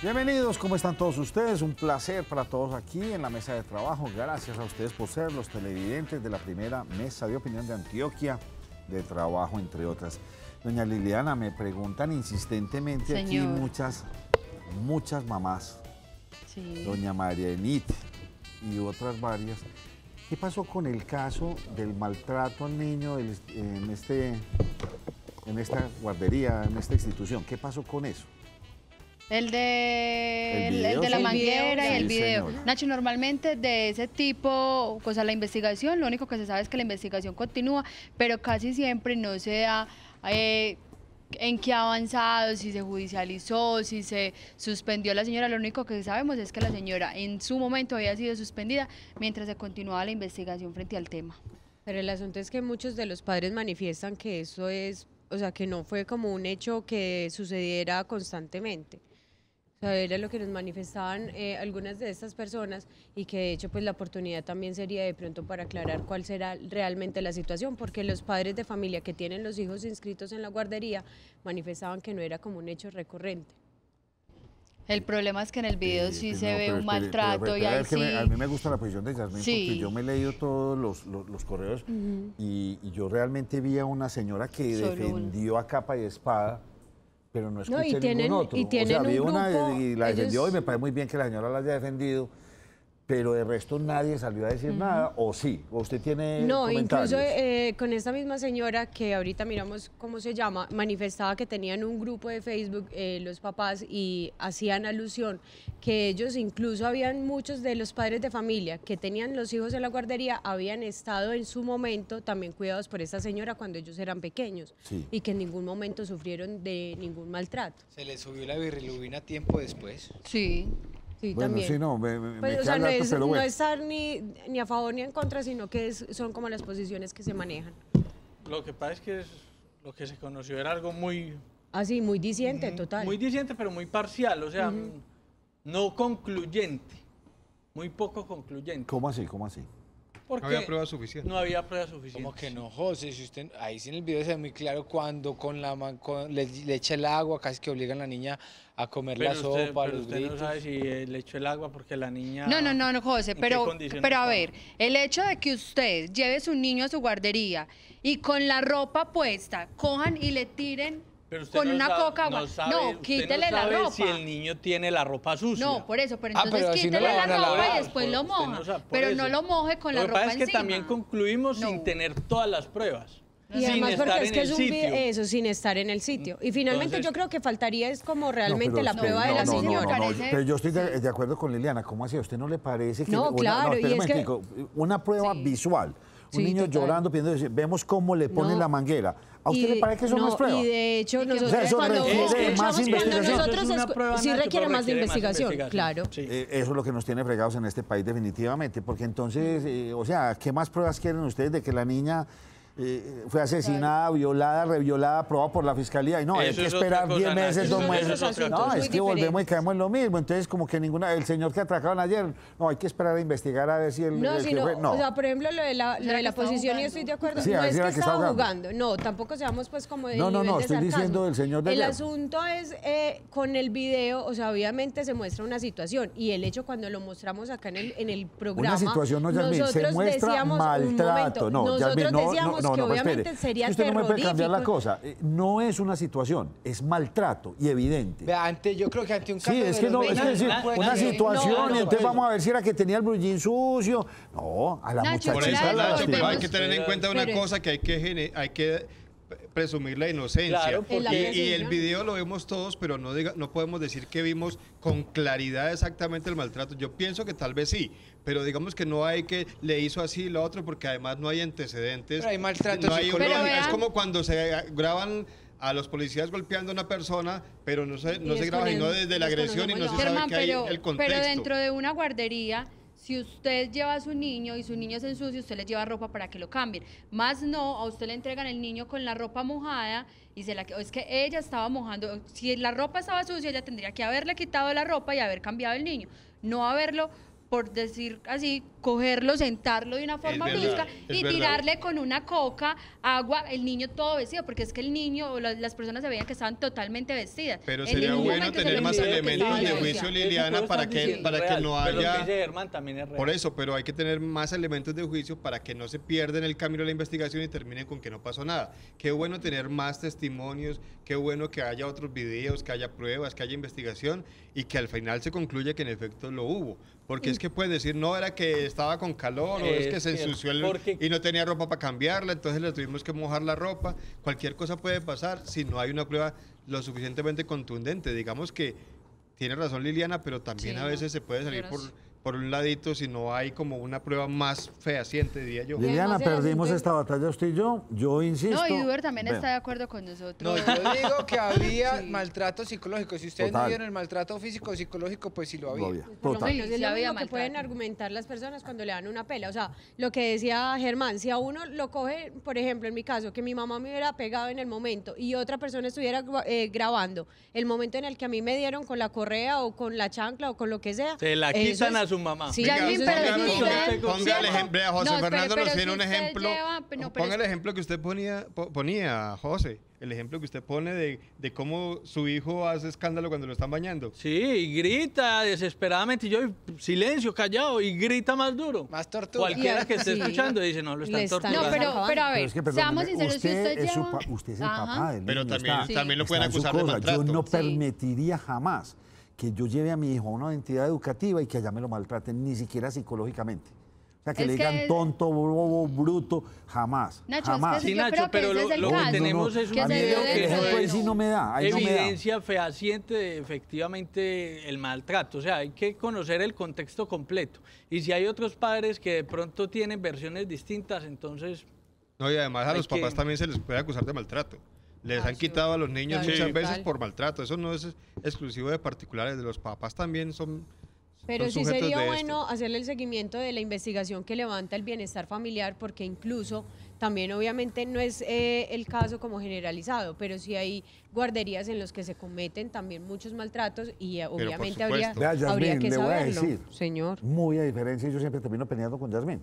Bienvenidos, ¿cómo están todos ustedes? Un placer para todos aquí en la mesa de trabajo. Gracias a ustedes por ser los televidentes de la primera mesa de opinión de Antioquia, de trabajo, entre otras. Doña Liliana, me preguntan insistentemente aquí muchas mamás, sí. Doña María Enit y otras varias. ¿Qué pasó con el caso del maltrato al niño en esta guardería, en esta institución? ¿Qué pasó con eso? El de la manguera y el video. Señora. Nacho, normalmente de ese tipo, o sea, la investigación, lo único que se sabe es que la investigación continúa, pero casi siempre no se da en qué ha avanzado, si se judicializó, si se suspendió a la señora. Lo único que sabemos es que la señora en su momento había sido suspendida mientras se continuaba la investigación frente al tema. Pero el asunto es que muchos de los padres manifiestan que eso es, o sea, que no fue como un hecho que sucediera constantemente. O sea, era lo que nos manifestaban algunas de estas personas, y que de hecho pues la oportunidad también sería de pronto para aclarar cuál será realmente la situación, porque los padres de familia que tienen los hijos inscritos en la guardería manifestaban que no era como un hecho recurrente. El problema es que en el video sí se ve un maltrato y ahí sí... A mí me gusta la posición de Yasmín, porque yo me he leído todos los correos y yo realmente vi a una señora que defendió a capa y espada, pero no escuché ningún otro. Y tienen o sea, vi un una grupo, y la defendió, y me parece muy bien que la señora la haya defendido, pero de resto nadie salió a decir nada, ¿o sí? ¿O usted tiene comentarios? Incluso con esta misma señora, que ahorita miramos cómo se llama, manifestaba que tenían un grupo de Facebook, los papás, y hacían alusión que ellos, incluso habían muchos de los padres de familia que tenían los hijos en la guardería, habían estado en su momento también cuidados por esta señora cuando ellos eran pequeños, y que en ningún momento sufrieron de ningún maltrato. ¿Se les subió la bilirrubina tiempo después? Sí. Sí, bueno, también. Sí, no, pues, o sea, no estar ni a favor ni en contra, sino que son como las posiciones que se manejan. Lo que pasa es que lo que se conoció era algo muy... Así, muy diciente, total. Muy diciente, pero muy parcial, o sea, no concluyente, muy poco concluyente. ¿Cómo así? ¿Cómo así? Porque no había pruebas suficientes. No había pruebas suficientes. Como que no, José, si usted, ahí sí en el video se ve muy claro cuando le echa el agua, casi que obligan a la niña a comer la sopa, pero los usted gritos. no sabe si le echó el agua porque la niña... No, José, pero a ver, el hecho de que usted lleve a su niño a su guardería y con la ropa puesta, cojan y le tiren con una coca agua. No, quítele la ropa. Si el niño tiene la ropa sucia. No, por eso, pero entonces quítele la ropa y después lo moja. Pero no lo moje con la ropa encima. Lo que pasa es que también concluimos sin tener todas las pruebas. Y además porque es que es un video, eso, sin estar en el sitio. Y finalmente entonces, yo creo que faltaría es como realmente la prueba de la señora. No, pero yo estoy de acuerdo con Liliana. ¿Cómo así? ¿A usted no le parece que claro, y es que, una prueba visual? Un niño llorando, pidiendo decir, vemos cómo le ponen la manguera. ¿A usted le parece que eso no es prueba? Y de hecho, nosotros cuando más investigación. Sí requiere más de investigación, claro. Sí. Eso es lo que nos tiene fregados en este país definitivamente, porque entonces, o sea, ¿qué más pruebas quieren ustedes de que la niña fue asesinada, violada, reviolada, aprobada por la fiscalía? Y no, hay que esperar 10 meses, 2 meses. No, es que volvemos y caemos en lo mismo. Entonces, como que el señor que atracaron ayer, no, hay que esperar a investigar a ver si el... No, o sea, por ejemplo, lo de la posición, y estoy de acuerdo, no es que estaba jugando. No, tampoco seamos pues como de nivel de sarcasmo. Estoy diciendo del señor de ayer. El asunto es, con el video, o sea, obviamente se muestra una situación, y el hecho cuando lo mostramos acá en el programa, una situación, no, Yasmín, se muestra maltrato. No, nosotros decíamos que obviamente sería usted terrorífico. no me puede cambiar la cosa. No es una situación, es maltrato y evidente. Yo creo que ante un caso es que no, es que una situación, y entonces vamos a ver si era que tenía el blue jean sucio. No, a la muchachita. Por eso, Nacho, pero hay que tener en cuenta una cosa, que hay que presumir la inocencia. Claro, y el video lo vemos todos, pero no podemos decir que vimos con claridad exactamente el maltrato. Yo pienso que tal vez sí, pero digamos que no hay que le hizo así y lo otro, porque además no hay antecedentes. Pero hay maltrato es como cuando se graban a los policías golpeando a una persona, pero no se graba sino desde la agresión, y no se sabe que hay el contexto. Pero dentro de una guardería, si usted lleva a su niño y su niño se ensucia, usted le lleva ropa para que lo cambien. Más no, a usted le entregan el niño con la ropa mojada y es que ella estaba mojando. Si la ropa estaba sucia, ella tendría que haberle quitado la ropa y haber cambiado el niño. No haberlo por decir así, cogerlo, sentarlo de una forma brusca y tirarle con una coca, agua, el niño todo vestido, porque es que el niño o las personas se veían que estaban totalmente vestidas. Pero sería bueno tener más elementos de juicio, Liliana, para que no haya... Por eso, pero hay que tener más elementos de juicio para que no se pierda en el camino de la investigación y terminen con que no pasó nada. Qué bueno tener más testimonios, qué bueno que haya otros videos, que haya pruebas, que haya investigación y que al final se concluya que en efecto lo hubo. Porque es que puedes decir, no, era que estaba con calor o es que se ensució y no tenía ropa para cambiarla, entonces le tuvimos que mojar la ropa. Cualquier cosa puede pasar si no hay una prueba lo suficientemente contundente. Digamos que tiene razón Liliana, pero también a veces se puede salir por un ladito si no hay como una prueba más fehaciente, diría yo. Liliana, perdimos esta batalla usted y yo insisto. No, y Duber también está de acuerdo con nosotros. No, yo digo que había maltrato psicológico. Si ustedes no vieron el maltrato físico o psicológico, pues sí lo había. Por lo menos es lo mismo que pueden argumentar las personas cuando le dan una pela. O sea, lo que decía Germán, si a uno lo coge, por ejemplo, en mi caso, que mi mamá me hubiera pegado en el momento y otra persona estuviera grabando el momento en el que a mí me dieron con la correa o con la chancla o con lo que sea. Se la quitan a su mamá. Sí, ponga el ejemplo, José Fernando nos tiene un ejemplo. Ponga el ejemplo que usted ponía, José. El ejemplo que usted pone de cómo su hijo hace escándalo cuando lo están bañando. Sí, y grita desesperadamente. Y yo, silencio, callado, y grita más duro. Más tortura. Cualquiera que esté escuchando dice, no, lo están torturando. No, pero a ver, seamos sinceros, si usted lleva... Usted es el papá del niño. Pero también lo pueden acusar de maltrato. Yo no permitiría jamás que yo lleve a mi hijo a una entidad educativa y que allá me lo maltraten, ni siquiera psicológicamente. O sea, que le digan tonto, bobo, bruto, jamás. Nacho, jamás. Es que sí, Nacho, pero lo que tenemos es un video que ahí sí no me da. Evidencia fehaciente de efectivamente el maltrato. O sea, hay que conocer el contexto completo. Y si hay otros padres que de pronto tienen versiones distintas, entonces... No, y además a los papás también se les puede acusar de maltrato. Les han quitado a los niños muchas veces por maltrato. Eso no es exclusivo de particulares, de los papás también son... Pero sí sería bueno hacerle el seguimiento de la investigación que levanta el bienestar familiar, porque incluso también obviamente no es el caso como generalizado, pero sí hay guarderías en los que se cometen también muchos maltratos y obviamente habría que saberlo. Voy a decir, señor. Muy a diferencia, yo siempre termino peleando con Yasmín.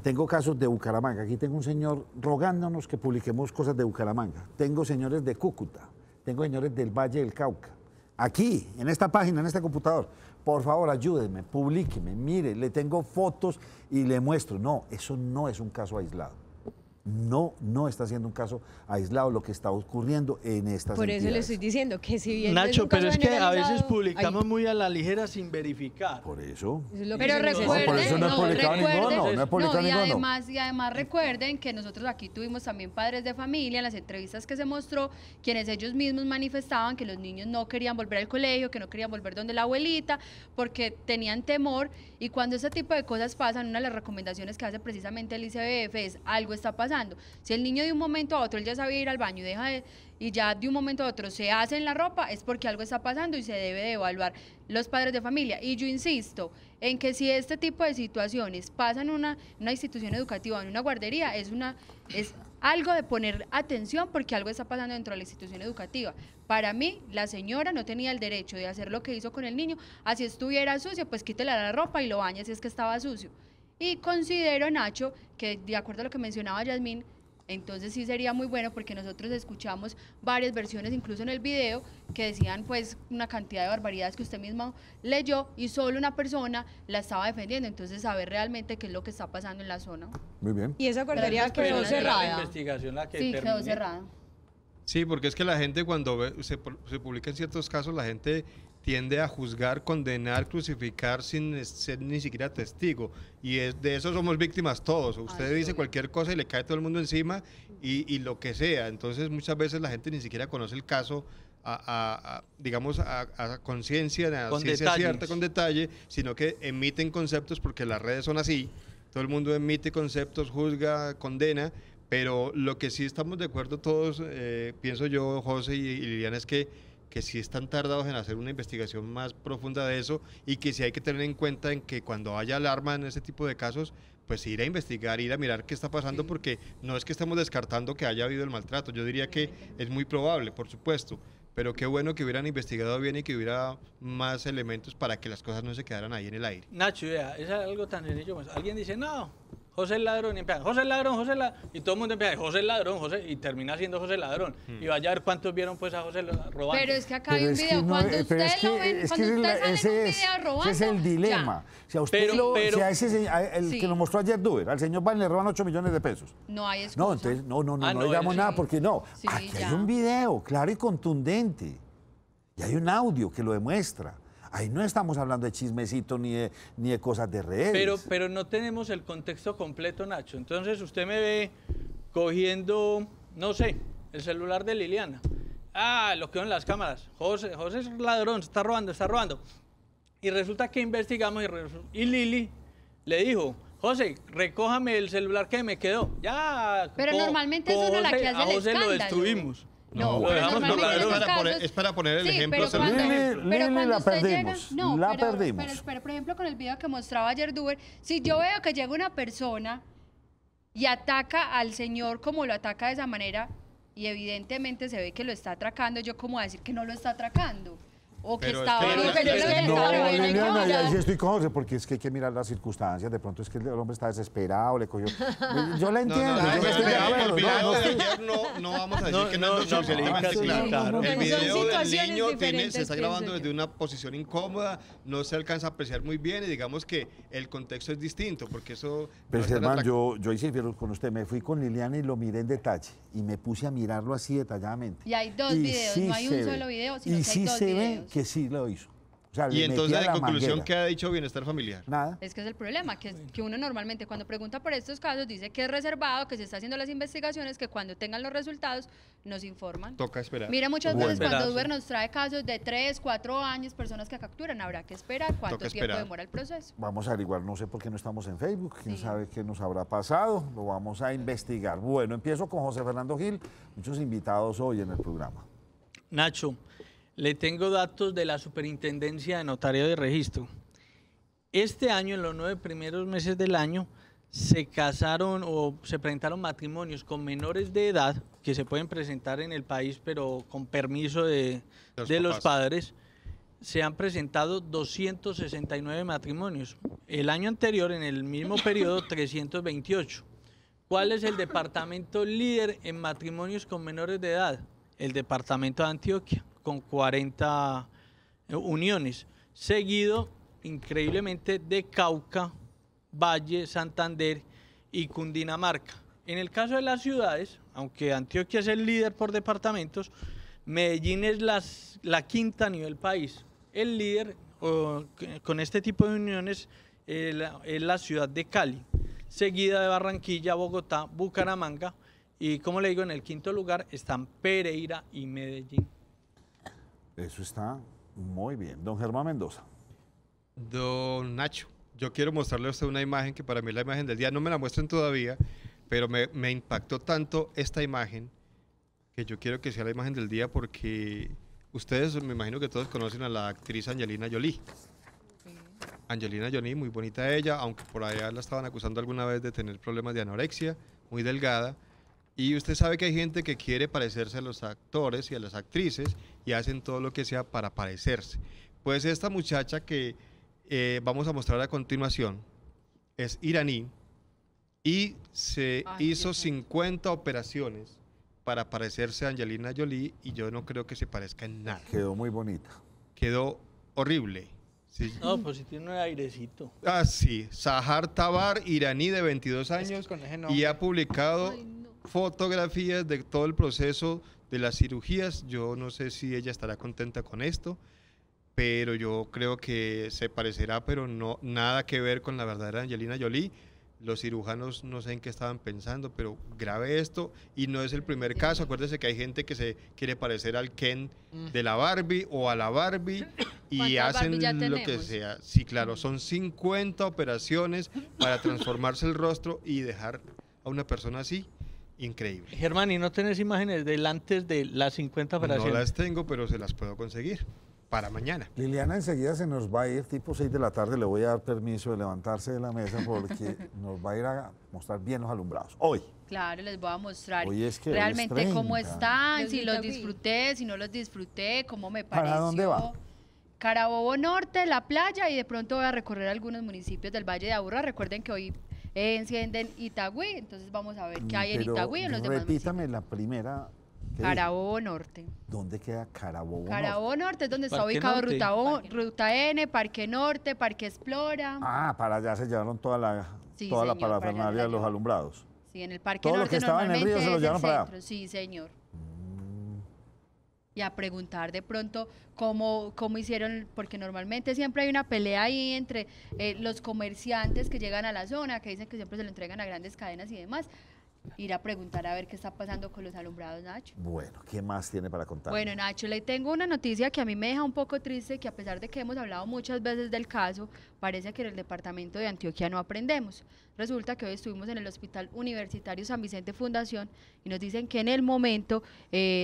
Tengo casos de Bucaramanga. Aquí tengo un señor rogándonos que publiquemos cosas de Bucaramanga. Tengo señores de Cúcuta. Tengo señores del Valle del Cauca. Aquí, en esta página, en este computador. Por favor, ayúdenme, publíqueme, mire, le tengo fotos y le muestro. No, eso no es un caso aislado. No está siendo un caso aislado lo que está ocurriendo en estas Por entidades. eso le estoy diciendo que si bien Nacho, no pero es que a veces publicamos muy a la ligera sin verificar. Por eso. Pero recuerden, por eso no he publicado ninguno, no he publicado ninguno. Y además recuerden que nosotros aquí tuvimos también padres de familia en las entrevistas que se mostró, quienes ellos mismos manifestaban que los niños no querían volver al colegio, que no querían volver donde la abuelita, porque tenían temor, y cuando ese tipo de cosas pasan, una de las recomendaciones que hace precisamente el ICBF es algo está pasando. Si el niño de un momento a otro él ya sabía ir al baño y ya de un momento a otro se hace en la ropa, es porque algo está pasando y se debe de evaluar los padres de familia. Y yo insisto en que si este tipo de situaciones pasan en una institución educativa o en una guardería, es algo de poner atención porque algo está pasando dentro de la institución educativa. Para mí, la señora no tenía el derecho de hacer lo que hizo con el niño. Así estuviera sucio, pues quítele la ropa y lo bañe si es que estaba sucio. Y considero, Nacho, que de acuerdo a lo que mencionaba Yasmín, entonces sí sería muy bueno porque nosotros escuchamos varias versiones, incluso en el video, que decían pues una cantidad de barbaridades que usted mismo leyó y solo una persona la estaba defendiendo. Entonces saber realmente qué es lo que está pasando en la zona. Muy bien. Y esa guardería quedó cerrada. Sí, quedó cerrada. Sí, porque es que la gente cuando se publica en ciertos casos, la gente tiende a juzgar, condenar, crucificar sin ser ni siquiera testigo. Y de eso somos víctimas todos. Usted dice cualquier cosa y le cae todo el mundo encima y lo que sea. Entonces muchas veces la gente ni siquiera conoce el caso digamos, a conciencia, a ciencia cierta, con detalle, sino que emiten conceptos porque las redes son así. Todo el mundo emite conceptos, juzga, condena. Pero lo que sí estamos de acuerdo todos, pienso yo, José y Liliana, es que sí están tardados en hacer una investigación más profunda de eso y que sí hay que tener en cuenta en que cuando haya alarma en ese tipo de casos, pues ir a investigar, ir a mirar qué está pasando, porque no es que estemos descartando que haya habido el maltrato. Yo diría que es muy probable, por supuesto, pero qué bueno que hubieran investigado bien y que hubiera más elementos para que las cosas no se quedaran ahí en el aire. Nacho, vea, es algo tan sencillo. Pues, alguien dice, no, José el ladrón, y empieza, José el ladrón, José el ladrón, y todo el mundo empieza, José el ladrón, José, y termina siendo José el ladrón. Y vaya a ver cuántos vieron pues a José robando. Pero es que acá hay un video, cuando ustedes lo ven, cuando ustedes salen un video robando, ese es el dilema. ya. Si a usted si a ese el que nos mostró ayer Duber, al señor Biden le roban 8 millones de pesos. No hay excusa. No, entonces, no digamos nada, porque no. Sí, Aquí ya. hay un video claro y contundente. Y hay un audio que lo demuestra. Ahí no estamos hablando de chismecito ni de cosas de redes. Pero no tenemos el contexto completo, Nacho. Entonces usted me ve cogiendo, no sé, el celular de Liliana. Lo que ven las cámaras. José es ladrón, está robando. Y resulta que investigamos y Lili le dijo, José, recójame el celular que me quedó. Ya. Pero normalmente es uno la que hace el José escándalo. lo destruimos. No, lo pero dejamos normalmente con en ladrón. esos casos- Es para poner el Sí, ejemplo. pero solo un cuando- ejemplo. pero Lili cuando la usted perdimos, llega- la perdimos. Pero, por ejemplo, con el video que mostraba ayer Duber, si yo veo que llega una persona y ataca al señor como lo ataca de esa manera, y evidentemente se ve que lo está atracando, yo como decir que no lo está atracando. O que Pero es estaba... que No, no, pero es es que que no, estaba No, robando Liliana, cosas. ahí sí estoy con José, porque es que hay que mirar las circunstancias. De pronto es que el hombre está desesperado, le cogió. Yo la entiendo. No, yo el estoy de video acuerdo, de no ayer no vamos a decir que no es lo suficientemente sí, claro. claro. El Son video del situaciones niño diferentes, se está grabando pienso yo. desde una posición incómoda, no se alcanza a apreciar muy bien y digamos que el contexto es distinto, porque eso... Pero no es tan Germán, atractivo. yo hice infiel con usted, me fui con Liliana y lo miré en detalle y me puse a mirarlo así detalladamente. Y hay dos videos, no hay un se solo ve. video, sino y que hay sí dos se videos. ve que sí lo hizo. O sea, Y le entonces, metía en la conclusión, manguera. ¿qué ha dicho Bienestar Familiar? Nada. Es que es el problema, que uno normalmente cuando pregunta por estos casos dice que es reservado, que se está haciendo las investigaciones, que cuando tengan los resultados nos informan. Toca esperar. Mira, muchas Bueno. veces cuando Esperar, Uber sí. nos trae casos de 3, 4 años, personas que capturan, habrá que esperar cuánto Toca tiempo esperar. demora el proceso. Vamos a averiguar, no sé por qué no estamos en Facebook, quién Sí. sabe qué nos habrá pasado, lo vamos a investigar. Bueno, empiezo con José Fernando Gil, muchos invitados hoy en el programa. Nacho, le tengo datos de la Superintendencia de Notario de Registro. Este año, en los 9 primeros meses del año, se casaron o se presentaron matrimonios con menores de edad que se pueden presentar en el país, pero con permiso de los papás. padres. Se han presentado 269 matrimonios. El año anterior, en el mismo periodo, 328. ¿Cuál es el departamento líder en matrimonios con menores de edad? El departamento de Antioquia, con 40 uniones. Seguido, increíblemente, de Cauca, Valle, Santander y Cundinamarca. En el caso de las ciudades, aunque Antioquia es el líder por departamentos, Medellín es la quinta a nivel país. El líder con este tipo de uniones es la ciudad de Cali, seguida de Barranquilla, Bogotá, Bucaramanga y, como le digo, en el quinto lugar están Pereira y Medellín. Eso está muy bien. Don Germán Mendoza. Don Nacho, yo quiero mostrarle a usted una imagen que para mí es la imagen del día. No me la muestren todavía, pero me impactó tanto esta imagen que yo quiero que sea la imagen del día porque ustedes, me imagino que todos conocen a la actriz Angelina Jolie. Angelina Jolie, muy bonita ella, aunque por allá la estaban acusando alguna vez de tener problemas de anorexia, muy delgada. Y usted sabe que hay gente que quiere parecerse a los actores y a las actrices y hacen todo lo que sea para parecerse. Pues esta muchacha que vamos a mostrar a continuación es iraní y se hizo 50 operaciones para parecerse a Angelina Jolie y yo no creo que se parezca en nada. Quedó muy bonita. Quedó horrible. Sí. No, pues si tiene un airecito. Ah, sí. Sahar Tabar, iraní de 22 años con ese y nombre. ha publicado fotografías de todo el proceso de las cirugías. Yo no sé si ella estará contenta con esto, pero yo creo que se parecerá, pero no nada que ver con la verdadera Angelina Jolie. Los cirujanos no sé en qué estaban pensando, pero grave esto y no es el primer caso. Acuérdese que hay gente que se quiere parecer al Ken de la Barbie o a la Barbie y ¿Cuántas hacen Barbie ya lo que tenemos? sea. Sí, claro, son 50 operaciones para transformarse el rostro y dejar a una persona así. Increíble. Germán, ¿y no tenés imágenes del antes de las 50 operaciones? No las tengo, pero se las puedo conseguir. para mañana. Liliana enseguida se nos va a ir, tipo 6 de la tarde, le voy a dar permiso de levantarse de la mesa porque nos va a ir a mostrar bien los alumbrados. Hoy. Claro, les voy a mostrar Hoy es que realmente hoy es 30. cómo están, Los si los Itagüí. disfruté, si no los disfruté, cómo me pareció. ¿Para dónde va? Carabobo Norte, la playa, y de pronto voy a recorrer algunos municipios del Valle de Aburrá. Recuerden que hoy encienden Itagüí, entonces vamos a ver qué hay en Pero Itagüí y en los demás repítame la primera. ¿Qué Carabobo Norte. dijo? ¿Dónde queda Carabobo? Carabobo Norte es donde está Parque ubicado Norte. Ruta N, Parque Norte, Parque Explora. Ah, para allá se llevaron toda la Sí, toda la señor, para allá parafernalia de los la alumbrados. Sí, en el Parque Todo lo Norte que estaba en el río normalmente se lo es llevaron el para allá. centro. Sí, señor. Y a preguntar de pronto cómo hicieron, porque normalmente siempre hay una pelea ahí entre los comerciantes que llegan a la zona, que dicen que siempre se lo entregan a grandes cadenas y demás. Ir a preguntar a ver qué está pasando con los alumbrados, Nacho. Bueno, ¿qué más tiene para contar? Bueno, Nacho, le tengo una noticia que a mí me deja un poco triste, que a pesar de que hemos hablado muchas veces del caso, parece que en el departamento de Antioquia no aprendemos. Resulta que hoy estuvimos en el Hospital Universitario San Vicente Fundación y nos dicen que en el momento,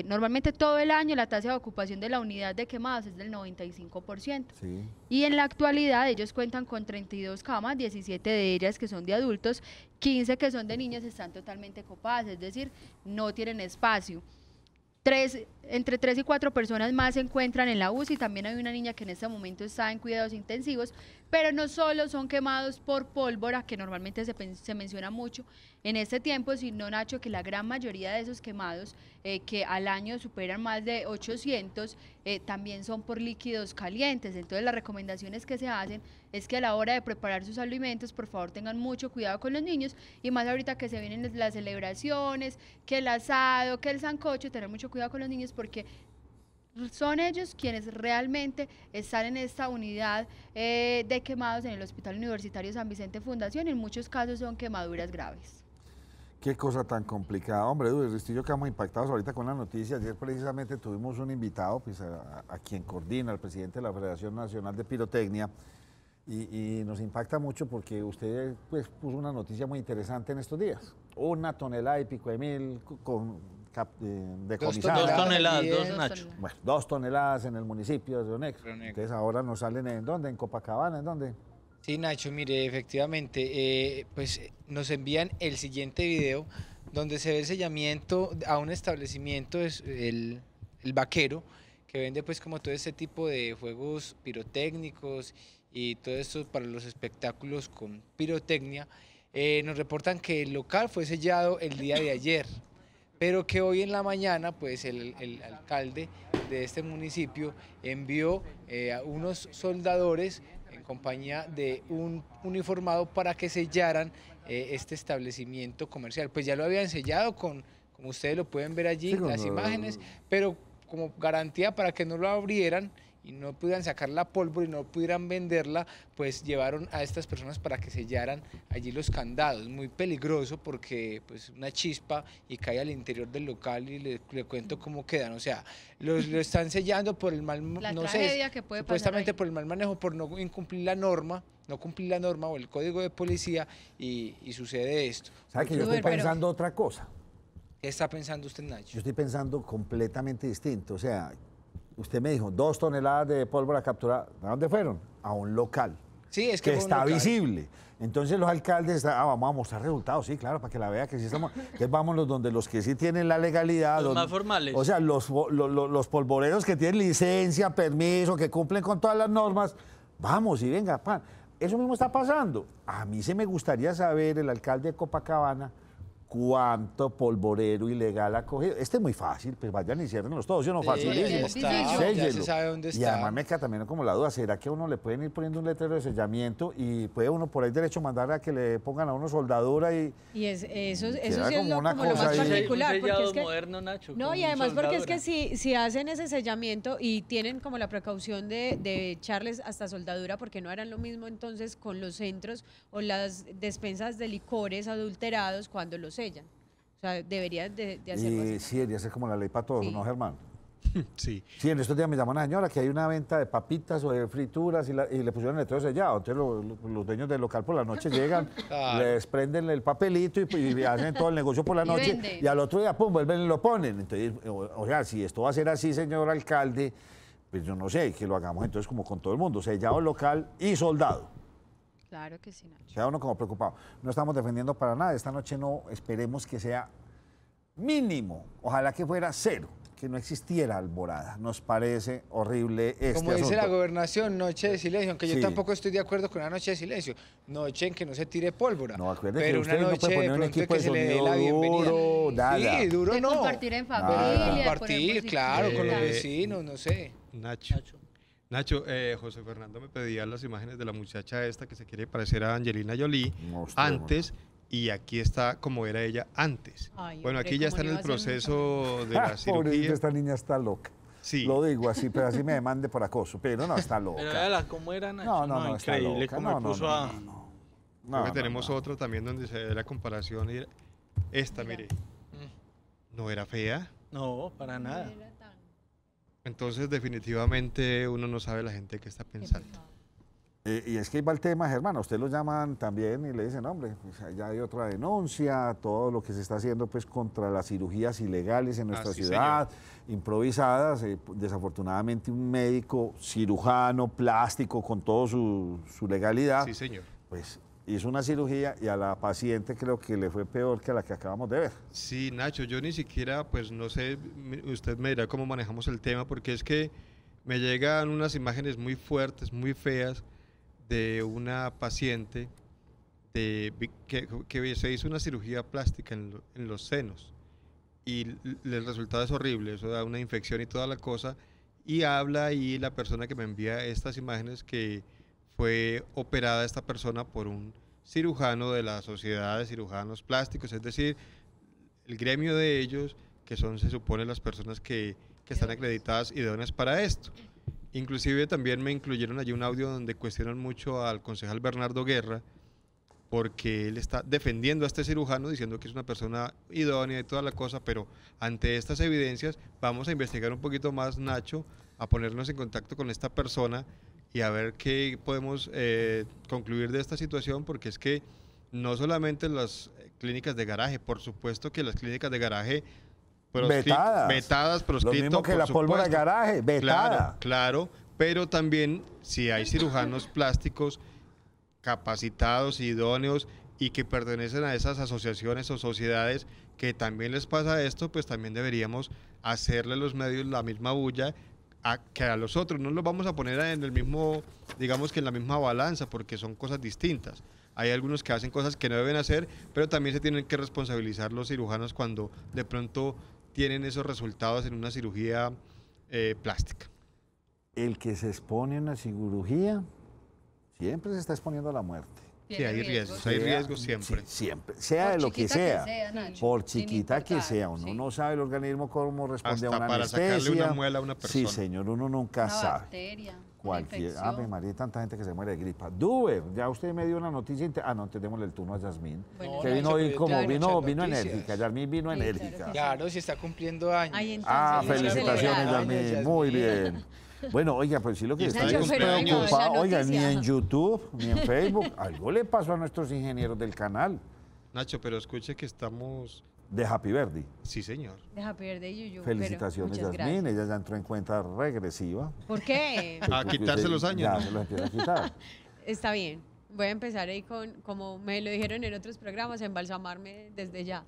normalmente todo el año, la tasa de ocupación de la unidad de quemados es del 95%. Sí. Y en la actualidad ellos cuentan con 32 camas, 17 de ellas que son de adultos, 15 que son de niños están totalmente copadas, es decir, no tienen espacio. Entre 3 y 4 personas más se encuentran en la UCI, también hay una niña que en este momento está en cuidados intensivos, pero no solo son quemados por pólvora, que normalmente se menciona mucho en este tiempo, sino, Nacho, que la gran mayoría de esos quemados, que al año superan más de 800, también son por líquidos calientes. Entonces las recomendaciones que se hacen es que a la hora de preparar sus alimentos, por favor tengan mucho cuidado con los niños, y más ahorita que se vienen las celebraciones, que el asado, que el sancocho, tener mucho cuidado con los niños porque son ellos quienes realmente están en esta unidad de quemados en el Hospital Universitario San Vicente Fundación. En muchos casos son quemaduras graves. Qué cosa tan complicada. Hombre, Edu, el Ristillo, quedamos impactados ahorita con la noticia. Ayer precisamente tuvimos un invitado, pues a quien coordina, el presidente de la Federación Nacional de Pirotecnia, y nos impacta mucho porque usted pues, puso una noticia muy interesante en estos días. 1 tonelada y pico de mil decomisada. 2 toneladas, Bien. 2, Nacho. Bueno, 2 toneladas en el municipio de Río Negro. Río Negro. Entonces ahora nos salen ¿en dónde? ¿En Copacabana? ¿En dónde? Sí, Nacho, mire, efectivamente, pues nos envían el siguiente video donde se ve el sellamiento a un establecimiento, es el Vaquero, que vende pues como todo este tipo de juegos pirotécnicos y todo esto para los espectáculos con pirotecnia. Nos reportan que el local fue sellado el día de ayer, pero que hoy en la mañana pues el alcalde de este municipio envió a unos soldadores en compañía de un uniformado para que sellaran este establecimiento comercial. Pues ya lo habían sellado como ustedes lo pueden ver allí, Sí, con las imágenes, pero como garantía para que no lo abrieran y no pudieran sacar la pólvora y no pudieran venderla, pues llevaron a estas personas para que sellaran allí los candados. Muy peligroso porque pues una chispa y cae al interior del local y le cuento cómo quedan. O sea, lo están sellando por el mal, La no tragedia sé, que puede supuestamente pasar ahí. por el mal manejo, por no incumplir la norma, o el código de policía y sucede esto. ¿Sabe que yo estoy Pero- pensando otra cosa? ¿Qué está pensando usted, Yo Nacho? estoy pensando completamente distinto. O sea, usted me dijo 2 toneladas de pólvora capturada. ¿A dónde fueron? A un local. Sí, es Que fue un está local. visible. Entonces los alcaldes, vamos a mostrar resultados, sí, claro, para que la vea que sí estamos. Entonces vámonos donde los que sí tienen la legalidad. Los donde- más formales. O sea, los polvoreros que tienen licencia, permiso, que cumplen con todas las normas. Vamos y venga, pan. Eso mismo está pasando. A mí se me gustaría saber, el alcalde de Copacabana, cuánto polvorero ilegal ha cogido. Este es muy fácil, pues vayan y ciérrenlos todos, ¿sí o no? Sí, Facilísimo. sí, está, ya Séllelo. se sabe dónde está. Y además me queda también como la duda, ¿será que a uno le pueden ir poniendo un letrero de sellamiento y puede uno por ahí derecho mandar a que le pongan a uno soldadura y... Y eso Queda sí es como lo, una como lo cosa más ahí. particular. Un Porque sellado es que, moderno, Nacho. no, con y además porque es soldadura. que si hacen ese sellamiento y tienen como la precaución de echarles hasta soldadura, porque no harán lo mismo entonces con los centros o las despensas de licores adulterados cuando los sellan. O sea, deberían de hacerlo Y así. sí, debería ser como la ley para todos, Sí. ¿no, Germán? Sí. Sí, en estos días me llamó una señora que hay una venta de papitas o de frituras y le pusieron el letrero sellado. Entonces los dueños del local por la noche llegan, Claro. les prenden el papelito y hacen todo el negocio por la Y noche venden. y al otro día, pum, vuelven y lo ponen. Entonces, o sea, si esto va a ser así, señor alcalde, pues yo no sé, que lo hagamos entonces como con todo el mundo, sellado local y soldado. Claro que sí, Nacho. Queda uno como preocupado. No estamos defendiendo para nada, esta noche no, esperemos que sea mínimo, ojalá que fuera cero, que no existiera alborada. Nos parece horrible este Como dice asunto. la gobernación, noche de silencio, aunque yo Sí. tampoco estoy de acuerdo con una noche de silencio. Noche en que no se tire pólvora. No, acuérdense pero que una usted no noche puede de poner un pronto equipo que de se le dé la sonido bienvenida. duro, nada. Sí, duro De no. compartir en Pero familia, de de poner compartir, musiquita. claro, con los Eh, vecinos, no sé. Nacho, José Fernando me pedía las imágenes de la muchacha esta que se quiere parecer a Angelina Jolie Monstruo, antes, y aquí está como era ella antes. Ay, Bueno, hombre, aquí ya ¿cómo está en no el iba a ser mucho proceso de la Pobrecita, cirugía. esta niña está loca. Sí. Lo digo así, pero así me demande por acoso. Pero no, está loca. Pero véala cómo era, Nacho. No, está increíble loca. cómo No, me puso no, a... no, no. Creo No, que no, tenemos no. otro también donde se ve la comparación. Y esta, mire, no era fea. No, para nada. Entonces, definitivamente, uno no sabe la gente que está pensando. Y es que ahí va el tema, Germán, a usted lo llaman también y le dicen, hombre, pues ya hay otra denuncia, todo lo que se está haciendo pues contra las cirugías ilegales en nuestra Sí, ciudad, improvisadas. Desafortunadamente un médico cirujano, plástico, con toda su legalidad, Sí, señor. pues hizo una cirugía y a la paciente creo que le fue peor que a la que acabamos de ver. Sí, Nacho, yo ni siquiera, pues no sé, usted me dirá cómo manejamos el tema, porque es que me llegan unas imágenes muy fuertes, muy feas, de una paciente que se hizo una cirugía plástica en los senos y el resultado es horrible, eso da una infección y toda la cosa, y habla ahí la persona que me envía estas imágenes que fue operada esta persona por un cirujano de la Sociedad de Cirujanos Plásticos, es decir, el gremio de ellos, que son, se supone, las personas que están acreditadas idóneas para esto. Inclusive también me incluyeron allí un audio donde cuestionan mucho al concejal Bernardo Guerra, porque él está defendiendo a este cirujano, diciendo que es una persona idónea y toda la cosa, pero ante estas evidencias vamos a investigar un poquito más, Nacho, a ponernos en contacto con esta persona y a ver qué podemos concluir de esta situación, porque es que no solamente las clínicas de garaje, por supuesto que las clínicas de garaje vetadas, Lo proscrito, mismo que por la pólvora de supuesto. garaje, vetada. Claro, claro, pero también si hay cirujanos plásticos capacitados, idóneos y que pertenecen a esas asociaciones o sociedades que también les pasa esto, pues también deberíamos hacerle a los medios la misma bulla que a los otros. No los vamos a poner en el mismo, digamos que en la misma balanza, porque son cosas distintas. Hay algunos que hacen cosas que no deben hacer, pero también se tienen que responsabilizar los cirujanos cuando de pronto tienen esos resultados en una cirugía plástica. El que se expone a una cirugía siempre se está exponiendo a la muerte. Sí, hay riesgos siempre. Sí, siempre, sea Por de lo que chiquita sea, Nacho, por sin chiquita que importar, sea, uno sí. no sabe el organismo cómo responde Hasta a una para anestesia. sacarle una muela a una persona. Sí, señor, uno nunca Una sabe. bacteria, una Cualquier, infección. Ave María, hay tanta gente que se muere de gripa. Duber, ya usted me dio una noticia. No, entonces démosle el turno a Yasmín. Bueno, Que no, vino Nacho, hoy pero yo como tengo vino muchas enérgica. noticias. Yasmín vino Sí, enérgica. claro que Claro, si está cumpliendo años. Ay, entonces, Ah, muchas felicitaciones, felicidades. Yasmín. Muy bien. Bueno, oiga, pues sí lo que Y está está de cumpleaños. preocupado. La Oiga, ni noticia. en YouTube, ni en Facebook. Algo le pasó a nuestros ingenieros del canal Nacho, pero escuche que estamos... de Happy Verdi. Sí, señor. Deja perder Yuyu. Felicitaciones, pero muchas Yasmín. gracias. Ella ya entró en cuenta regresiva. ¿Por qué? A Porque quitarse usted los años, Ya ¿no? se los empieza a quitar. Está bien. Voy a empezar ahí con, como me lo dijeron en otros programas, a embalsamarme desde ya.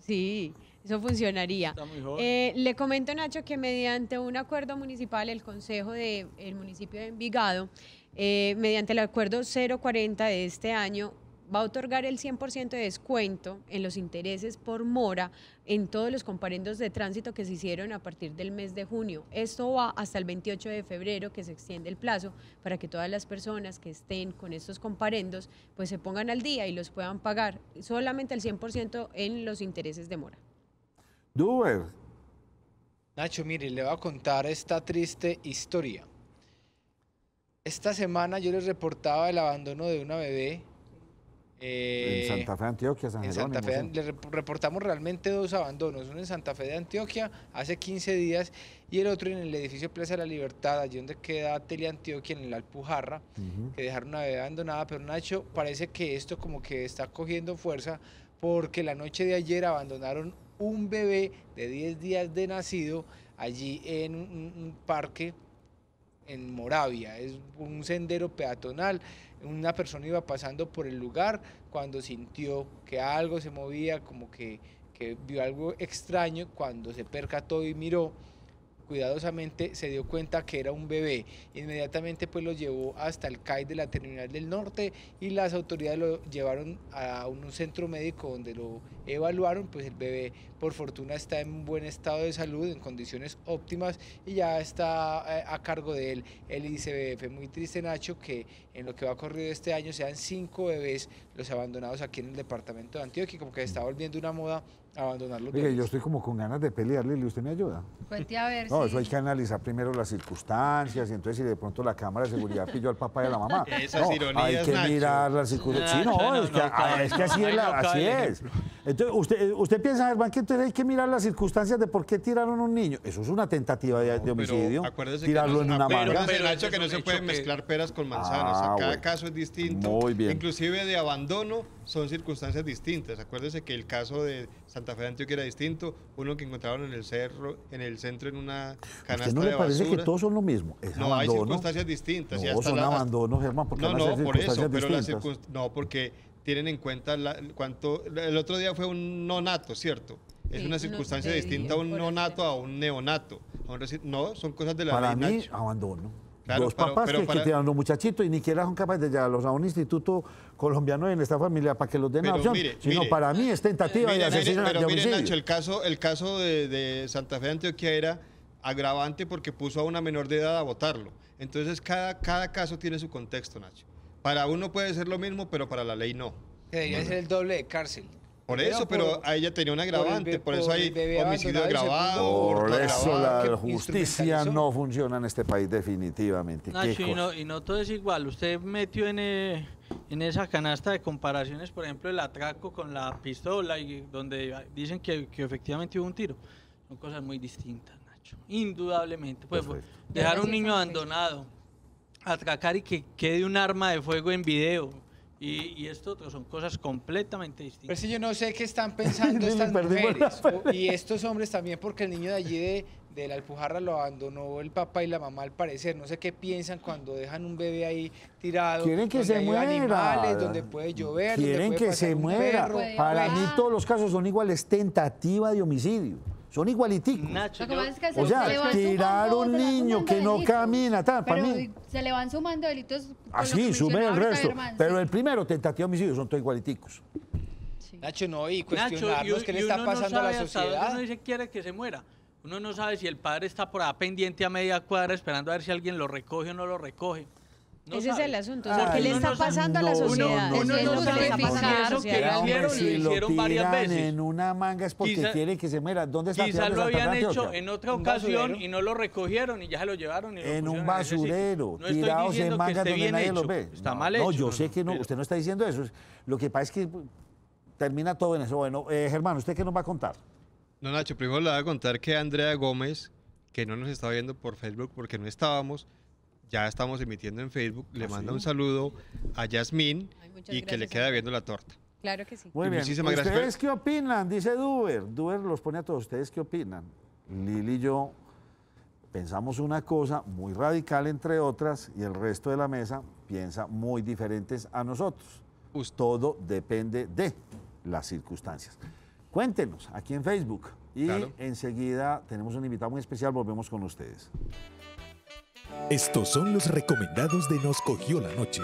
Sí, eso funcionaría. Está muy joven. Le comento, Nacho, que mediante un acuerdo municipal, el Consejo del municipio de Envigado, mediante el acuerdo 040 de este año, va a otorgar el 100% de descuento en los intereses por mora en todos los comparendos de tránsito que se hicieron a partir del mes de junio. Esto va hasta el 28 de febrero, que se extiende el plazo para que todas las personas que estén con estos comparendos pues se pongan al día y los puedan pagar solamente el 100% en los intereses de mora. Duber, Nacho, mire, le voy a contar esta triste historia. Esta semana yo les reportaba el abandono de una bebé. en Santa Fe, Antioquia, San En Jerónimo. Santa Fe sí. le reportamos realmente dos abandonos, uno en Santa Fe de Antioquia hace 15 días y el otro en el edificio Plaza de la Libertad, allí donde queda Teleantioquia, en la Alpujarra, Ujú. que dejaron una bebé abandonada. Pero Nacho, parece que esto como que está cogiendo fuerza, porque la noche de ayer abandonaron un bebé de 10 días de nacido allí en un parque en Moravia, es un sendero peatonal. Una persona iba pasando por el lugar cuando sintió que algo se movía, como que vio algo extraño. Cuando se percató y miró cuidadosamente, se dio cuenta que era un bebé. Inmediatamente pues lo llevó hasta el CAI de la Terminal del Norte y las autoridades lo llevaron a un centro médico donde lo evaluaron. Pues el bebé por fortuna está en buen estado de salud, en condiciones óptimas, y ya está a cargo de él el ICBF. Muy triste, Nacho, que en lo que va corrido este año sean 5 bebés los abandonados aquí en el departamento de Antioquia, como que se está volviendo una moda abandonar los bebés. Yo estoy como con ganas de pelear, Lili, ¿usted me ayuda? Cuente a ver. No, si... eso hay que analizar primero las circunstancias, y entonces si de pronto la cámara de seguridad pilló al papá y a la mamá. Esas ironías, hay que Nacho. mirar las circunstancias. Sí, no, es que así es. Así es. Entonces, usted piensa, Germán, que entonces hay que mirar las circunstancias de por qué tiraron a un niño. Eso es una tentativa de homicidio. Acuérdese tirarlo que en una manga. Pero Nacho, que no se puede mezclar peras con manzanas. Cada caso es distinto. Muy bien. Inclusive de abandono son circunstancias distintas. Acuérdese que el caso de Santa Fe de Antioquia era distinto. Uno que encontraron en el centro, en una canasta ¿No de le parece basura. que todos son lo mismo? Es No, hay abandono. circunstancias distintas. No, son abandonos, Germán, porque van a ser por eso, circunstancias pero distintas. no, porque tienen en cuenta el otro día fue un no nato, ¿cierto? Es una circunstancia distinta a un no nato a un neonato. No, son cosas de la Para ley, mí, Nacho. abandono. Claro, Dos papás que para- tiran a los muchachitos y ni siquiera son capaces de llevarlos a un instituto colombiano en esta familia para que los den Pero adopción, sino mire, para mí es tentativa de asesinato, de Pero mire, homicidio. Nacho, el caso de Santa Fe de Antioquia era agravante porque puso a una menor de edad a votarlo. Entonces, cada caso tiene su contexto, Nacho. Para uno puede ser lo mismo, pero para la ley no. Debería ser el doble de cárcel. Por eso, pero a ella tenía un agravante, por eso hay homicidio agravado. Por hurto eso agravado. la justicia no funciona en este país definitivamente. Nacho, ¿Qué cosa? y no todo es igual. Usted metió en esa canasta de comparaciones, por ejemplo, el atraco con la pistola, y donde dicen que efectivamente hubo un tiro. Son cosas muy distintas, Nacho. Indudablemente. Pues, Perfecto. dejar a un niño abandonado, atracar y que quede un arma de fuego en video. Y esto otro son cosas completamente distintas. Pero si yo no sé qué están pensando Me estas perdí por mujeres y estos hombres también, porque el niño de allí de la Alpujarra lo abandonó el papá y la mamá al parecer. No sé qué piensan cuando dejan un bebé ahí tirado. Quieren que donde se hay muera. animales, donde puede llover, donde Quieren puede que pasar se un muera. perro. Para mí todos los casos son iguales, tentativa de homicidio. Son igualiticos. Nacho, Lo que pasa es que O se le sea, van tirar sumando, un se le van niño sumando que no delitos. camina, tal, para Pero mí. se le van sumando delitos. con lo Así, que sume el mencionaba ahorita resto. Germán, Pero sí. el primero, tentativa de homicidio, son todos igualiticos. Sí. Nacho, no, y Nacho, cuestionarnos qué le está uno no pasando a sabe la hasta dónde sociedad. uno dice quiere que se muera. Uno no sabe si el padre está por ahí pendiente a media cuadra esperando a ver si alguien lo recoge o no lo recoge. No Ese sabe. es el asunto. Ay, ¿Qué le uno está no sabe. pasando a la No, sociedad? no, Eso no, es no, lo que no, le está no, pasando a la no, sociedad. no, hicieron, si lo lo hicieron varias tiran veces. en una manga es porque Quizá- quieren que se muera. ¿Dónde está? Quizás lo habían hecho en otra Un ocasión basurero. y no lo recogieron y ya se lo llevaron. Y lo En pusieron un ese sitio. basurero, No estoy tirados diciendo en que mangas esté donde bien nadie hecho. los ve. Está No, mal no, hecho. yo sé que no, pero- usted no está diciendo eso. Lo que pasa es que termina todo en eso. Bueno, Germán, ¿usted qué nos va a contar? No, Nacho, primero le voy a contar que Andrea Gómez, que no nos estaba viendo por Facebook porque no estábamos, ya estamos emitiendo en Facebook, le manda un saludo a Yasmín Ay, muchas y que le gracias, queda Andrea. viendo la torta. Claro que sí. Muy bien. Muchísimas gracias. ¿Ustedes qué opinan? Dice Duber. Duber los pone a todos. ¿Ustedes qué opinan? Lili y yo pensamos una cosa muy radical, entre otras, y el resto de la mesa piensa muy diferentes a nosotros. Todo depende de las circunstancias. Cuéntenos aquí en Facebook y Claro. enseguida tenemos un invitado muy especial. Volvemos con ustedes. Estos son los recomendados de Nos Cogió la Noche.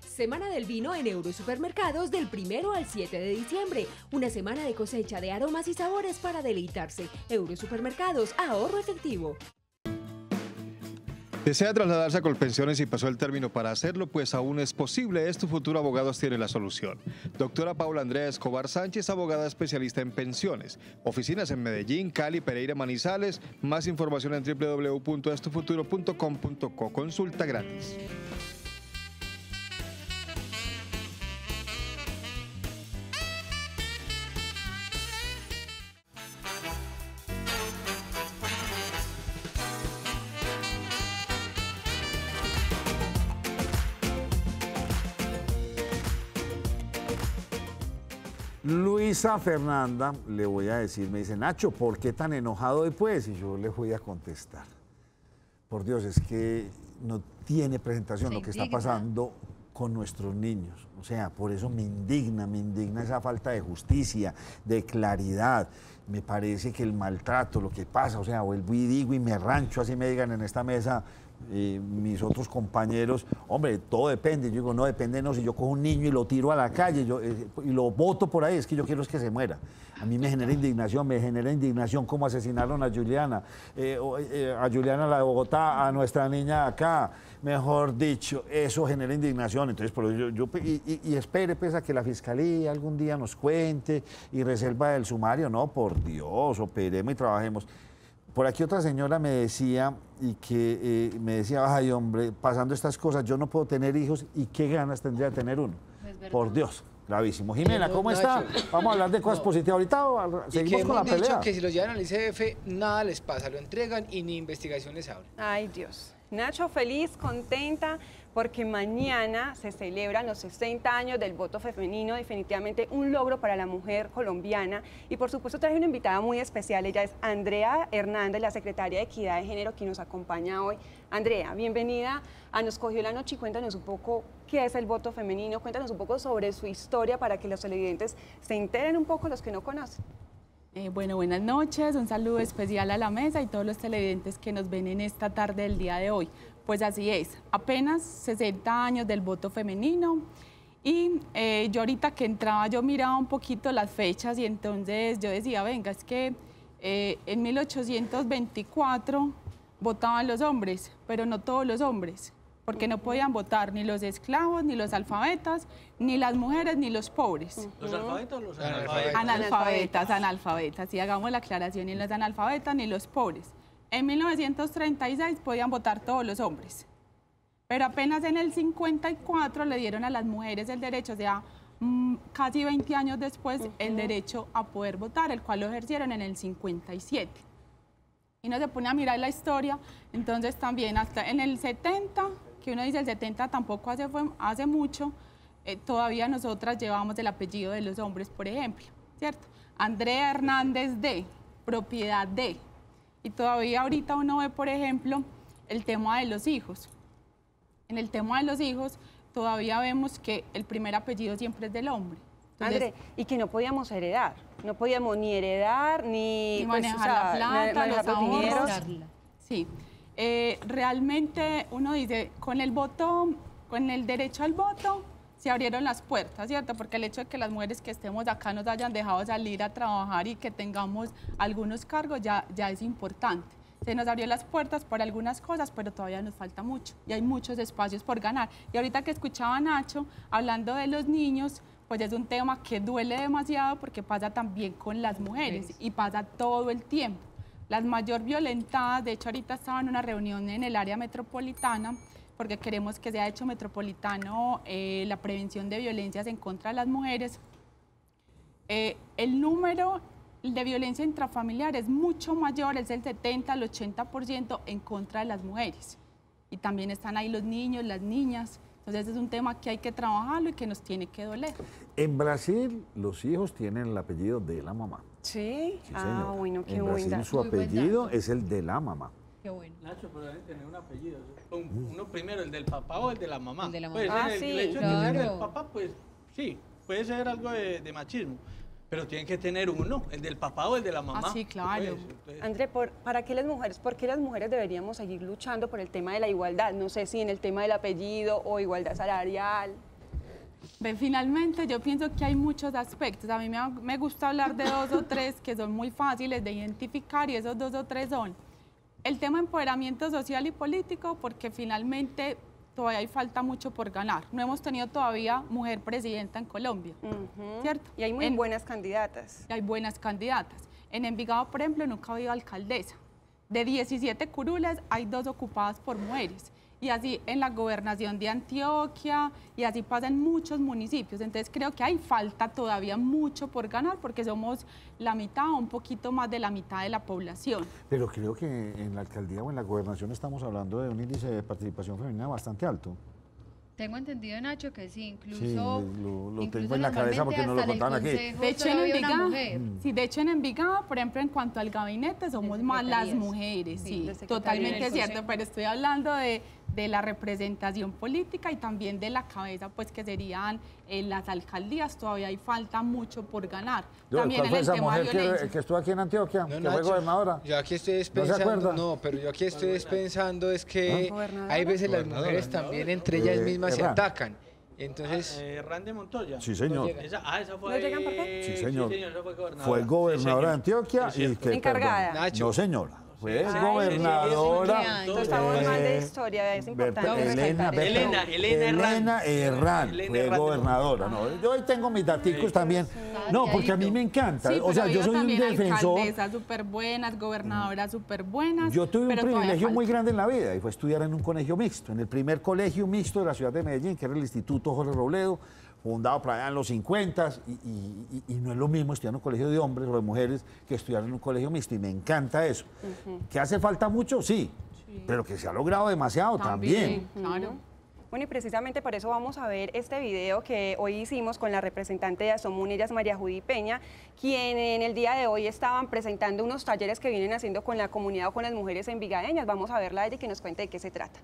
Semana del vino en Eurosupermercados del 1 al 7 de diciembre. Una semana de cosecha de aromas y sabores para deleitarse. Eurosupermercados, ahorro efectivo. ¿Desea trasladarse a Colpensiones y pasó el término para hacerlo? Pues aún es posible. Tu Futuro Abogados tiene la solución. Doctora Paula Andrea Escobar Sánchez, abogada especialista en pensiones. Oficinas en Medellín, Cali, Pereira, Manizales. Más información en www.estufuturo.com.co. Consulta gratis. Luisa Fernanda, le voy a decir, me dice, Nacho, ¿por qué tan enojado después? Y yo le voy a contestar. Por Dios, es que no tiene presentación lo que está pasando con nuestros niños. O sea, por eso me indigna esa falta de justicia, de claridad. Me parece que el maltrato, lo que pasa, o sea, vuelvo y digo y me rancho, así me digan en esta mesa mis otros compañeros, hombre, todo depende. Yo digo, no depende, no, si yo cojo un niño y lo tiro a la calle y lo boto por ahí, es que yo quiero es que se muera. A mí me genera indignación cómo asesinaron a Juliana, a Juliana la de Bogotá, a nuestra niña acá, mejor dicho, eso genera indignación. Entonces, por eso y espere pues a que la fiscalía algún día nos cuente y resuelva el sumario. No, por Dios, operemos y trabajemos. Por aquí otra señora me decía, ay hombre, pasando estas cosas, yo no puedo tener hijos y qué ganas tendría de tener uno. Por Dios, gravísimo. Jimena, ¿cómo está? Vamos a hablar de cosas positivas ahorita o seguimos con la pelea. Que si los llevan al ICF, nada les pasa, lo entregan y ni investigación les abre. Ay, Dios. Nacho, feliz, contenta, porque mañana se celebran los 60 años del voto femenino, definitivamente un logro para la mujer colombiana. Y por supuesto traje una invitada muy especial, ella es Andrea Hernández, la secretaria de Equidad de Género, que nos acompaña hoy. Andrea, bienvenida a Nos Cogió la Noche y cuéntanos un poco qué es el voto femenino, cuéntanos un poco sobre su historia para que los televidentes se enteren un poco, los que no conocen. Bueno, buenas noches, un saludo especial a la mesa y todos los televidentes que nos ven en esta tarde del día de hoy. Pues así es, apenas 60 años del voto femenino y yo ahorita que entraba yo miraba un poquito las fechas y entonces yo decía, venga, es que en 1824 votaban los hombres, pero no todos los hombres, porque no podían votar ni los esclavos, ni los alfabetas, ni las mujeres, ni los pobres. ¿Los alfabetas o los analfabetas? Analfabetas, sí, hagamos la aclaración, ni los analfabetas ni los pobres. En 1936 podían votar todos los hombres, pero apenas en el 54 le dieron a las mujeres el derecho, o sea, casi 20 años después, el derecho a poder votar, el cual lo ejercieron en el 57. Y uno se pone a mirar la historia, entonces también hasta en el 70, que uno dice el 70 tampoco hace mucho, todavía nosotras llevamos el apellido de los hombres, por ejemplo, ¿cierto? Andrea Hernández de, propiedad de. Y todavía ahorita uno ve, por ejemplo, el tema de los hijos. En el tema de los hijos todavía vemos que el primer apellido siempre es del hombre. Entonces, André, y que no podíamos heredar, no podíamos ni heredar, ni manejar la plata, los ahorros. Sí, realmente uno dice, con el voto, con el derecho al voto, se abrieron las puertas, ¿cierto? Porque el hecho de que las mujeres que estemos acá nos hayan dejado salir a trabajar y que tengamos algunos cargos ya es importante. Se nos abrió las puertas para algunas cosas, pero todavía nos falta mucho y hay muchos espacios por ganar. Y ahorita que escuchaba a Nacho hablando de los niños, pues es un tema que duele demasiado porque pasa también con las mujeres y pasa todo el tiempo. Las mayor violentadas, de hecho ahorita estaba en una reunión en el área metropolitana, porque queremos que sea hecho metropolitano la prevención de violencias en contra de las mujeres. El número de violencia intrafamiliar es mucho mayor, es el 70 al 80% en contra de las mujeres. Y también están ahí los niños, las niñas. Entonces es un tema que hay que trabajarlo y que nos tiene que doler. En Brasil los hijos tienen el apellido de la mamá. ¿Sí? Ah, bueno, qué bueno. En Brasil su apellido es el de la mamá. Qué bueno. Nacho, pero deben tener un apellido. Uno primero, el del papá o el de la mamá. El de la mamá. Pues el hecho de que sea del papá, pues sí, puede ser algo de machismo. Pero tienen que tener uno, el del papá o el de la mamá. Ah, sí, claro. Pues, André, ¿por qué las mujeres deberíamos seguir luchando por el tema de la igualdad? No sé si en el tema del apellido o igualdad salarial. Finalmente yo pienso que hay muchos aspectos. A mí me gusta hablar de 2 o 3 que son muy fáciles de identificar y esos 2 o 3 son el tema de empoderamiento social y político, porque finalmente todavía hay falta mucho por ganar. No hemos tenido todavía mujer presidenta en Colombia, ¿cierto? Y hay muy buenas candidatas. Hay buenas candidatas. En Envigado, por ejemplo, nunca ha habido alcaldesa. De 17 curules, hay 2 ocupadas por mujeres. Y así en la gobernación de Antioquia, y así pasa en muchos municipios. Entonces creo que hay falta todavía mucho por ganar, porque somos la mitad o un poquito más de la mitad de la población. Pero creo que en la alcaldía o en la gobernación estamos hablando de un índice de participación femenina bastante alto. Tengo entendido, Nacho, que sí, incluso, Sí, lo incluso tengo en la cabeza porque no lo contaban aquí. De hecho, en Envigado, por ejemplo, en cuanto al gabinete, somos más las mujeres, sí, totalmente cierto, pero estoy hablando de la representación política y también de la cabeza, pues que serían las alcaldías, todavía hay falta mucho por ganar. También ¿Cuál fue esa mujer de que estuvo aquí en Antioquia, que Nacho, fue gobernadora? Yo aquí estoy pensando, pero yo aquí estoy pensando es que hay veces las mujeres también entre ellas mismas se atacan. Entonces, Hernán de Montoya. Sí, señor. Esa fue. ¿No llegan por qué? Sí, señor. Sí, señor, esa fue gobernadora. Fue gobernadora de Antioquia y que, encargada. perdón, no, señora. Fue Ay, gobernadora. Entonces estamos mal de historia, es importante Elena Herrán fue gobernadora. No, yo hoy tengo mis daticos también. No, porque a mí me encanta. Sí, o sea, yo soy un defensor. Alcaldesas súper buenas, gobernadoras súper buenas. Yo tuve un privilegio muy falta. grande en la vida y fue estudiar en un colegio mixto, en el primer colegio mixto de la ciudad de Medellín, que era el Instituto Jorge Robledo, fundado por allá en los 50 y no es lo mismo estudiar en un colegio de hombres o de mujeres que estudiar en un colegio mixto y me encanta eso. ¿Que hace falta mucho? Sí, pero que se ha logrado demasiado también. Claro. Bueno, y precisamente por eso vamos a ver este video que hoy hicimos con la representante de Asomún, ella es María Judy Peña, quien en el día de hoy estaban presentando unos talleres que vienen haciendo con la comunidad o con las mujeres envigadeñas. Vamos a verla a ella y que nos cuente de qué se trata.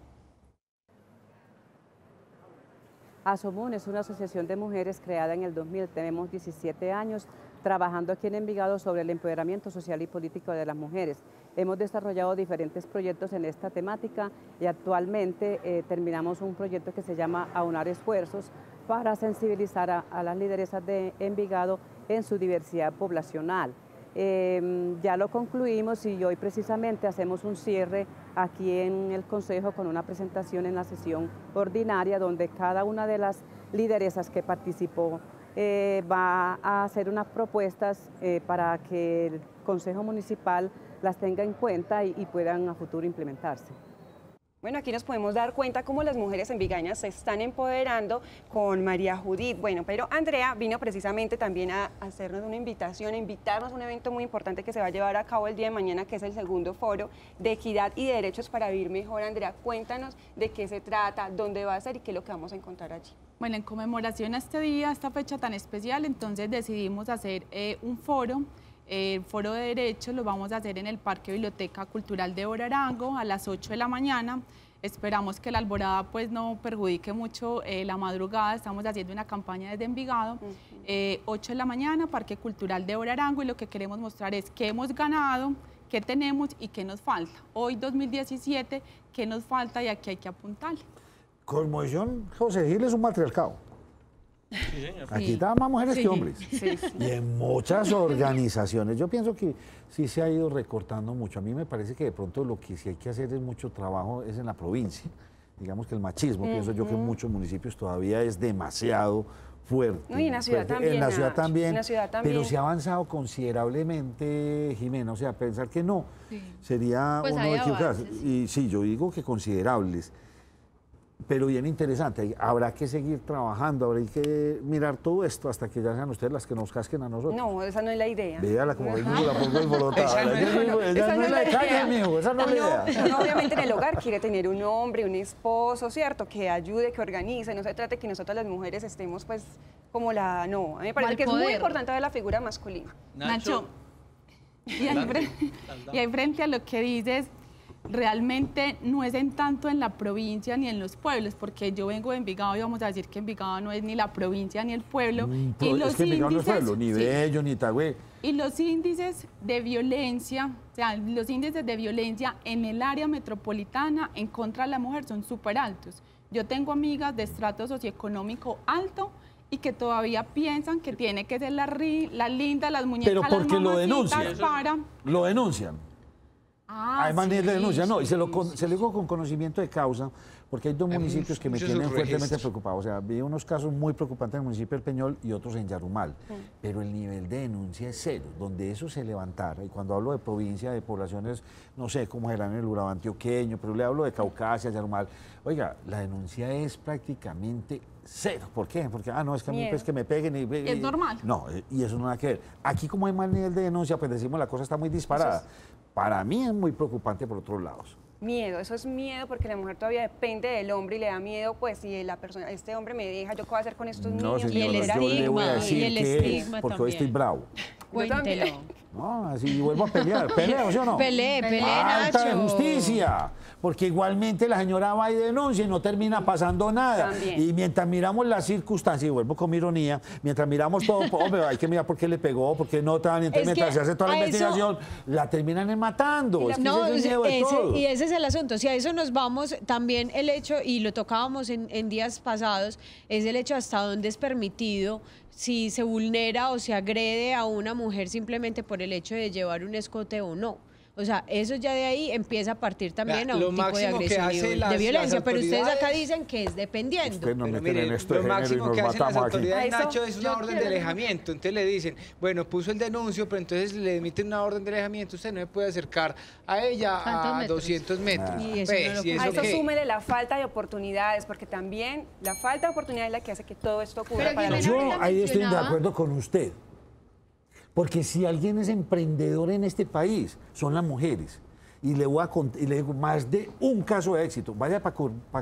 Asomún es una asociación de mujeres creada en el 2000, tenemos 17 años trabajando aquí en Envigado sobre el empoderamiento social y político de las mujeres. Hemos desarrollado diferentes proyectos en esta temática y actualmente terminamos un proyecto que se llama Aunar Esfuerzos para sensibilizar a las lideresas de Envigado en su diversidad poblacional. Ya lo concluimos y hoy precisamente hacemos un cierre aquí en el Consejo con una presentación en la sesión ordinaria donde cada una de las lideresas que participó va a hacer unas propuestas para que el Consejo Municipal las tenga en cuenta y puedan a futuro implementarse. Bueno, aquí nos podemos dar cuenta cómo las mujeres envigañas se están empoderando con María Judith. Bueno, pero Andrea vino precisamente también a hacernos una invitación, a invitarnos a un evento muy importante que se va a llevar a cabo el día de mañana, que es el segundo foro de equidad y de derechos para vivir mejor. Andrea, cuéntanos de qué se trata, dónde va a ser y qué es lo que vamos a encontrar allí. Bueno, en conmemoración a este día, esta fecha tan especial, entonces decidimos hacer un foro. El foro de derechos lo vamos a hacer en el Parque Biblioteca Cultural de Orarango a las 8 de la mañana. Esperamos que la alborada pues no perjudique mucho la madrugada. Estamos haciendo una campaña desde Envigado. 8 de la mañana, Parque Cultural de Orarango, y lo que queremos mostrar es qué hemos ganado, qué tenemos y qué nos falta. Hoy 2017, qué nos falta y aquí hay que apuntarle. Cosmovisión José Gil es un matriarcado. Sí, señor. Aquí están más mujeres que hombres. Y en muchas organizaciones. Yo pienso que sí se ha ido recortando mucho. A mí me parece que de pronto lo que sí hay que hacer es mucho trabajo es en la provincia. Digamos que el machismo, pienso yo que en muchos municipios todavía es demasiado fuerte. No, y en la ciudad también. En la ciudad también. En la ciudad también. Pero se ha avanzado considerablemente, Jimena. O sea, pensar que no sería pues uno equivocarse. Y sí, yo digo que considerables. Pero bien interesante, habrá que seguir trabajando, habrá que mirar todo esto hasta que ya sean ustedes las que nos casquen a nosotros. No, esa no es la idea. Véala como vengo, la pongo alborotada. Esa no es la idea, mijo, esa no es la idea. Uno obviamente en el hogar quiere tener un hombre, un esposo, ¿cierto? Que ayude, que organice, no se trate que nosotras las mujeres estemos pues como la... No, a mí me parece que es muy importante ver la figura masculina. Nacho, y ahí frente a lo que dices, realmente no es en tanto en la provincia ni en los pueblos, porque yo vengo de Envigado y vamos a decir que Envigado no es ni la provincia ni el pueblo. Y los es que Envigado no es pueblo, ni Bello, ni Itagüí. Y los índices de violencia, o sea, los índices de violencia en el área metropolitana en contra de la mujer son súper altos. Yo tengo amigas de estrato socioeconómico alto y que todavía piensan que tiene que ser la linda, las muñecas, pero porque las lo denuncian. Para... Lo denuncian. Hay maneras de denuncia, no, y se lo digo con conocimiento de causa, porque hay dos municipios que me tienen fuertemente preocupado. O sea, vi unos casos muy preocupantes en el municipio del Peñol y otros en Yarumal, pero el nivel de denuncia es cero. Donde eso se levantara, y cuando hablo de provincia, de poblaciones, no sé cómo será en el Urabá antioqueño, pero le hablo de Caucasia, Yarumal, oiga, la denuncia es prácticamente cero. ¿Por qué? Porque, no, es que a mí pues que me peguen y... Es normal. No, y eso no nada que ver. Aquí como hay mal nivel de denuncia, pues decimos la cosa está muy disparada. Para mí es muy preocupante por otros lados. miedo, eso es miedo porque la mujer todavía depende del hombre y le da miedo, pues si este hombre me deja, ¿yo qué voy a hacer con estos niños? Señora, y el estigma, y el estigma porque hoy estoy bravo. Cuéntelo. No, así vuelvo a pelear. ¿Peleo, sí o no? Pelee, Falta de Nacho. justicia. Porque igualmente la señora va y denuncia y no termina pasando nada. También. Y mientras miramos las circunstancias, y vuelvo con mi ironía, mientras miramos todo, hombre, hay que mirar por qué le pegó, por qué no tan. Entonces, mientras se hace toda la investigación, la terminan matando. Es que No, ese es el miedo de todos. y ese es el asunto. Si a eso nos vamos, también el hecho, y lo tocábamos en días pasados, es el hecho hasta dónde es permitido, si se vulnera o se agrede a una mujer simplemente por el hecho de llevar un escote o no. O sea, eso ya de ahí empieza a partir también a un tipo de agresión y de violencia. Pero ustedes acá dicen que es dependiendo. Usted no Pero meten mire, en esto de lo género y máximo nos que hacen las matamos aquí. autoridades, Eso, Nacho, es una yo orden de quiero- alejamiento. Entonces le dicen, bueno, puso el denuncio, pero entonces le emiten una orden de alejamiento, usted no se puede acercar a ella a ¿Cuántos 200 metros. Y eso Pues, no lo ¿y A eso qué? súmele la falta de oportunidades, porque también la falta de oportunidades es la que hace que todo esto ocurra Pero para la Jimena, mujer. Yo ahorita ahí estoy de mencionaba- acuerdo con usted. Porque si alguien es emprendedor en este país, son las mujeres. Y le voy a y le digo más de un caso de éxito. Vaya para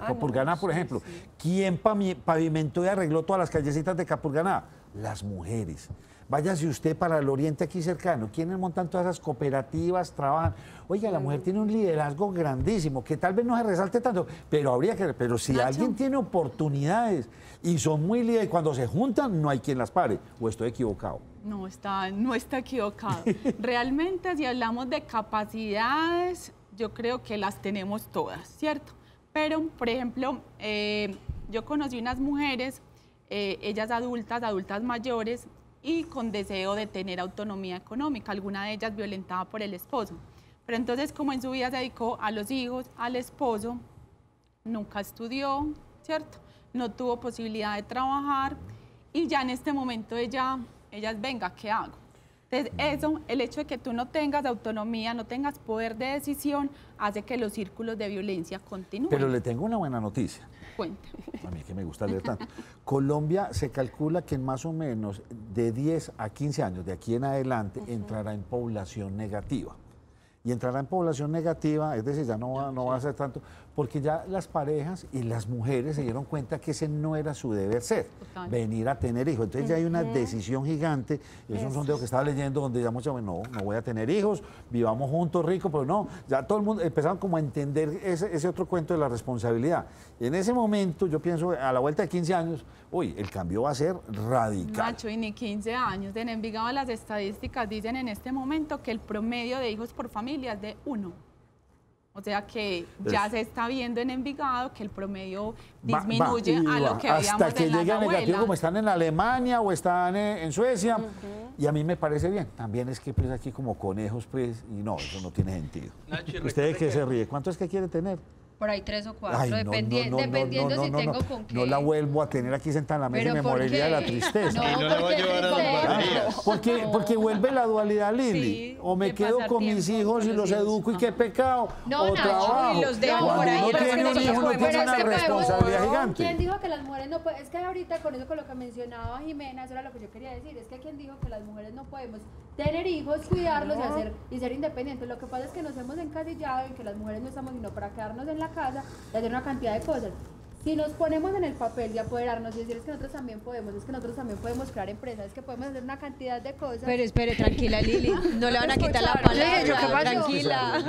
Capurganá, por ejemplo. ¿Quién pavimentó y arregló todas las callecitas de Capurganá? Las mujeres. Váyase usted para el oriente aquí cercano. ¿Quiénes montan todas esas cooperativas, trabajan? Oiga, la mujer tiene un liderazgo grandísimo, que tal vez no se resalte tanto, pero habría que... Pero si alguien tiene oportunidades y son muy líderes, cuando se juntan no hay quien las pare. ¿O estoy equivocado? No está equivocado. Realmente, si hablamos de capacidades, yo creo que las tenemos todas, ¿cierto? Pero, por ejemplo, yo conocí unas mujeres, ellas adultas mayores, y con deseo de tener autonomía económica, alguna de ellas violentada por el esposo. Pero entonces, como en su vida se dedicó a los hijos, al esposo, nunca estudió, ¿cierto? No tuvo posibilidad de trabajar, y ya en este momento ellas, venga, ¿qué hago? Entonces, eso, el hecho de que tú no tengas autonomía, no tengas poder de decisión, hace que los círculos de violencia continúen. Pero le tengo una buena noticia. Cuéntame. A mí que me gusta leer tanto. Colombia se calcula que en más o menos de 10 a 15 años, de aquí en adelante, entrará en población negativa. Y entrará en población negativa, es decir, ya no va a ser tanto, porque ya las parejas y las mujeres se dieron cuenta que ese no era su deber ser, Total. venir a tener hijos. Entonces ya hay una decisión gigante, es un sondeo que estaba leyendo donde ya muchos, no voy a tener hijos, vivamos juntos, ricos, pero no, ya todo el mundo empezaron como a entender ese otro cuento de la responsabilidad. Y en ese momento, yo pienso, a la vuelta de 15 años, uy, el cambio va a ser radical. Nacho, y ni 15 años. En Envigado las estadísticas dicen en este momento que el promedio de hijos por familia es de 1. O sea que ya se está viendo en Envigado que el promedio disminuye a lo que veíamos hasta que en las llegue a negativo, abuelas. como están en Alemania o están en Suecia. Y a mí me parece bien. También es que pues aquí como conejos, pues, y no, eso no tiene sentido. Nacho, y ¿Usted de qué recuerde se ríe? ¿Cuánto es que quiere tener? Por ahí 3 o 4, Ay, dependiendo si tengo con qué. No la vuelvo a tener aquí sentada en la mesa y ¿Pero me por moriría de la qué? tristeza. Y no le va a llevar a las barberías. Porque vuelve la dualidad, Lili. Sí, O me de quedo pasar con mis tiempo hijos con y los los hijos. educo y qué pecado. No, o Nacho, trabajo. y los dejo Cuando por ahí, uno pero es tiene que un nosotros hijo, uno podemos- tiene una pero es que responsabilidad podemos- gigante. ¿Quién dijo que las mujeres no pueden? Es que ahorita con eso, con lo que mencionaba Jimena, eso era lo que yo quería decir. Es que quien dijo que las mujeres no podemos tener hijos, cuidarlos y ser independientes. Lo que pasa es que nos hemos encasillado en que las mujeres no estamos sino para quedarnos en la casa y hacer una cantidad de cosas. Si nos ponemos en el papel de apoderarnos y decir es que nosotros también podemos, es que nosotros también podemos crear empresas, es que podemos hacer una cantidad de cosas. Pero espere, tranquila, Lili. No le van a quitar la escucharon. palabra. ¿Qué pasó? Tranquila.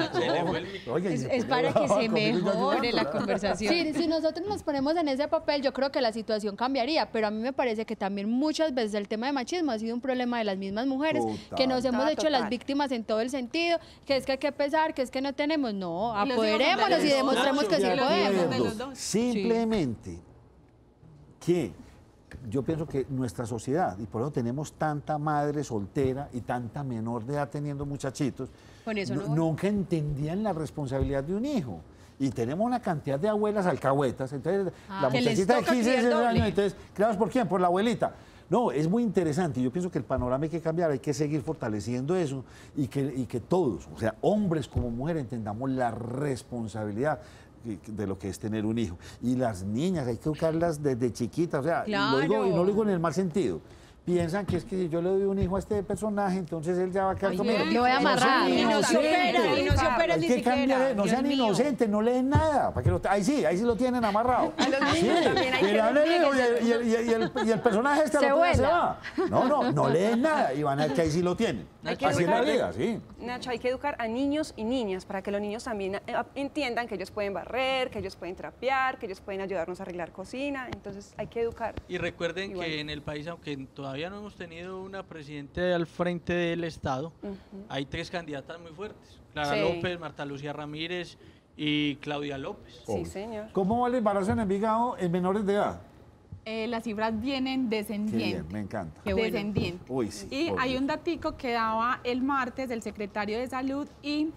Oye, Es para que se mejore la conversación. Sí, si nosotros nos ponemos en ese papel, yo creo que la situación cambiaría, pero a mí me parece que también muchas veces el tema de machismo ha sido un problema de las mismas mujeres, Total. que nos hemos hecho Total. las víctimas en todo el sentido, que es que hay que pesar, que es que no tenemos, no, Y los hijos son de apoderémonos los y dos. demostremos que sí Nacho, y los hijos son de podemos. los dos. Simplemente que yo pienso que nuestra sociedad, y por eso tenemos tanta madre soltera y tanta menor de edad teniendo muchachitos, Con eso no. nunca entendían la responsabilidad de un hijo. Y tenemos una cantidad de abuelas alcahuetas, entonces la que les muchachita de toca 15, criar 16 doble. años, entonces, ¿criados por quién? Por la abuelita. No, es muy interesante. Yo pienso que el panorama hay que cambiar, hay que seguir fortaleciendo eso y que todos, o sea, hombres como mujeres, entendamos la responsabilidad de lo que es tener un hijo. Y las niñas, hay que educarlas desde chiquitas, o sea, Claro. y no lo digo en el mal sentido, piensan que es que si yo le doy un hijo a este personaje, entonces él ya va a quedar conmigo. Lo voy a amarrar. Y no se opera ni siquiera. No sean inocentes, no leen nada. Para que ahí sí lo tienen amarrado. A los niños Sí, también hay y que el personaje este al otro día se va. No leen nada y van a ver que ahí sí lo tienen. Así es la vida, sí. Nacho, hay que educar a niños y niñas para que los niños también entiendan que ellos pueden barrer, que ellos pueden trapear, que ellos pueden ayudarnos a arreglar cocina. Entonces hay que educar. Y recuerden que en el país, aunque todavía no hemos tenido una presidenta al frente del Estado, hay 3 candidatas muy fuertes. Clara López, Marta Lucía Ramírez y Claudia López. Sí, señor. ¿Cómo va el embarazo en Envigado en menores de edad? Las cifras vienen Qué descendientes. bien, me encanta. Descendientes. Uy, sí, Y por hay Dios. un datico que daba el martes el secretario de Salud y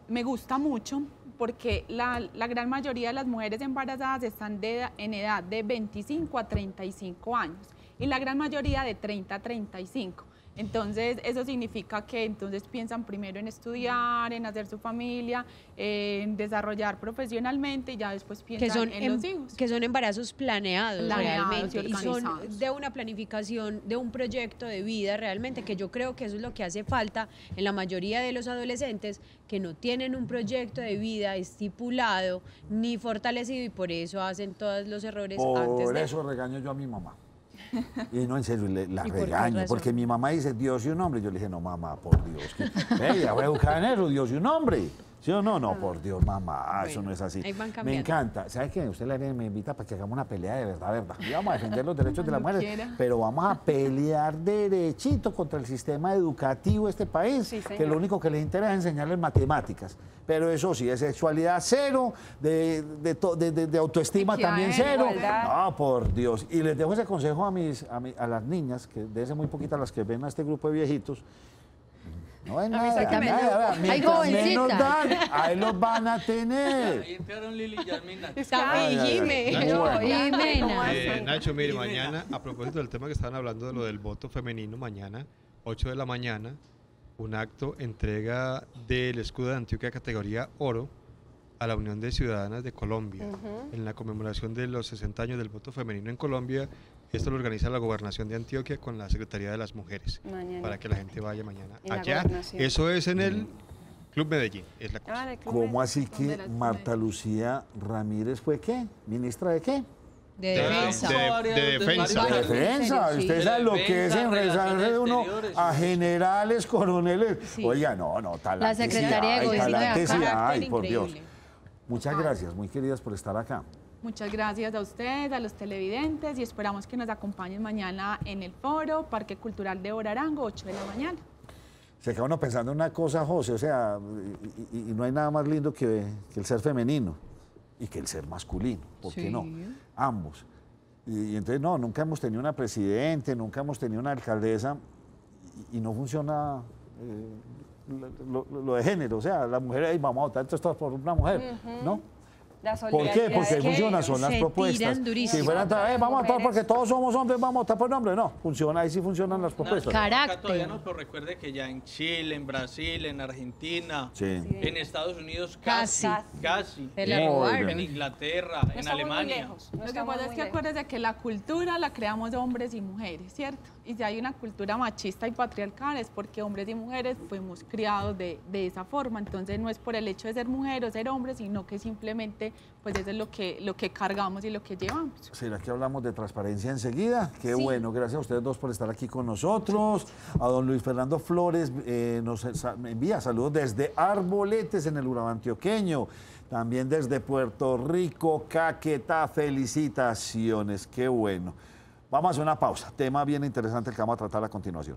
me gusta mucho porque la gran mayoría de las mujeres embarazadas están en edad de 25 a 35 años y la gran mayoría de 30 a 35. Entonces, eso significa que entonces piensan primero en estudiar, en hacer su familia, en desarrollar profesionalmente y ya después piensan en los hijos. Que son embarazos planeados realmente y y son organizados. de una planificación, de un proyecto de vida realmente, que yo creo que eso es lo que hace falta en la mayoría de los adolescentes, que no tienen un proyecto de vida estipulado ni fortalecido y por eso hacen todos los errores antes Por de... eso regaño yo a mi mamá. Y no, en serio, la ¿Y por qué regaño, razón? porque mi mamá dice Dios y un hombre. Yo le dije, no, mamá, por Dios. Ella voy a buscar en eso, Dios y un hombre. ¿Sí o no? No, por Dios, mamá, eso no es así. ahí van Me cambiando. encanta. ¿Sabe qué? Usted me invita para que hagamos una pelea de verdad. Y vamos a defender los derechos de las Cuando mujeres, quiera. pero vamos a pelear derechito contra el sistema educativo de este país, Sí, que señor. lo único que les interesa es enseñarles matemáticas. Pero eso sí, de sexualidad cero, de autoestima Equidad, también cero. igualdad. No, por Dios. Y les dejo ese consejo a las niñas, que de ese muy poquitas las que ven a este grupo de viejitos. No es nada, Exactamente. nada. Hay Mientras menos jovencitas. dan, ahí los van a tener. Ahí entraron Lili y Yasmina. También, Jimé. Nacho, Jimena. Nacho, mire, mañana, a propósito del tema que estaban hablando de lo del voto femenino, mañana, 8 de la mañana, un acto entrega del escudo de Antioquia categoría oro a la Unión de Ciudadanas de Colombia, en la conmemoración de los 60 años del voto femenino en Colombia. Esto lo organiza la Gobernación de Antioquia con la Secretaría de las Mujeres, Mañana. para que la gente vaya mañana En la allá. Gobernación. Eso es en el Club Medellín, es la cosa. Ah, el club ¿Cómo de- así que ¿Dónde las Marta Lucía Ramírez fue qué? ¿Ministra de qué? De De- defensa. de defensa. De defensa. Sí. Usted sabe lo que es Defensa, enredarse relaciones uno exteriores. a generales, coroneles. Sí. Oiga, no, talante. La secretaria de sí hay, Gobierno de talante sí acá. hay, por Dios. Increíble. Muchas gracias, muy queridas por estar acá. Muchas gracias a ustedes, a los televidentes y esperamos que nos acompañen mañana en el foro Parque Cultural de Orarango, 8 de la mañana. Se queda uno pensando en una cosa, José, o sea, y no hay nada más lindo que el ser femenino y que el ser masculino, ¿por qué Sí. no? Ambos. Y entonces, no, nunca hemos tenido una presidente, nunca hemos tenido una alcaldesa y no funciona lo de género, o sea, la mujer, "Ey, vamos a votar entonces todas por una mujer", ¿no? La ¿Por qué? solidaridad Porque de funciona, son las se propuestas. tiran durísimo. Si fueran, vamos a votar porque Mujeres. todos somos hombres, vamos a votar por hombre. No, funciona, ahí sí funcionan las propuestas. Acá todavía Carácter. no, pero recuerde que ya en Chile, en Brasil, en Argentina, Sí. en Estados Unidos Casi. casi. Se la Muy robaron. bien. En Inglaterra, No en estamos muy Alemania. lejos, no Lo que estamos pasa es muy que lejos. acuérdense que la cultura la creamos hombres y mujeres, ¿cierto? Y si hay una cultura machista y patriarcal es porque hombres y mujeres fuimos criados de esa forma. Entonces no es por el hecho de ser mujer o ser hombre, sino que simplemente pues eso es lo que cargamos y lo que llevamos. ¿Será que hablamos de transparencia enseguida? Qué bueno, gracias a ustedes dos por estar aquí con nosotros. A don Luis Fernando Flores nos envía saludos desde Arboletes en el Urabá antioqueño. También desde Puerto Rico, Caquetá, felicitaciones, qué bueno. Vamos a hacer una pausa, tema bien interesante el que vamos a tratar a continuación.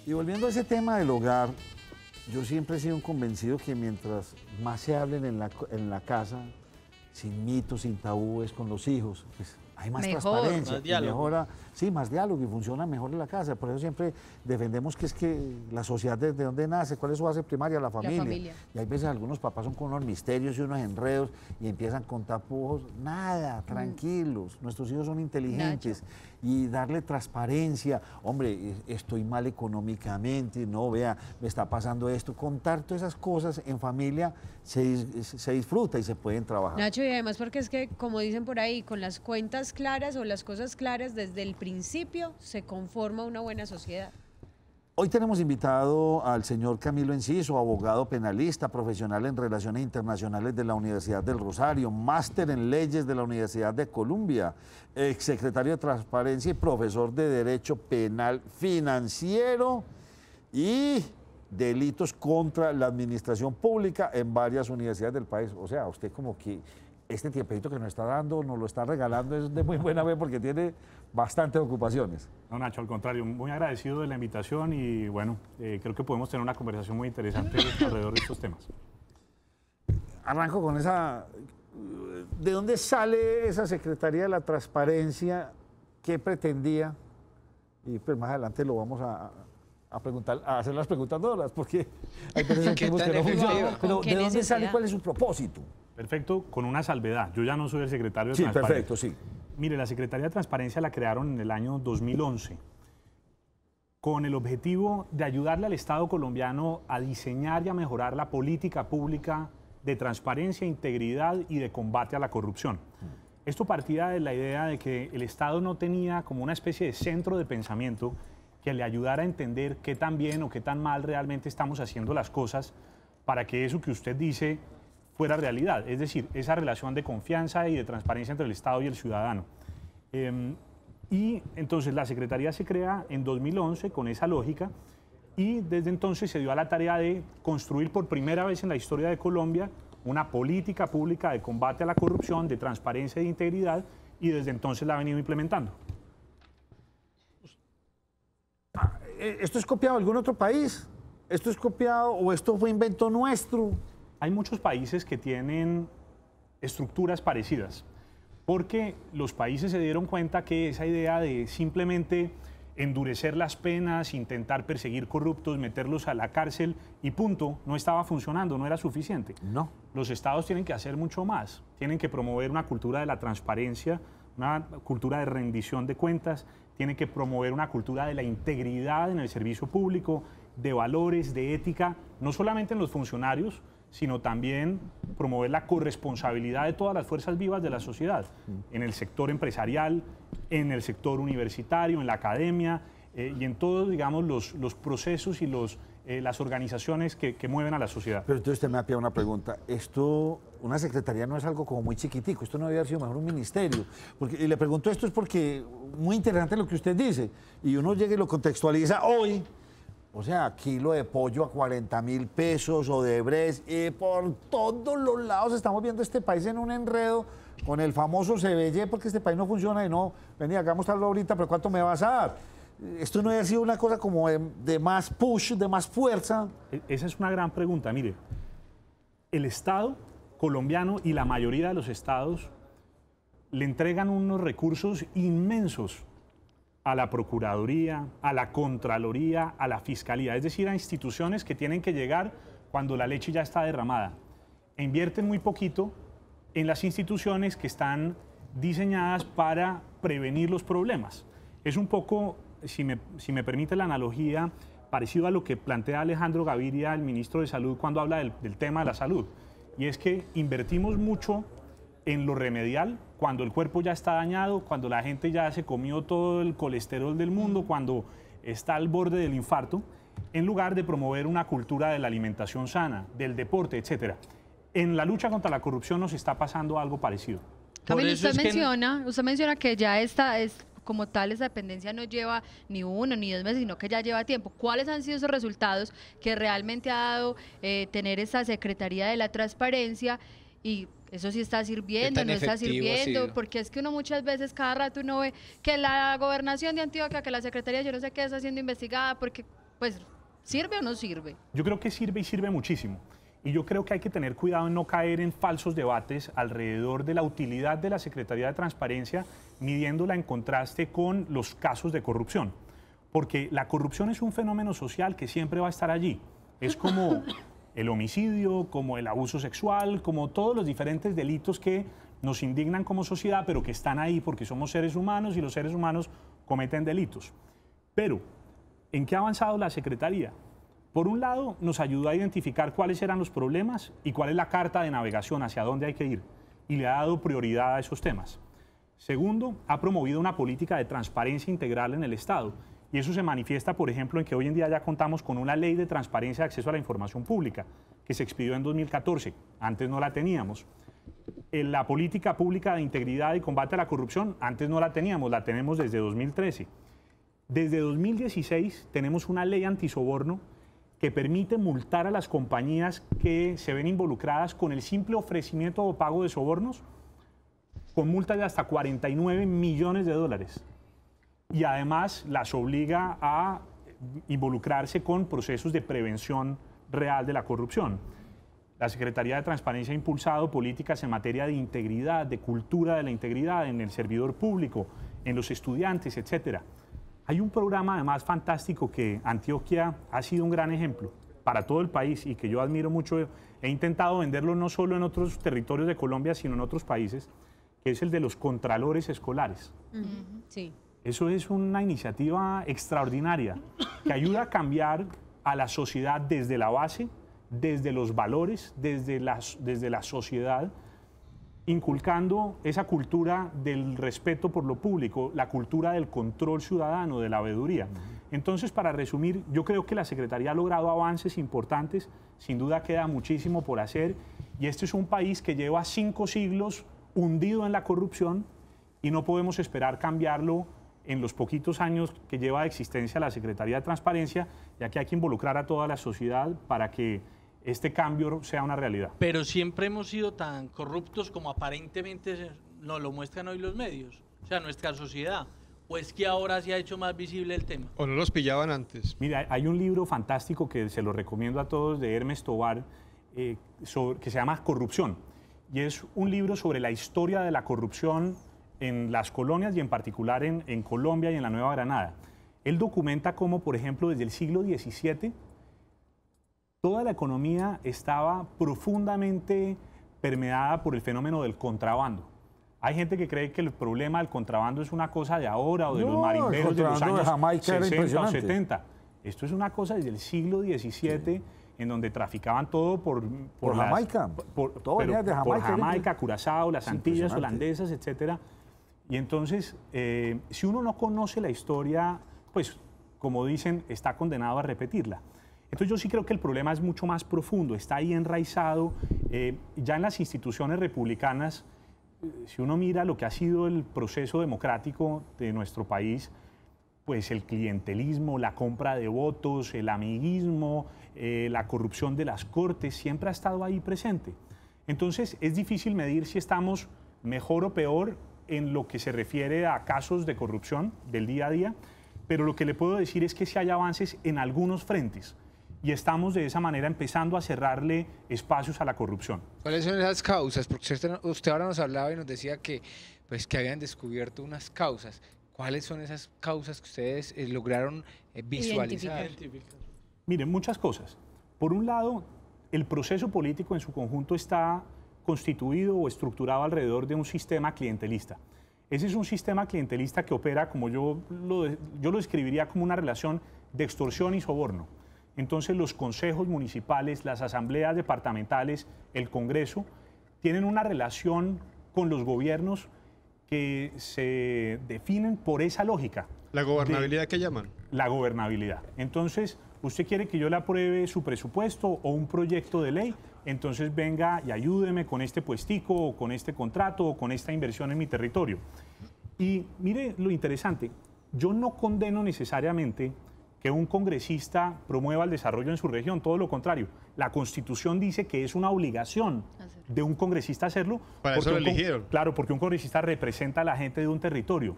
Y volviendo a ese tema del hogar, yo siempre he sido un convencido que mientras más se hablen en la casa, sin mitos, sin tabúes con los hijos, pues hay más Mejor. transparencia, Más diálogo. mejora, sí, más diálogo y funciona mejor en la casa. Por eso siempre defendemos que es que la sociedad desde dónde nace, cuál es su base primaria, la familia. Y hay veces algunos papás son con unos misterios y unos enredos y empiezan con tapujos. Nada, tranquilos, nuestros hijos son inteligentes. Y darle transparencia, hombre, estoy mal económicamente, no, vea, me está pasando esto. Contar todas esas cosas en familia se disfruta y se pueden trabajar. Nacho, y además porque es que, como dicen por ahí, con las cuentas claras o las cosas claras desde el principio se conforma una buena sociedad. Hoy tenemos invitado al señor Camilo Enciso, abogado penalista, profesional en Relaciones Internacionales de la Universidad del Rosario, máster en Leyes de la Universidad de Columbia, exsecretario de Transparencia y profesor de Derecho Penal Financiero y Delitos contra la Administración Pública en varias universidades del país. O sea, usted como que este tiempito que nos está dando, nos lo está regalando, es de muy buena vez porque tiene bastantes ocupaciones. No, Nacho, al contrario, muy agradecido de la invitación y bueno, creo que podemos tener una conversación muy interesante alrededor de estos temas. Arranco con esa... ¿De dónde sale esa Secretaría de la Transparencia? ¿Qué pretendía? Y pues más adelante lo vamos a preguntar, a hacer las preguntas todas, porque hay veces que no funciona. Pero ¿de dónde sale y cuál es su propósito? Perfecto, con una salvedad. Yo ya no soy el secretario de Transparencia. Perfecto, sí. Mire, la Secretaría de Transparencia la crearon en el año 2011 con el objetivo de ayudarle al Estado colombiano a diseñar y a mejorar la política pública de transparencia, integridad y de combate a la corrupción. Esto partía de la idea de que el Estado no tenía como una especie de centro de pensamiento que le ayudara a entender qué tan bien o qué tan mal realmente estamos haciendo las cosas para que eso que usted dice fuera realidad, es decir, esa relación de confianza y de transparencia entre el Estado y el ciudadano. Y entonces la Secretaría se crea en 2011 con esa lógica y desde entonces se dio a la tarea de construir por primera vez en la historia de Colombia una política pública de combate a la corrupción, de transparencia e de integridad y desde entonces la ha venido implementando. ¿Esto es copiado de algún otro país? ¿Esto es copiado o esto fue invento nuestro? Hay muchos países que tienen estructuras parecidas, porque los países se dieron cuenta que esa idea de simplemente endurecer las penas, intentar perseguir corruptos, meterlos a la cárcel y punto, no estaba funcionando, no era suficiente. No. Los estados tienen que hacer mucho más, tienen que promover una cultura de la transparencia, una cultura de rendición de cuentas, tienen que promover una cultura de la integridad en el servicio público, de valores, de ética, no solamente en los funcionarios, sino también promover la corresponsabilidad de todas las fuerzas vivas de la sociedad, en el sector empresarial, en el sector universitario, en la academia y en todos, digamos, los procesos y las organizaciones que mueven a la sociedad. Pero entonces usted me ha pedido una pregunta. Esto, una secretaría no es algo como muy chiquitico, esto no debe haber sido mejor un ministerio. Y le pregunto esto es porque muy interesante lo que usted dice, y uno llega y lo contextualiza hoy. O sea, kilo de pollo a 40.000 pesos o de bres, y por todos los lados estamos viendo este país en un enredo con el famoso CBY, porque este país no funciona y no, vení, hagamos tal ahorita, pero ¿cuánto me vas a dar? Esto no había sido una cosa como de más push, de más fuerza. Esa es una gran pregunta. Mire, el Estado colombiano y la mayoría de los estados le entregan unos recursos inmensos a la Procuraduría, a la Contraloría, a la Fiscalía, es decir, a instituciones que tienen que llegar cuando la leche ya está derramada. E invierten muy poquito en las instituciones que están diseñadas para prevenir los problemas. Es un poco, si me permite la analogía, parecido a lo que plantea Alejandro Gaviria, el ministro de Salud, cuando habla del tema de la salud. Y es que invertimos mucho en lo remedial, cuando el cuerpo ya está dañado, cuando la gente ya se comió todo el colesterol del mundo, cuando está al borde del infarto, en lugar de promover una cultura de la alimentación sana, del deporte, etc. En la lucha contra la corrupción nos está pasando algo parecido. Camilo, usted menciona que ya como tal, esa dependencia no lleva ni 1 ni 2 meses, sino que ya lleva tiempo. ¿Cuáles han sido esos resultados que realmente ha dado tener esa Secretaría de la Transparencia? Y eso sí está sirviendo, no está sirviendo, porque es que uno muchas veces, cada rato uno ve que la gobernación de Antioquia, que la Secretaría, yo no sé qué, está siendo investigada, porque, pues, ¿sirve o no sirve? Yo creo que sirve y sirve muchísimo. Y yo creo que hay que tener cuidado en no caer en falsos debates alrededor de la utilidad de la Secretaría de Transparencia, midiéndola en contraste con los casos de corrupción. Porque la corrupción es un fenómeno social que siempre va a estar allí. Es como el homicidio, como el abuso sexual, como todos los diferentes delitos que nos indignan como sociedad, pero que están ahí porque somos seres humanos y los seres humanos cometen delitos. Pero, ¿en qué ha avanzado la Secretaría? Por un lado, nos ayudó a identificar cuáles eran los problemas y cuál es la carta de navegación, hacia dónde hay que ir, y le ha dado prioridad a esos temas. Segundo, ha promovido una política de transparencia integral en el Estado, y eso se manifiesta, por ejemplo, en que hoy en día ya contamos con una ley de transparencia de acceso a la información pública, que se expidió en 2014, antes no la teníamos. La política pública de integridad y combate a la corrupción, antes no la teníamos, la tenemos desde 2013. Desde 2016 tenemos una ley antisoborno que permite multar a las compañías que se ven involucradas con el simple ofrecimiento o pago de sobornos, con multas de hasta 49 millones de dólares. Y además las obliga a involucrarse con procesos de prevención real de la corrupción. La Secretaría de Transparencia ha impulsado políticas en materia de integridad, de cultura de la integridad en el servidor público, en los estudiantes, etcétera. Hay un programa además fantástico que Antioquia ha sido un gran ejemplo para todo el país y que yo admiro mucho. He intentado venderlo no solo en otros territorios de Colombia, sino en otros países, que es el de los contralores escolares. Sí. Eso es una iniciativa extraordinaria que ayuda a cambiar a la sociedad desde la base, desde los valores, desde la sociedad, inculcando esa cultura del respeto por lo público, la cultura del control ciudadano, de la veeduría. Entonces, para resumir, yo creo que la Secretaría ha logrado avances importantes, sin duda queda muchísimo por hacer, y este es un país que lleva 5 siglos hundido en la corrupción y no podemos esperar cambiarlo en los poquitos años que lleva de existencia la Secretaría de Transparencia, ya que hay que involucrar a toda la sociedad para que este cambio sea una realidad. Pero siempre hemos sido tan corruptos como aparentemente nos lo muestran hoy los medios, o sea, nuestra sociedad. ¿O es que ahora se ha hecho más visible el tema? ¿O no los pillaban antes? Mira, hay un libro fantástico que se lo recomiendo a todos de Hermes Tobar, que se llama Corrupción. Y es un libro sobre la historia de la corrupción en las colonias y en particular en Colombia y en la Nueva Granada. Él documenta cómo, por ejemplo, desde el siglo XVII, toda la economía estaba profundamente permeada por el fenómeno del contrabando. Hay gente que cree que el problema del contrabando es una cosa de ahora o de los marimberos de los años 60 o 70. Esto es una cosa desde el siglo XVII, en donde traficaban todo por Jamaica. Todo venía de Jamaica. Por Jamaica, Curazao, las Antillas holandesas, etcétera. Y entonces, si uno no conoce la historia, pues, como dicen, está condenado a repetirla. Entonces yo sí creo que el problema es mucho más profundo, está ahí enraizado. Ya en las instituciones republicanas, si uno mira lo que ha sido el proceso democrático de nuestro país, pues el clientelismo, la compra de votos, el amiguismo, la corrupción de las cortes, siempre ha estado ahí presente. Entonces es difícil medir si estamos mejor o peor en lo que se refiere a casos de corrupción del día a día, pero lo que le puedo decir es que sí hay avances en algunos frentes. Y estamos de esa manera empezando a cerrarle espacios a la corrupción. ¿Cuáles son esas causas? Porque usted ahora nos hablaba y nos decía que, pues, que habían descubierto unas causas. ¿Cuáles son esas causas que ustedes lograron visualizar? Miren, muchas cosas. Por un lado, el proceso político en su conjunto está constituido o estructurado alrededor de un sistema clientelista. Ese es un sistema clientelista que opera, como yo lo describiría como una relación de extorsión y soborno. Entonces los consejos municipales, las asambleas departamentales, el Congreso, tienen una relación con los gobiernos que se definen por esa lógica. ¿La gobernabilidad que llaman? La gobernabilidad. Entonces, usted quiere que yo le apruebe su presupuesto o un proyecto de ley, entonces venga y ayúdeme con este puestico, o con este contrato, o con esta inversión en mi territorio. Y mire lo interesante, yo no condeno necesariamente que un congresista promueva el desarrollo en su región, todo lo contrario. La Constitución dice que es una obligación de un congresista hacerlo. Para eso lo eligieron. Claro, porque un congresista representa a la gente de un territorio.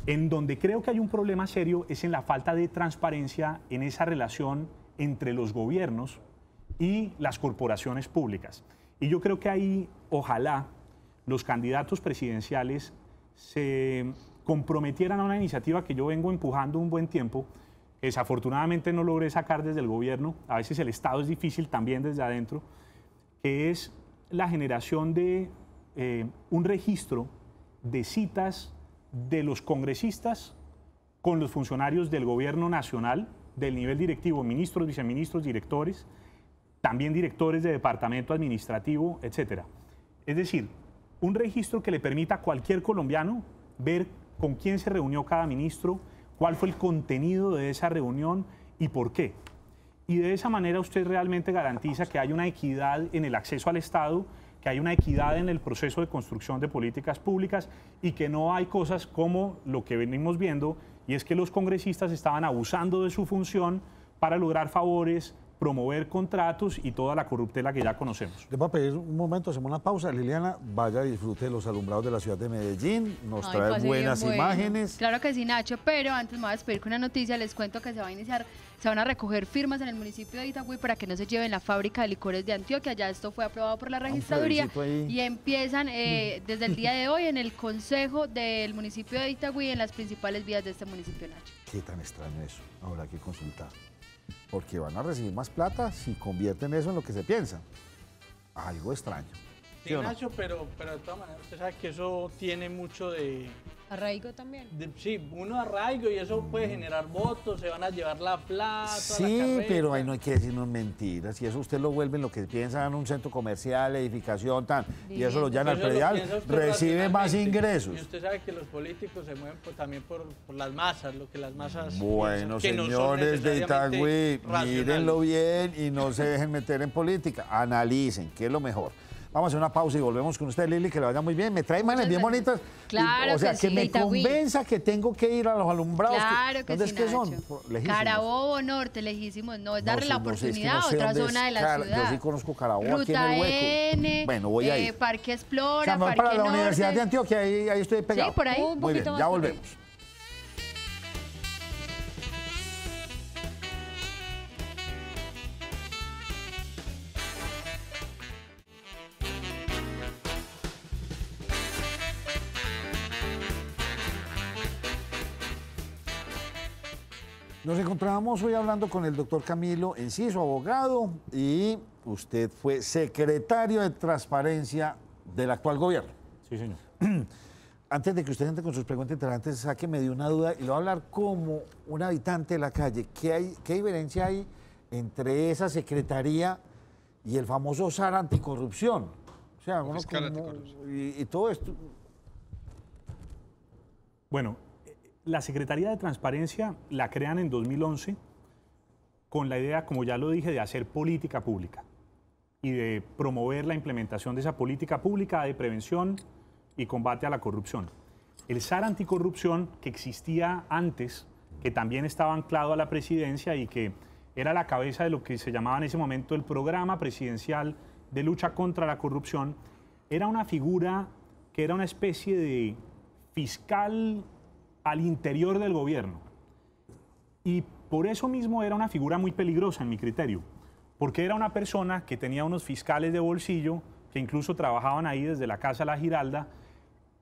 En donde creo que hay un problema serio es en la falta de transparencia en esa relación entre los gobiernos y las corporaciones públicas. Y yo creo que ahí, ojalá, los candidatos presidenciales se comprometieran a una iniciativa que yo vengo empujando un buen tiempo, que desafortunadamente no logré sacar desde el gobierno, a veces el Estado es difícil también desde adentro, que es la generación de un registro de citas de los congresistas con los funcionarios del gobierno nacional, del nivel directivo, ministros, viceministros, directores, también directores de departamento administrativo, etc. Es decir, un registro que le permita a cualquier colombiano ver con quién se reunió cada ministro, cuál fue el contenido de esa reunión y por qué. Y de esa manera usted realmente garantiza que hay una equidad en el acceso al Estado, que hay una equidad en el proceso de construcción de políticas públicas y que no hay cosas como lo que venimos viendo, y es que los congresistas estaban abusando de su función para lograr favores, promover contratos y toda la corruptela que ya conocemos. Les voy a pedir un momento, hacemos una pausa. Liliana, vaya y disfrute de los alumbrados de la ciudad de Medellín, nos trae buenas imágenes. Claro que sí, Nacho, pero antes me voy a despedir con una noticia. Les cuento que se van a recoger firmas en el municipio de Itagüí para que no se lleven la fábrica de licores de Antioquia. Ya esto fue aprobado por la registraduría y empiezan desde el día de hoy en el consejo del municipio de Itagüí, en las principales vías de este municipio, Nacho. Qué tan extraño eso, habrá que consultar. Porque van a recibir más plata si convierten eso en lo que se piensa. Algo extraño. Sí, Nacho, pero de todas maneras, usted sabe que eso tiene mucho de... Arraigo también. Sí, uno arraigo y eso puede generar votos, se van a llevar la plata. Sí, pero ahí no hay que decirnos mentiras. Si eso usted lo vuelve en lo que piensa en un centro comercial, edificación, tan, y eso lo llevan al predial, recibe más ingresos. Y usted sabe que los políticos se mueven también por las masas, lo que las masas. Bueno, piensan, señores de Itagüí, mírenlo bien y no se dejen meter en política. Analicen, ¿qué es lo mejor? Vamos a hacer una pausa y volvemos con usted, Lili, que le vaya muy bien. Me trae imágenes bien bonitas. Claro, o sea, que me convenza que tengo que ir a los alumbrados. Claro que sí, ¿Dónde es que son? Lejísimos. Carabobo Norte, lejísimos. No, es darle la oportunidad a otra zona de la ciudad. Yo sí conozco Carabobo, aquí en Ruta el Hueco. N, bueno, voy a ir. Parque Explora, Parque para la Norte. Universidad de Antioquia, ahí estoy pegado. Sí, por ahí. Muy bien, ya volvemos. Nos encontrábamos hoy hablando con el doctor Camilo Enciso, abogado, y usted fue secretario de Transparencia del actual gobierno. Sí, señor. Antes de que usted entre con sus preguntas interesantes, sáqueme de una duda y le voy a hablar como un habitante de la calle. ¿Qué diferencia hay entre esa secretaría y el famoso SAR anticorrupción? O sea, uno como, y todo esto. Bueno, la Secretaría de Transparencia la crean en 2011 con la idea, como ya lo dije, de hacer política pública y de promover la implementación de esa política pública de prevención y combate a la corrupción. El SAR anticorrupción, que existía antes, que también estaba anclado a la presidencia y que era la cabeza de lo que se llamaba en ese momento el Programa Presidencial de Lucha contra la Corrupción, era una figura que era una especie de fiscal al interior del gobierno. Y por eso mismo era una figura muy peligrosa en mi criterio, porque era una persona que tenía unos fiscales de bolsillo que incluso trabajaban ahí desde la Casa La Giralda,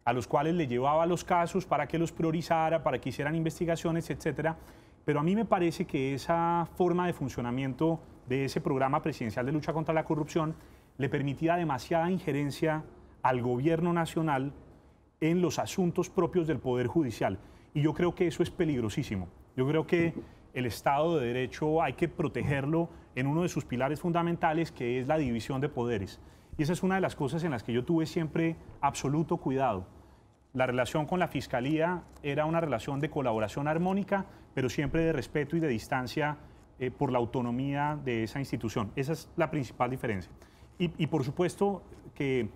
a los cuales le llevaba los casos para que los priorizara, para que hicieran investigaciones, etc. Pero a mí me parece que esa forma de funcionamiento de ese programa presidencial de lucha contra la corrupción le permitía demasiada injerencia al gobierno nacional en los asuntos propios del Poder Judicial. Y yo creo que eso es peligrosísimo. Yo creo que el Estado de Derecho hay que protegerlo en uno de sus pilares fundamentales, que es la división de poderes. Y esa es una de las cosas en las que yo tuve siempre absoluto cuidado. La relación con la Fiscalía era una relación de colaboración armónica, pero siempre de respeto y de distancia por la autonomía de esa institución. Esa es la principal diferencia. Y por supuesto que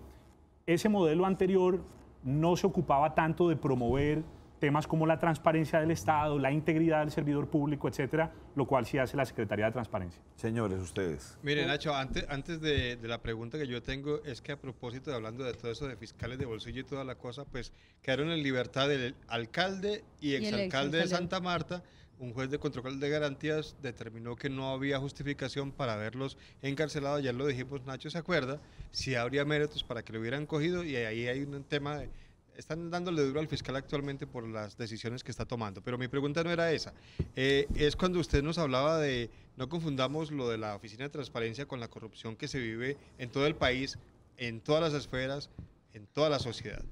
ese modelo anterior no se ocupaba tanto de promover temas como la transparencia del Estado, la integridad del servidor público, etcétera, lo cual sí hace la Secretaría de Transparencia. Señores, ustedes. Mire, Nacho, antes de la pregunta que yo tengo, es que a propósito de hablando de todo eso de fiscales de bolsillo y toda la cosa, pues quedaron en libertad el alcalde y exalcalde de Santa Marta un juez de control de garantías determinó que no había justificación para haberlos encarcelado, ya lo dijimos, Nacho se acuerda, si habría méritos para que lo hubieran cogido, y ahí hay un tema de, están dándole duro al fiscal actualmente por las decisiones que está tomando, pero mi pregunta no era esa, es cuando usted nos hablaba de, no confundamos lo de la Oficina de Transparencia con la corrupción que se vive en todo el país, en todas las esferas, en toda la sociedad.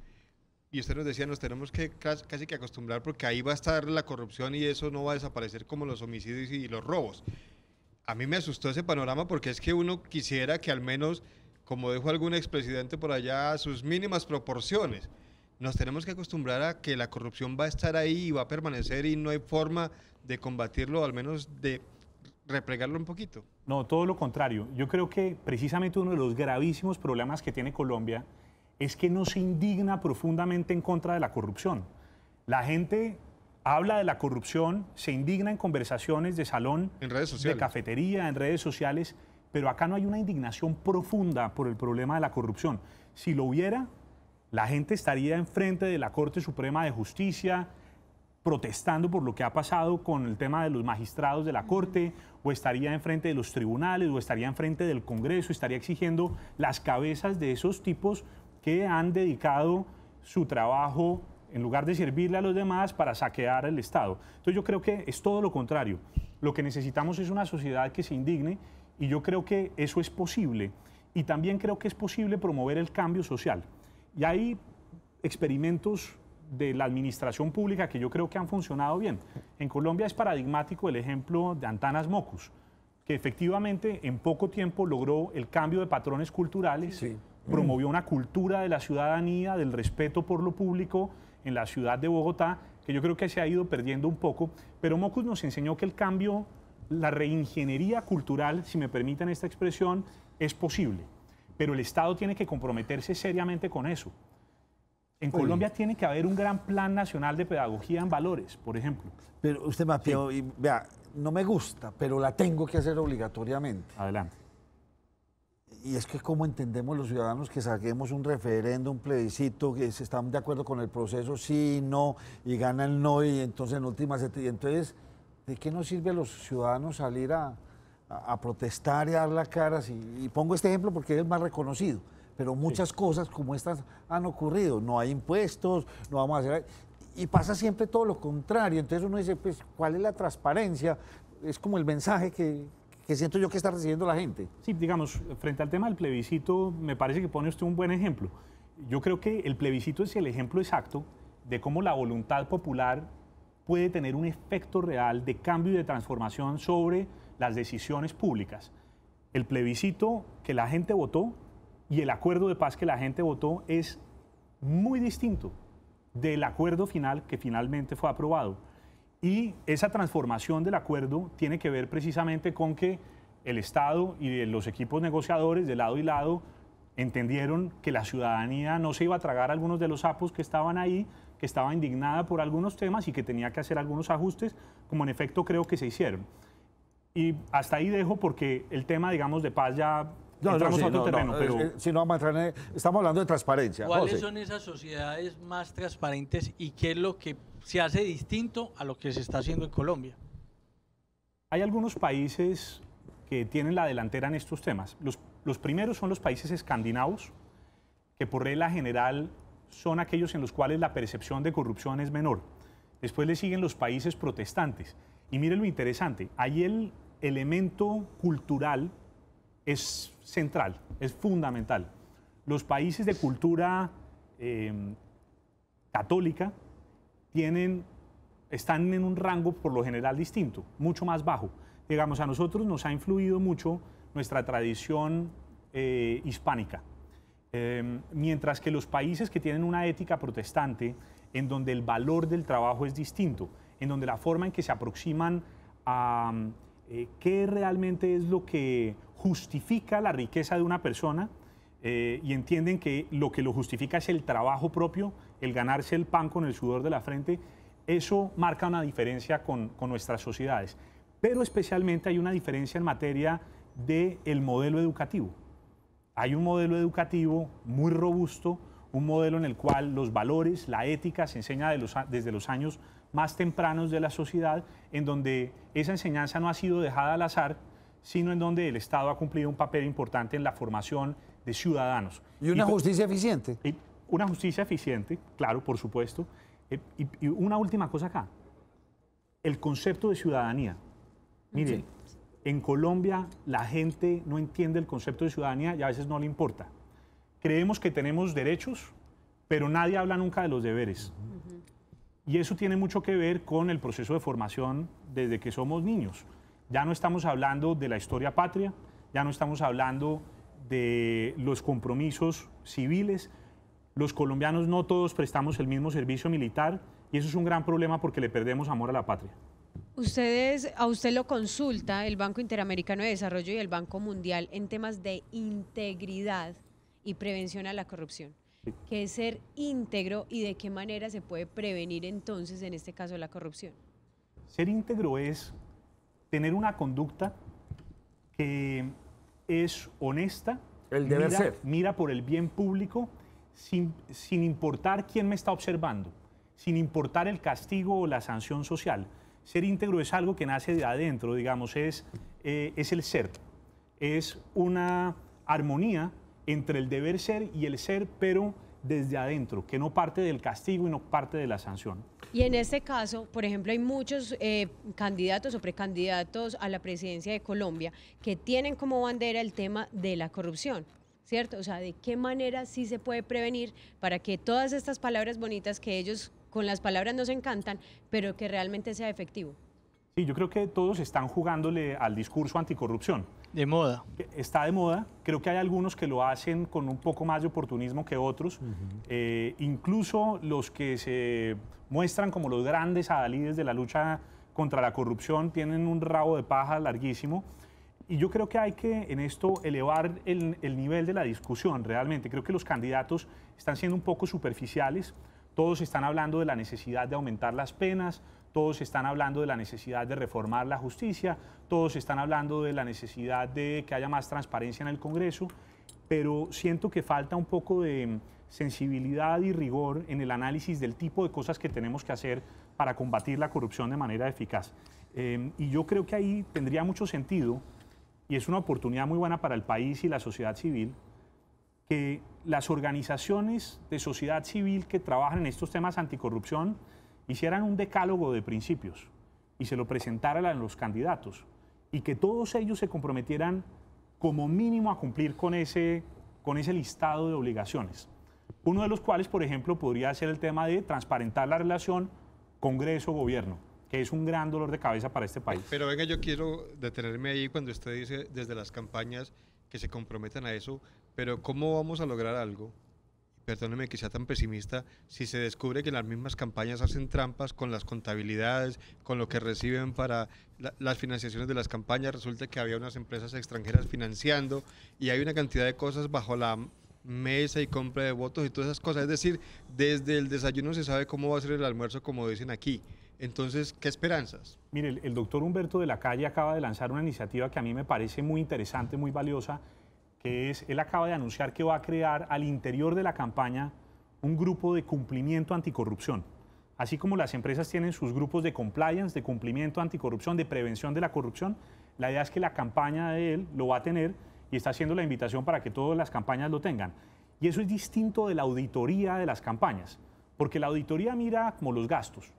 Y usted nos decía, nos tenemos que casi que acostumbrar porque ahí va a estar la corrupción y eso no va a desaparecer como los homicidios y los robos. A mí me asustó ese panorama porque es que uno quisiera que al menos, como dijo algún expresidente por allá, a sus mínimas proporciones. Nos tenemos que acostumbrar a que la corrupción va a estar ahí y va a permanecer y no hay forma de combatirlo, al menos de replegarlo un poquito. No, todo lo contrario. Yo creo que precisamente uno de los gravísimos problemas que tiene Colombia es que no se indigna profundamente en contra de la corrupción. La gente habla de la corrupción, se indigna en conversaciones de salón, en redes sociales, de cafetería, en redes sociales, pero acá no hay una indignación profunda por el problema de la corrupción. Si lo hubiera, la gente estaría enfrente de la Corte Suprema de Justicia protestando por lo que ha pasado con el tema de los magistrados de la Corte, o estaría enfrente de los tribunales, o estaría enfrente del Congreso, estaría exigiendo las cabezas de esos tipos que han dedicado su trabajo, en lugar de servirle a los demás, para saquear el Estado. Entonces yo creo que es todo lo contrario. Lo que necesitamos es una sociedad que se indigne, y yo creo que eso es posible. Y también creo que es posible promover el cambio social. Y hay experimentos de la administración pública que yo creo que han funcionado bien. En Colombia es paradigmático el ejemplo de Antanas Mockus, que efectivamente en poco tiempo logró el cambio de patrones culturales, sí. Promovió una cultura de la ciudadanía, del respeto por lo público en la ciudad de Bogotá, que yo creo que se ha ido perdiendo un poco, pero Mockus nos enseñó que el cambio, la reingeniería cultural, si me permiten esta expresión, es posible, pero el Estado tiene que comprometerse seriamente con eso. En Colombia tiene que haber un gran plan nacional de pedagogía en valores, por ejemplo. Pero usted, Mateo, sí. Vea, no me gusta, pero la tengo que hacer obligatoriamente. Adelante. Y es que cómo entendemos los ciudadanos que saquemos un referéndum, un plebiscito, que están de acuerdo con el proceso, sí, no, y gana el no, y entonces en últimas, entonces, ¿de qué nos sirve a los ciudadanos salir a protestar y a dar la cara? Y pongo este ejemplo porque es el más reconocido, pero muchas cosas como estas han ocurrido, no hay impuestos, no vamos a hacer... Y pasa siempre todo lo contrario, entonces uno dice, pues, ¿cuál es la transparencia? Es como el mensaje que siento yo que está recibiendo la gente. Sí, digamos, frente al tema del plebiscito, me parece que pone usted un buen ejemplo. Yo creo que el plebiscito es el ejemplo exacto de cómo la voluntad popular puede tener un efecto real de cambio y de transformación sobre las decisiones públicas. El plebiscito que la gente votó y el acuerdo de paz que la gente votó es muy distinto del acuerdo final que finalmente fue aprobado. Y esa transformación del acuerdo tiene que ver precisamente con que el Estado y los equipos negociadores de lado y lado entendieron que la ciudadanía no se iba a tragar algunos de los sapos que estaban ahí, que estaba indignada por algunos temas y que tenía que hacer algunos ajustes, como en efecto creo que se hicieron. Y hasta ahí dejo porque el tema, digamos, de paz ya... entramos a otro terreno, pero... Si no, estamos hablando de transparencia. ¿Cuáles son esas sociedades más transparentes y qué es lo que se hace distinto a lo que se está haciendo en Colombia? Hay algunos países que tienen la delantera en estos temas. Los primeros son los países escandinavos, que por regla general son aquellos en los cuales la percepción de corrupción es menor. Después le siguen los países protestantes. Y mire lo interesante, ahí el elemento cultural es central, es fundamental. Los países de cultura católica están en un rango por lo general distinto, mucho más bajo. Digamos, a nosotros nos ha influido mucho nuestra tradición hispánica, mientras que los países que tienen una ética protestante, en donde el valor del trabajo es distinto, en donde la forma en que se aproximan a qué realmente es lo que justifica la riqueza de una persona, y entienden que lo justifica es el trabajo propio, el ganarse el pan con el sudor de la frente, eso marca una diferencia con nuestras sociedades. Pero especialmente hay una diferencia en materia del modelo educativo. Hay un modelo educativo muy robusto, un modelo en el cual los valores, la ética se enseña desde los años más tempranos de la sociedad, en donde esa enseñanza no ha sido dejada al azar, sino en donde el Estado ha cumplido un papel importante en la formación de ciudadanos. ¿Y una justicia eficiente? Una justicia eficiente, claro, por supuesto. Y una última cosa acá. El concepto de ciudadanía. Miren, sí. En Colombia la gente no entiende el concepto de ciudadanía y a veces no le importa. Creemos que tenemos derechos, pero nadie habla nunca de los deberes. Y eso tiene mucho que ver con el proceso de formación desde que somos niños. Ya no estamos hablando de la historia patria, ya no estamos hablando de los compromisos civiles. Los colombianos no todos prestamos el mismo servicio militar y eso es un gran problema porque le perdemos amor a la patria. A usted lo consulta el Banco Interamericano de Desarrollo y el Banco Mundial en temas de integridad y prevención a la corrupción. Sí. ¿Qué es ser íntegro y de qué manera se puede prevenir entonces, en este caso, la corrupción? Ser íntegro es tener una conducta que es honesta, el deber ser. Mira por el bien público sin importar quién me está observando, sin importar el castigo o la sanción social. Ser íntegro es algo que nace de adentro, digamos, es el ser. Es una armonía entre el deber ser y el ser, pero desde adentro, que no parte del castigo y no parte de la sanción. Y en este caso, por ejemplo, hay muchos candidatos o precandidatos a la presidencia de Colombia que tienen como bandera el tema de la corrupción, ¿cierto? O sea, ¿de qué manera sí se puede prevenir para que todas estas palabras bonitas que ellos con las palabras nos encantan, pero que realmente sea efectivo? Sí, yo creo que todos están jugándole al discurso anticorrupción. De moda. Está de moda. Creo que hay algunos que lo hacen con un poco más de oportunismo que otros. Incluso los que se muestran como los grandes adalides de la lucha contra la corrupción tienen un rabo de paja larguísimo. Y yo creo que hay que en esto elevar el nivel de la discusión realmente. Creo que los candidatos están siendo un poco superficiales. Todos están hablando de la necesidad de aumentar las penas, todos están hablando de la necesidad de reformar la justicia, todos están hablando de la necesidad de que haya más transparencia en el Congreso, pero siento que falta un poco de sensibilidad y rigor en el análisis del tipo de cosas que tenemos que hacer para combatir la corrupción de manera eficaz. Y yo creo que ahí tendría mucho sentido, y es una oportunidad muy buena para el país y la sociedad civil, que las organizaciones de sociedad civil que trabajan en estos temas anticorrupción hicieran un decálogo de principios y se lo presentaran a los candidatos y que todos ellos se comprometieran como mínimo a cumplir con ese listado de obligaciones. Uno de los cuales, por ejemplo, podría ser el tema de transparentar la relación Congreso-Gobierno, que es un gran dolor de cabeza para este país. Pero venga, yo quiero detenerme ahí cuando usted dice desde las campañas que se comprometan a eso, pero ¿cómo vamos a lograr algo? Perdóneme que sea tan pesimista, si se descubre que las mismas campañas hacen trampas con las contabilidades, con lo que reciben para las financiaciones de las campañas, resulta que había unas empresas extranjeras financiando y hay una cantidad de cosas bajo la mesa y compra de votos y todas esas cosas, es decir, desde el desayuno se sabe cómo va a ser el almuerzo, como dicen aquí. Entonces, ¿qué esperanzas? Mire, el doctor Humberto de la Calle acaba de lanzar una iniciativa que a mí me parece muy interesante, muy valiosa, que es, él acaba de anunciar que va a crear al interior de la campaña un grupo de cumplimiento anticorrupción. Así como las empresas tienen sus grupos de compliance, de cumplimiento anticorrupción, de prevención de la corrupción, la idea es que la campaña de él lo va a tener y está haciendo la invitación para que todas las campañas lo tengan. Y eso es distinto de la auditoría de las campañas, porque la auditoría mira como los gastos,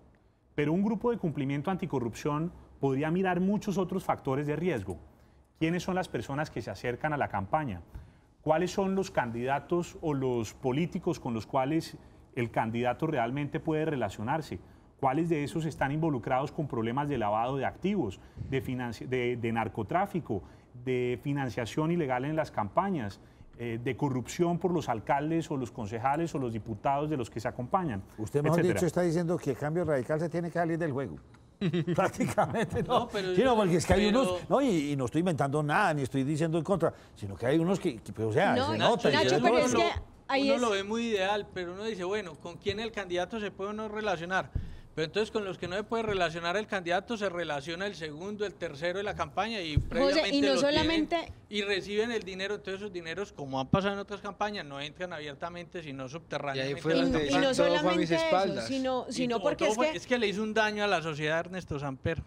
pero un grupo de cumplimiento anticorrupción podría mirar muchos otros factores de riesgo. ¿Quiénes son las personas que se acercan a la campaña? ¿Cuáles son los candidatos o los políticos con los cuales el candidato realmente puede relacionarse? ¿Cuáles de esos están involucrados con problemas de lavado de activos, de narcotráfico, de financiación ilegal en las campañas, de corrupción por los alcaldes o los concejales o los diputados de los que se acompañan? Usted, mejor dicho, está diciendo que el Cambio Radical se tiene que salir del juego. Prácticamente no, pero sí, no, porque es que hay unos, no, y no estoy inventando nada, ni estoy diciendo en contra, sino que hay unos que o sea, no, se nota. Nacho, pero es que uno lo ve muy ideal, pero uno dice, bueno, ¿con quién el candidato se puede uno relacionar? Pero entonces con los que no se puede relacionar el candidato se relaciona el segundo, el tercero de la campaña y previamente José, y no lo solamente tienen y reciben el dinero. Entonces esos dineros, como han pasado en otras campañas, no entran abiertamente, sino subterráneamente. Y ahí fue donde y no todo fue a mis solamente eso, espaldas. sino porque es que le hizo un daño a la sociedad Ernesto Samper.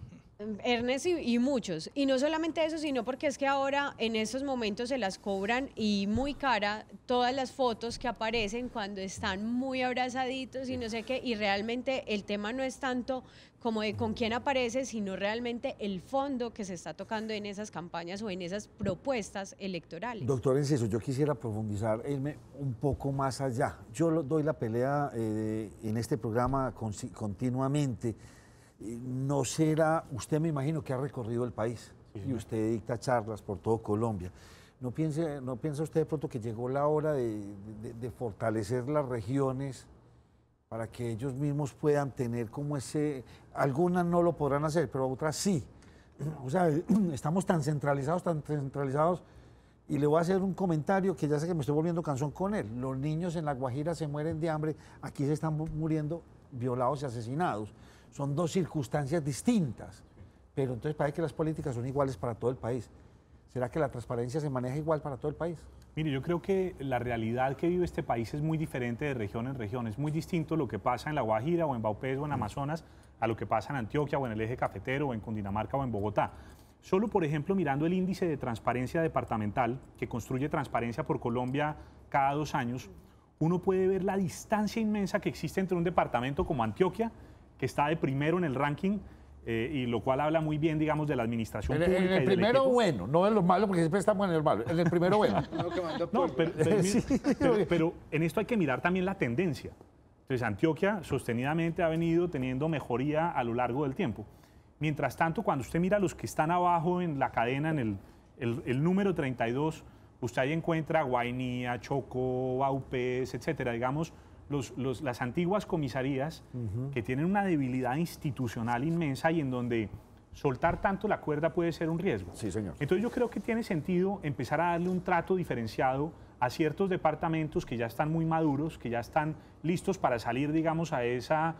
Ernest y muchos. Y no solamente eso, sino porque es que ahora en estos momentos se las cobran y muy cara todas las fotos que aparecen cuando están muy abrazaditos y no sé qué. Y realmente el tema no es tanto como de con quién aparece, sino realmente el fondo que se está tocando en esas campañas o en esas propuestas electorales. Doctor Enciso, yo quisiera profundizar, irme un poco más allá. Yo doy la pelea en este programa continuamente. No será, usted me imagino que ha recorrido el país y usted dicta charlas por todo Colombia. ¿No piensa usted de pronto que llegó la hora de fortalecer las regiones para que ellos mismos puedan tener como ese, algunas no lo podrán hacer, pero otras sí? O sea, estamos tan centralizados, y le voy a hacer un comentario que ya sé que me estoy volviendo cansón con él. Los niños en La Guajira se mueren de hambre, aquí se están muriendo violados y asesinados. Son dos circunstancias distintas, pero entonces parece que las políticas son iguales para todo el país. ¿Será que la transparencia se maneja igual para todo el país? Mire, yo creo que la realidad que vive este país es muy diferente de región en región. Es muy distinto lo que pasa en La Guajira o en Vaupés o en Amazonas a lo que pasa en Antioquia o en el eje cafetero o en Cundinamarca o en Bogotá. Solo, por ejemplo, mirando el índice de transparencia departamental que construye Transparencia por Colombia cada 2 años, uno puede ver la distancia inmensa que existe entre un departamento como Antioquia, que está de primero en el ranking, y lo cual habla muy bien, digamos, de la administración pública. En el primero bueno, no en los malos, porque siempre estamos en el malo, en el primero bueno. Pero en esto hay que mirar también la tendencia. Entonces, Antioquia sostenidamente ha venido teniendo mejoría a lo largo del tiempo. Mientras tanto, cuando usted mira los que están abajo en la cadena, en el número 32, usted ahí encuentra Guainía, Chocó, Vaupés, etcétera, digamos, las antiguas comisarías que tienen una debilidad institucional inmensa y en donde soltar tanto la cuerda puede ser un riesgo. Sí, señor. Entonces yo creo que tiene sentido empezar a darle un trato diferenciado a ciertos departamentos que ya están muy maduros, que ya están listos para salir, digamos, a esos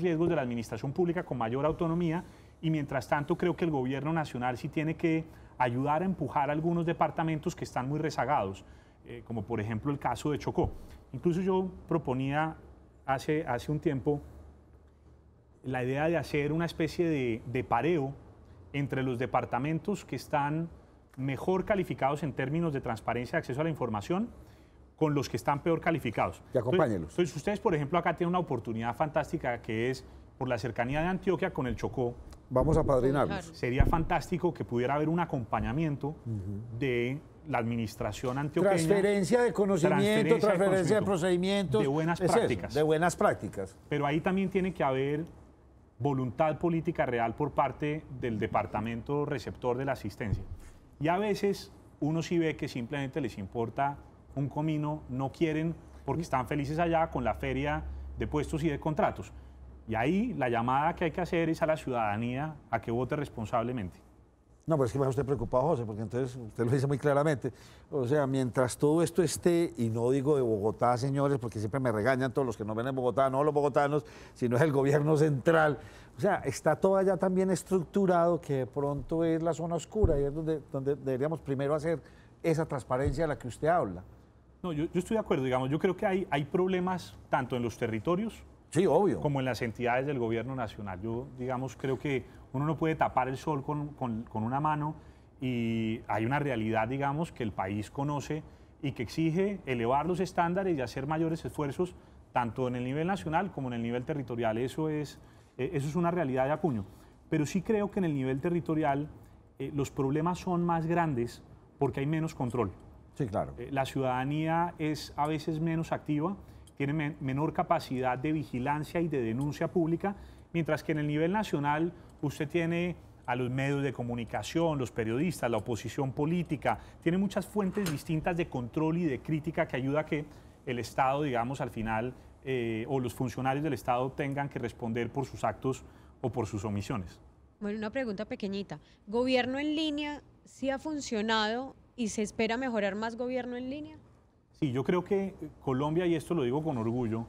riesgos de la administración pública con mayor autonomía, y mientras tanto creo que el gobierno nacional sí tiene que ayudar a empujar a algunos departamentos que están muy rezagados, como por ejemplo el caso de Chocó. Incluso yo proponía hace un tiempo la idea de hacer una especie de pareo entre los departamentos que están mejor calificados en términos de transparencia de acceso a la información con los que están peor calificados. Y acompáñenlos. Entonces ustedes, por ejemplo, acá tienen una oportunidad fantástica que es por la cercanía de Antioquia con el Chocó. Vamos a padrinarlos. Sería fantástico que pudiera haber un acompañamiento de la administración antioqueña. Transferencia de conocimiento, transferencia de procedimientos. De buenas prácticas. De buenas prácticas. Pero ahí también tiene que haber voluntad política real por parte del departamento receptor de la asistencia. Y a veces uno sí ve que simplemente les importa un comino, no quieren porque están felices allá con la feria de puestos y de contratos. Y ahí la llamada que hay que hacer es a la ciudadanía a que vote responsablemente. No, pero es que me usted preocupado, José, porque entonces usted lo dice muy claramente. O sea, mientras todo esto esté, y no digo de Bogotá, señores, porque siempre me regañan todos los que nos ven en Bogotá, no los bogotanos, sino es el gobierno central. O sea, está todo allá tan bien estructurado que de pronto es la zona oscura y es donde deberíamos primero hacer esa transparencia de la que usted habla. No, yo estoy de acuerdo, digamos, yo creo que hay problemas tanto en los territorios, sí, obvio, como en las entidades del gobierno nacional. Yo, digamos, creo que uno no puede tapar el sol con una mano, y hay una realidad, digamos, que el país conoce y que exige elevar los estándares y hacer mayores esfuerzos tanto en el nivel nacional como en el nivel territorial. Eso es una realidad de acuño. Pero sí creo que en el nivel territorial los problemas son más grandes porque hay menos control. Sí, claro. La ciudadanía es a veces menos activa, tiene menor capacidad de vigilancia y de denuncia pública, mientras que en el nivel nacional usted tiene a los medios de comunicación, los periodistas, la oposición política, tiene muchas fuentes distintas de control y de crítica que ayuda a que el Estado, digamos, al final, o los funcionarios del Estado tengan que responder por sus actos o por sus omisiones. Bueno, una pregunta pequeñita. ¿Gobierno en línea sí ha funcionado y se espera mejorar más gobierno en línea? Sí, yo creo que Colombia, y esto lo digo con orgullo,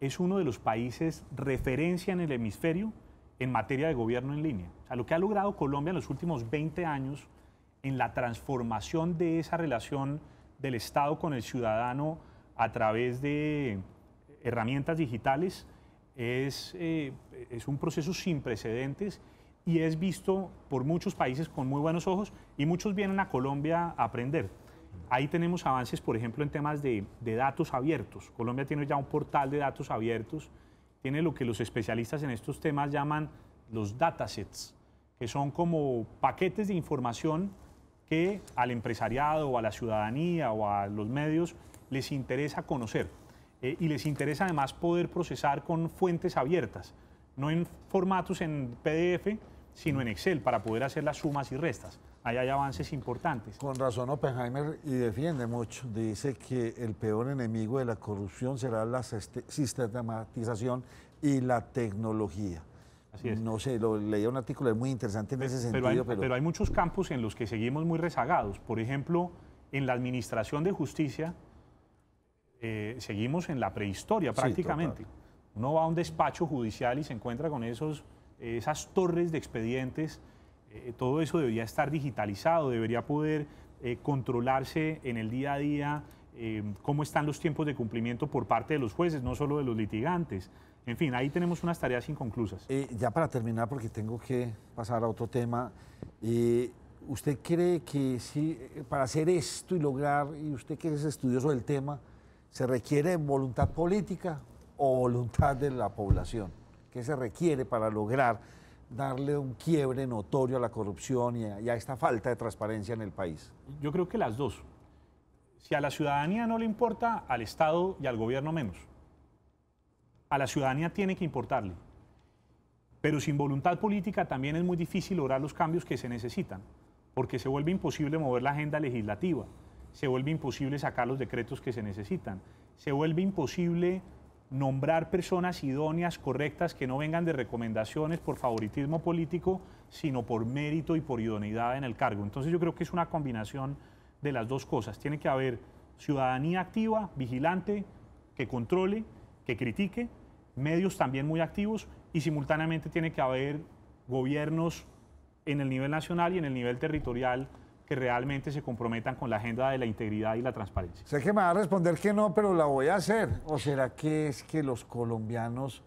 es uno de los países referencia en el hemisferio en materia de gobierno en línea. O sea, lo que ha logrado Colombia en los últimos 20 años en la transformación de esa relación del Estado con el ciudadano a través de herramientas digitales es un proceso sin precedentes y es visto por muchos países con muy buenos ojos y muchos vienen a Colombia a aprender. Ahí tenemos avances, por ejemplo, en temas de datos abiertos. Colombia tiene ya un portal de datos abiertos, tiene lo que los especialistas en estos temas llaman los datasets, que son como paquetes de información que al empresariado o a la ciudadanía o a los medios les interesa conocer y les interesa además poder procesar con fuentes abiertas, no en formatos en PDF, sino en Excel para poder hacer las sumas y restas. Ahí hay avances importantes. Con razón Oppenheimer y defiende mucho, dice que el peor enemigo de la corrupción será la sistematización y la tecnología. Así es. No sé, leí un artículo, es muy interesante en ese sentido. Pero hay muchos campos en los que seguimos muy rezagados. Por ejemplo, en la administración de justicia seguimos en la prehistoria prácticamente. Sí, uno va a un despacho judicial y se encuentra con esas torres de expedientes. Todo eso debería estar digitalizado, debería poder controlarse en el día a día cómo están los tiempos de cumplimiento por parte de los jueces, no solo de los litigantes. En fin, ahí tenemos unas tareas inconclusas. Ya para terminar, porque tengo que pasar a otro tema, ¿usted cree que sí, para hacer esto y lograr, y usted que es estudioso del tema, se requiere voluntad política o voluntad de la población? ¿Qué se requiere para lograr darle un quiebre notorio a la corrupción y a esta falta de transparencia en el país? Yo creo que las dos. Si a la ciudadanía no le importa, al Estado y al gobierno menos. A la ciudadanía tiene que importarle. Pero sin voluntad política también es muy difícil lograr los cambios que se necesitan, porque se vuelve imposible mover la agenda legislativa, se vuelve imposible sacar los decretos que se necesitan, se vuelve imposible nombrar personas idóneas, correctas, que no vengan de recomendaciones por favoritismo político, sino por mérito y por idoneidad en el cargo. Entonces yo creo que es una combinación de las dos cosas. Tiene que haber ciudadanía activa, vigilante, que controle, que critique, medios también muy activos y simultáneamente tiene que haber gobiernos en el nivel nacional y en el nivel territorial que realmente se comprometan con la agenda de la integridad y la transparencia. Sé que me va a responder que no, pero la voy a hacer. ¿O será que es que los colombianos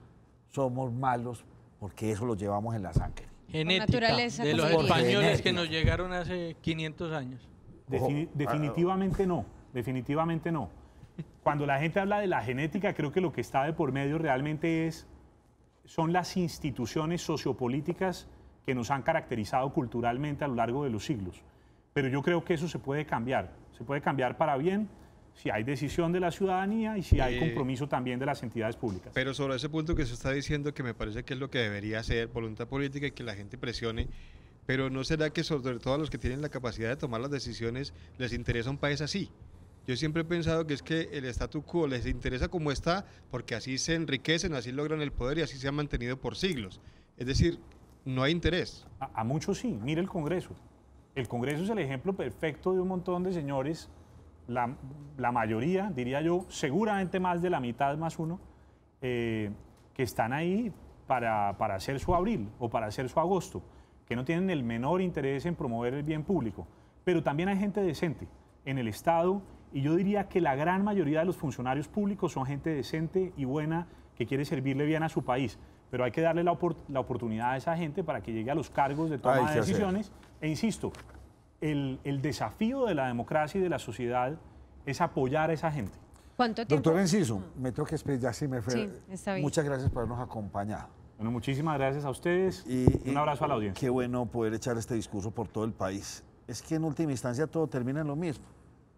somos malos porque eso lo llevamos en la sangre? Genética de los españoles que nos llegaron hace 500 años. Definitivamente no, definitivamente no. Cuando la gente habla de la genética, creo que lo que está de por medio realmente son las instituciones sociopolíticas que nos han caracterizado culturalmente a lo largo de los siglos. Pero yo creo que eso se puede cambiar para bien si hay decisión de la ciudadanía y si hay compromiso también de las entidades públicas. Pero sobre ese punto que se está diciendo, que me parece que es lo que debería ser, voluntad política y que la gente presione, pero ¿no será que sobre todo a los que tienen la capacidad de tomar las decisiones les interesa un país así? Yo siempre he pensado que es que el statu quo les interesa como está, porque así se enriquecen, así logran el poder y así se han mantenido por siglos. Es decir, no hay interés. A muchos sí, mire el Congreso. El Congreso es el ejemplo perfecto de un montón de señores, la mayoría, diría yo, seguramente más de la mitad más uno, que están ahí para hacer su abril o para hacer su agosto, que no tienen el menor interés en promover el bien público. Pero también hay gente decente en el Estado y yo diría que la gran mayoría de los funcionarios públicos son gente decente y buena que quiere servirle bien a su país. Pero hay que darle la oportunidad a esa gente para que llegue a los cargos de toma de decisiones. E insisto, el desafío de la democracia y de la sociedad es apoyar a esa gente. ¿Cuánto tiempo? Doctor Enciso, me tengo que despedir, ya sí me fue. Sí, está bien. Muchas gracias por habernos acompañado. Bueno, muchísimas gracias a ustedes y un abrazo a la audiencia. Qué bueno poder echar este discurso por todo el país. Es que en última instancia todo termina en lo mismo.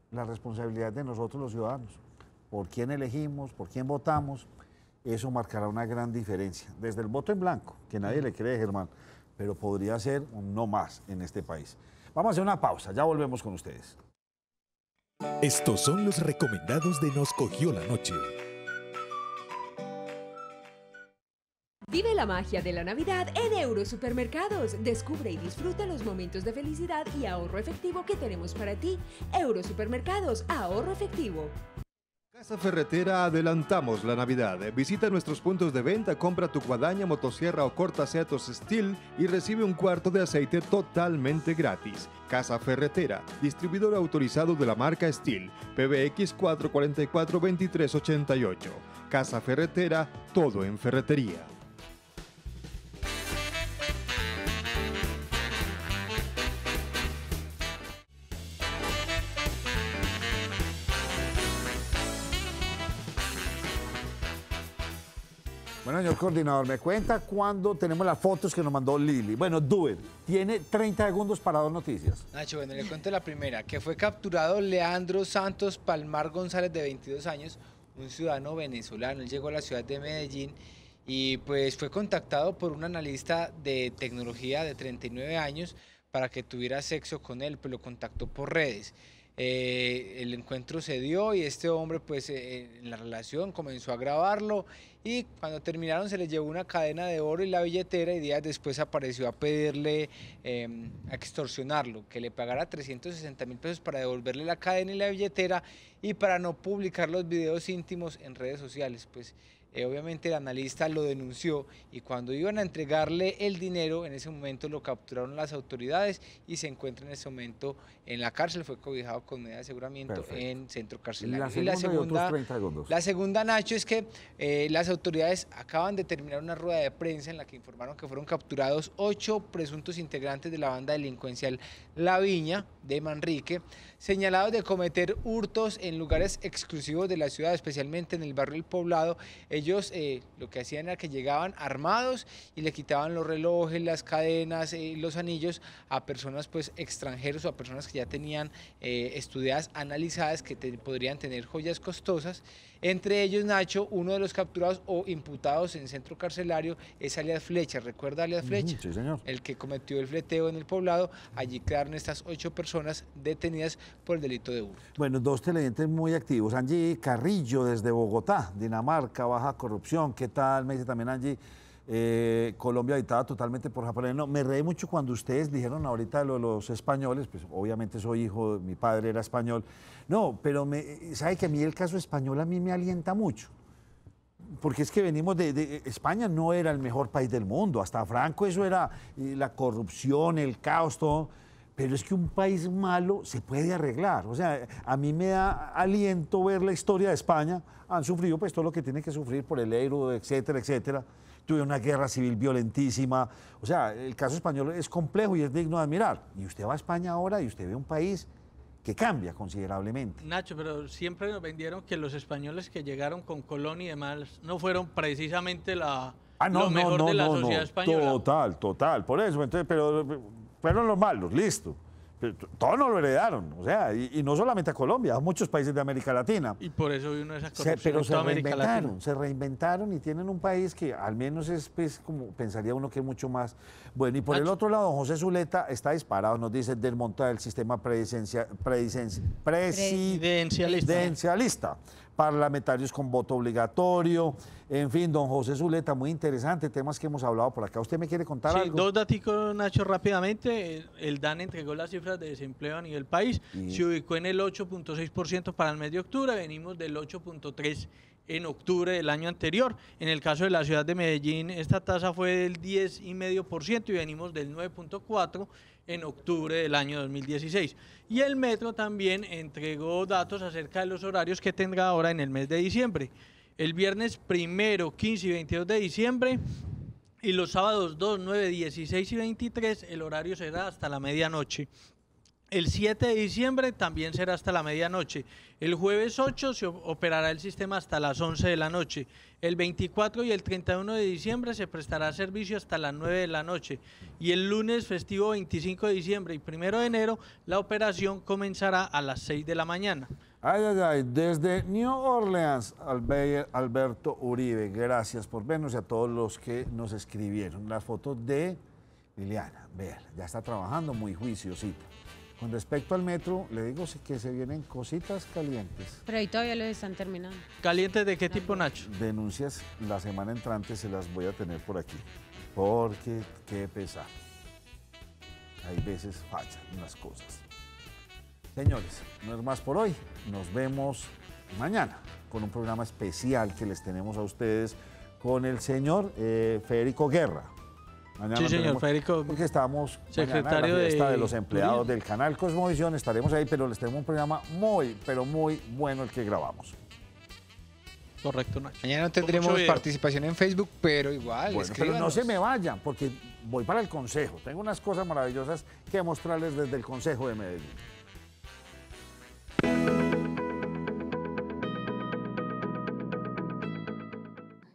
La responsabilidad de nosotros los ciudadanos. Por quién elegimos, por quién votamos, eso marcará una gran diferencia. Desde el voto en blanco, que nadie le cree, Germán, pero podría ser un no más en este país. Vamos a hacer una pausa, ya volvemos con ustedes. Estos son los recomendados de Nos Cogió la Noche. Vive la magia de la Navidad en Eurosupermercados. Descubre y disfruta los momentos de felicidad y ahorro efectivo que tenemos para ti. Eurosupermercados, ahorro efectivo. Casa Ferretera, adelantamos la Navidad. Visita nuestros puntos de venta, compra tu guadaña, motosierra o cortasetos Steel y recibe un cuarto de aceite totalmente gratis. Casa Ferretera, distribuidor autorizado de la marca Steel, PBX 444-2388. Casa Ferretera, todo en ferretería. Bueno, señor coordinador, me cuenta cuándo tenemos las fotos que nos mandó Lili. Bueno, Duber, tiene 30 segundos para dos noticias. Nacho, bueno, le cuento la primera, que fue capturado Leandro Santos Palmar González, de 22 años, un ciudadano venezolano. Él llegó a la ciudad de Medellín y pues fue contactado por un analista de tecnología de 39 años para que tuviera sexo con él, pues lo contactó por redes. El encuentro se dio y este hombre pues en la relación comenzó a grabarlo y cuando terminaron se le llevó una cadena de oro y la billetera y días después apareció a pedirle, a extorsionarlo, que le pagara 360.000 pesos para devolverle la cadena y la billetera y para no publicar los videos íntimos en redes sociales. Pues obviamente el analista lo denunció y cuando iban a entregarle el dinero, en ese momento lo capturaron las autoridades y se encuentra en ese momento en la cárcel, fue cobijado con medida de aseguramiento. Perfecto. En centro carcelario. La segunda, Nacho, es que las autoridades acaban de terminar una rueda de prensa en la que informaron que fueron capturados 8 presuntos integrantes de la banda delincuencial La Viña de Manrique, señalados de cometer hurtos en lugares exclusivos de la ciudad, especialmente en el barrio El Poblado. Ellos lo que hacían era que llegaban armados y le quitaban los relojes, las cadenas, los anillos a personas pues extranjeros o a personas que ya tenían estudiadas, analizadas, que podrían tener joyas costosas. Entre ellos, Nacho, uno de los capturados o imputados en centro carcelario es alias Flecha. ¿Recuerda alias Flecha? Sí, señor. El que cometió el fleteo en El Poblado. Allí quedaron estas 8 personas detenidas por el delito de hurto. Bueno, dos televidentes muy activos. Angie Carrillo desde Bogotá, Dinamarca, baja corrupción. ¿Qué tal? Me dice también Angie, Colombia habitada totalmente por japoneses. No, me reí mucho cuando ustedes dijeron ahorita lo de los españoles, pues obviamente soy hijo, mi padre era español. No, pero sabe que a mí el caso español a mí me alienta mucho. Porque es que venimos de España no era el mejor país del mundo, hasta Franco eso era la corrupción, el caos, todo. Pero es que un país malo se puede arreglar. O sea, a mí me da aliento ver la historia de España. Han sufrido pues todo lo que tienen que sufrir por el euro, etcétera, etcétera. Tuvieron una guerra civil violentísima. O sea, el caso español es complejo y es digno de admirar. Y usted va a España ahora y usted ve un país que cambia considerablemente. Nacho, pero siempre nos vendieron que los españoles que llegaron con Colón y demás no fueron precisamente lo mejor de la sociedad española. Total, por eso. Entonces, pero fueron los malos, listo. Pero todos nos lo heredaron, o sea, y no solamente a Colombia, a muchos países de América Latina. Y por eso vino esa corrupción pero en toda América Latina. Se reinventaron y tienen un país que al menos es, pues, como pensaría uno que es mucho más bueno. Y por el otro lado, don José Zuleta está disparado, nos dice, desmontar el sistema presidencialista, parlamentarios con voto obligatorio. En fin, don José Zuleta, muy interesante, temas que hemos hablado por acá. ¿Usted me quiere contar algo? Dos datos, Nacho, rápidamente. El DANE entregó las cifras de desempleo a nivel país. Se ubicó en el 8.6% para el mes de octubre. Venimos del 8.3% en octubre del año anterior. En el caso de la ciudad de Medellín, esta tasa fue del 10,5% y venimos del 9.4% en octubre del año 2016. Y el Metro también entregó datos acerca de los horarios que tendrá ahora en el mes de diciembre. El viernes 1, 15 y 22 de diciembre y los sábados 2, 9, 16 y 23 el horario será hasta la medianoche. El 7 de diciembre también será hasta la medianoche. El jueves 8 se operará el sistema hasta las 11 de la noche. El 24 y el 31 de diciembre se prestará servicio hasta las 9 de la noche. Y el lunes festivo 25 de diciembre y 1 de enero la operación comenzará a las 6 de la mañana. Desde New Orleans, Alberto Uribe, gracias por vernos y a todos los que nos escribieron. Las fotos de Liliana, vean, ya está trabajando muy juiciosita. Con respecto al metro, le digo que se vienen cositas calientes. Pero ahí todavía lo están terminando. ¿Calientes de qué tipo, Nacho? Denuncias la semana entrante se las voy a tener por aquí, porque qué pesado. Hay veces fallan unas cosas. Señores, no es más por hoy. Nos vemos mañana, con un programa especial que les tenemos a ustedes con el señor Federico Guerra. Mañana sí, señor Federico. Porque estamos secretario en la fiesta de los turismo. empleados del canal Cosmovisión, estaremos ahí, pero les tenemos un programa muy, pero muy bueno el que grabamos. Correcto, Nacho. Mañana no tendremos participación en Facebook, pero igual, bueno, pero no se me vayan, porque voy para el Consejo. Tengo unas cosas maravillosas que mostrarles desde el Consejo de Medellín.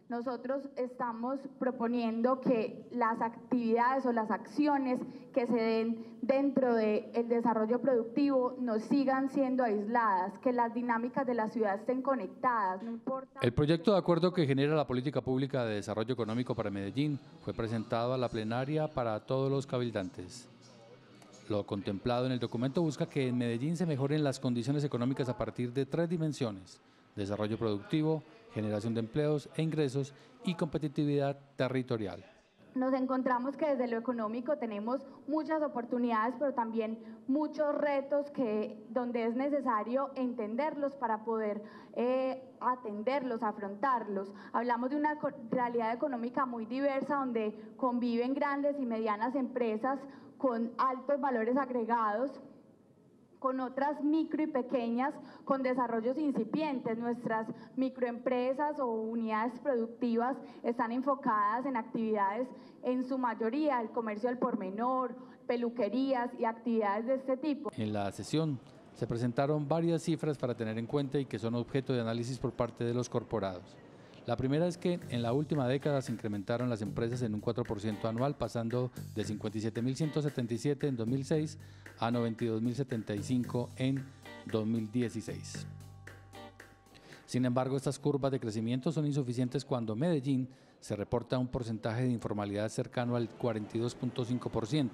Nosotros estamos proponiendo que las actividades o las acciones que se den dentro del desarrollo productivo no sigan siendo aisladas, que las dinámicas de la ciudad estén conectadas, no importa. El proyecto de acuerdo que genera la política pública de desarrollo económico para Medellín fue presentado a la plenaria para todos los cabildantes. Lo contemplado en el documento busca que en Medellín se mejoren las condiciones económicas a partir de 3 dimensiones: desarrollo productivo, generación de empleos e ingresos y competitividad territorial. Nos encontramos que desde lo económico tenemos muchas oportunidades, pero también muchos retos donde es necesario entenderlos para poder atenderlos, afrontarlos. Hablamos de una realidad económica muy diversa donde conviven grandes y medianas empresas con altos valores agregados, con otras micro y pequeñas con desarrollos incipientes. Nuestras microempresas o unidades productivas están enfocadas en actividades, en su mayoría, el comercio al por menor, peluquerías y actividades de este tipo. En la sesión se presentaron varias cifras para tener en cuenta y que son objeto de análisis por parte de los corporados. La primera es que en la última década se incrementaron las empresas en un 4% anual, pasando de 57.177 en 2006 a 92.075 en 2016. Sin embargo, estas curvas de crecimiento son insuficientes cuando Medellín se reporta un porcentaje de informalidad cercano al 42.5%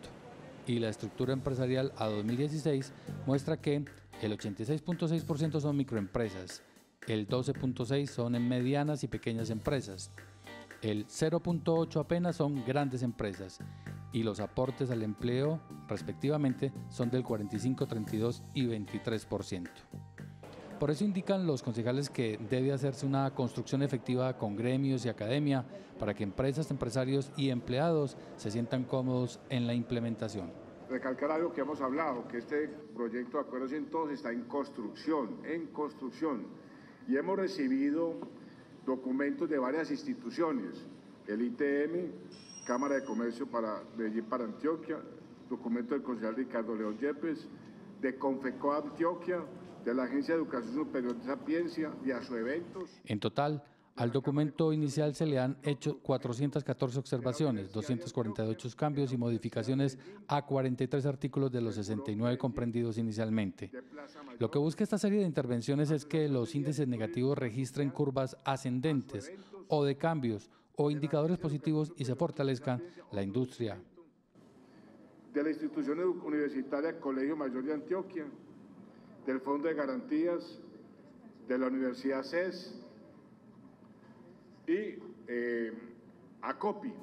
y la estructura empresarial a 2016 muestra que el 86.6% son microempresas, el 12.6% son en medianas y pequeñas empresas, el 0.8% apenas son grandes empresas y los aportes al empleo respectivamente son del 45%, 32% y 23%. Por eso indican los concejales que debe hacerse una construcción efectiva con gremios y academia para que empresas, empresarios y empleados se sientan cómodos en la implementación. Recalcar algo que hemos hablado, que este proyecto de Acuerdo 102 está en construcción. Y hemos recibido documentos de varias instituciones, el ITM, Cámara de Comercio para Medellín para Antioquia, documento del concejal Ricardo León Yepes, de Confeco Antioquia, de la Agencia de Educación Superior de Sapiencia, de Asoeventos. En total, al documento inicial se le han hecho 414 observaciones, 248 cambios y modificaciones a 43 artículos de los 69 comprendidos inicialmente. Lo que busca esta serie de intervenciones es que los índices negativos registren curvas ascendentes o de cambios o indicadores positivos y se fortalezca la industria. De la institución universitaria Colegio Mayor de Antioquia, del Fondo de Garantías, de la Universidad CES y ACOPI.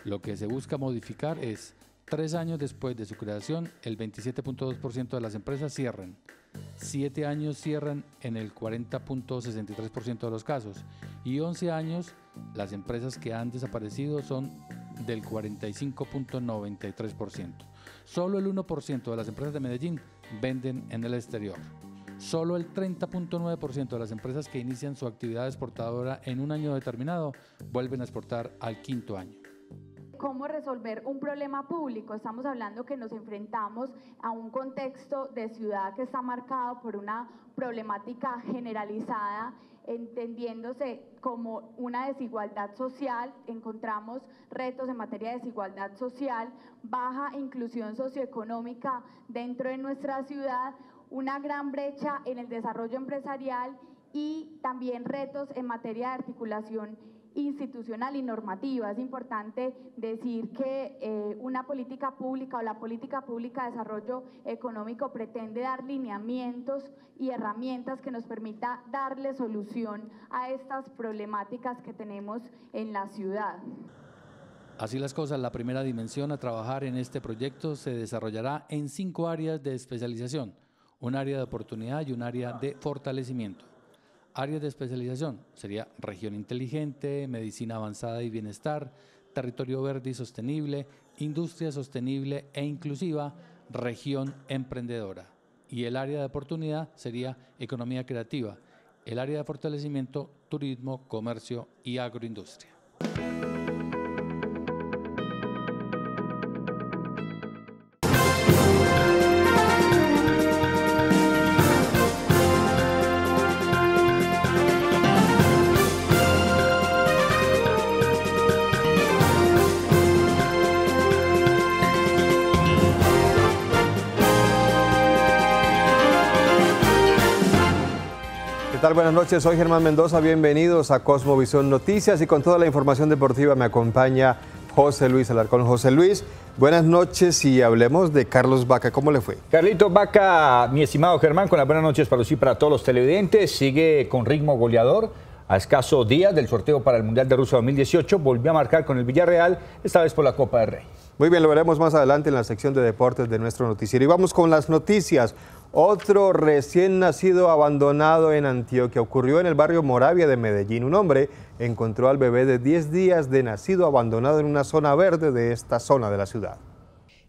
Lo que se busca modificar es 3 años después de su creación, el 27.2% de las empresas cierran. 7 años cierran en el 40.63% de los casos y 11 años las empresas que han desaparecido son del 45.93%. Solo el 1% de las empresas de Medellín venden en el exterior. Solo el 30.9% de las empresas que inician su actividad exportadora en un año determinado vuelven a exportar al 5º año. ¿Cómo resolver un problema público? Estamos hablando que nos enfrentamos a un contexto de ciudad que está marcado por una problemática generalizada, entendiéndose como una desigualdad social. Encontramos retos en materia de desigualdad social, baja inclusión socioeconómica dentro de nuestra ciudad, una gran brecha en el desarrollo empresarial y también retos en materia de articulación institucional y normativa. Es importante decir que una política pública o la política pública de desarrollo económico pretende dar lineamientos y herramientas que nos permita darle solución a estas problemáticas que tenemos en la ciudad. Así las cosas, la primera dimensión a trabajar en este proyecto se desarrollará en 5 áreas de especialización: un área de oportunidad y un área de fortalecimiento. Áreas de especialización sería región inteligente, medicina avanzada y bienestar, territorio verde y sostenible, industria sostenible e inclusiva, región emprendedora. Y el área de oportunidad sería economía creativa, el área de fortalecimiento, turismo, comercio y agroindustria. ¿Qué tal? Buenas noches, soy Germán Mendoza, bienvenidos a Cosmovisión Noticias y con toda la información deportiva me acompaña José Luis Alarcón. José Luis, buenas noches y hablemos de Carlos Vaca. ¿Cómo le fue? Carlitos Vaca, mi estimado Germán, con las buenas noches para usted y para todos los televidentes. Sigue con ritmo goleador. A escasos días del sorteo para el Mundial de Rusia 2018, volvió a marcar con el Villarreal, esta vez por la Copa del Rey. Muy bien, lo veremos más adelante en la sección de deportes de nuestro noticiero. Y vamos con las noticias. Otro recién nacido abandonado en Antioquia. Ocurrió en el barrio Moravia de Medellín. Un hombre encontró al bebé de 10 días de nacido abandonado en una zona verde de esta zona de la ciudad.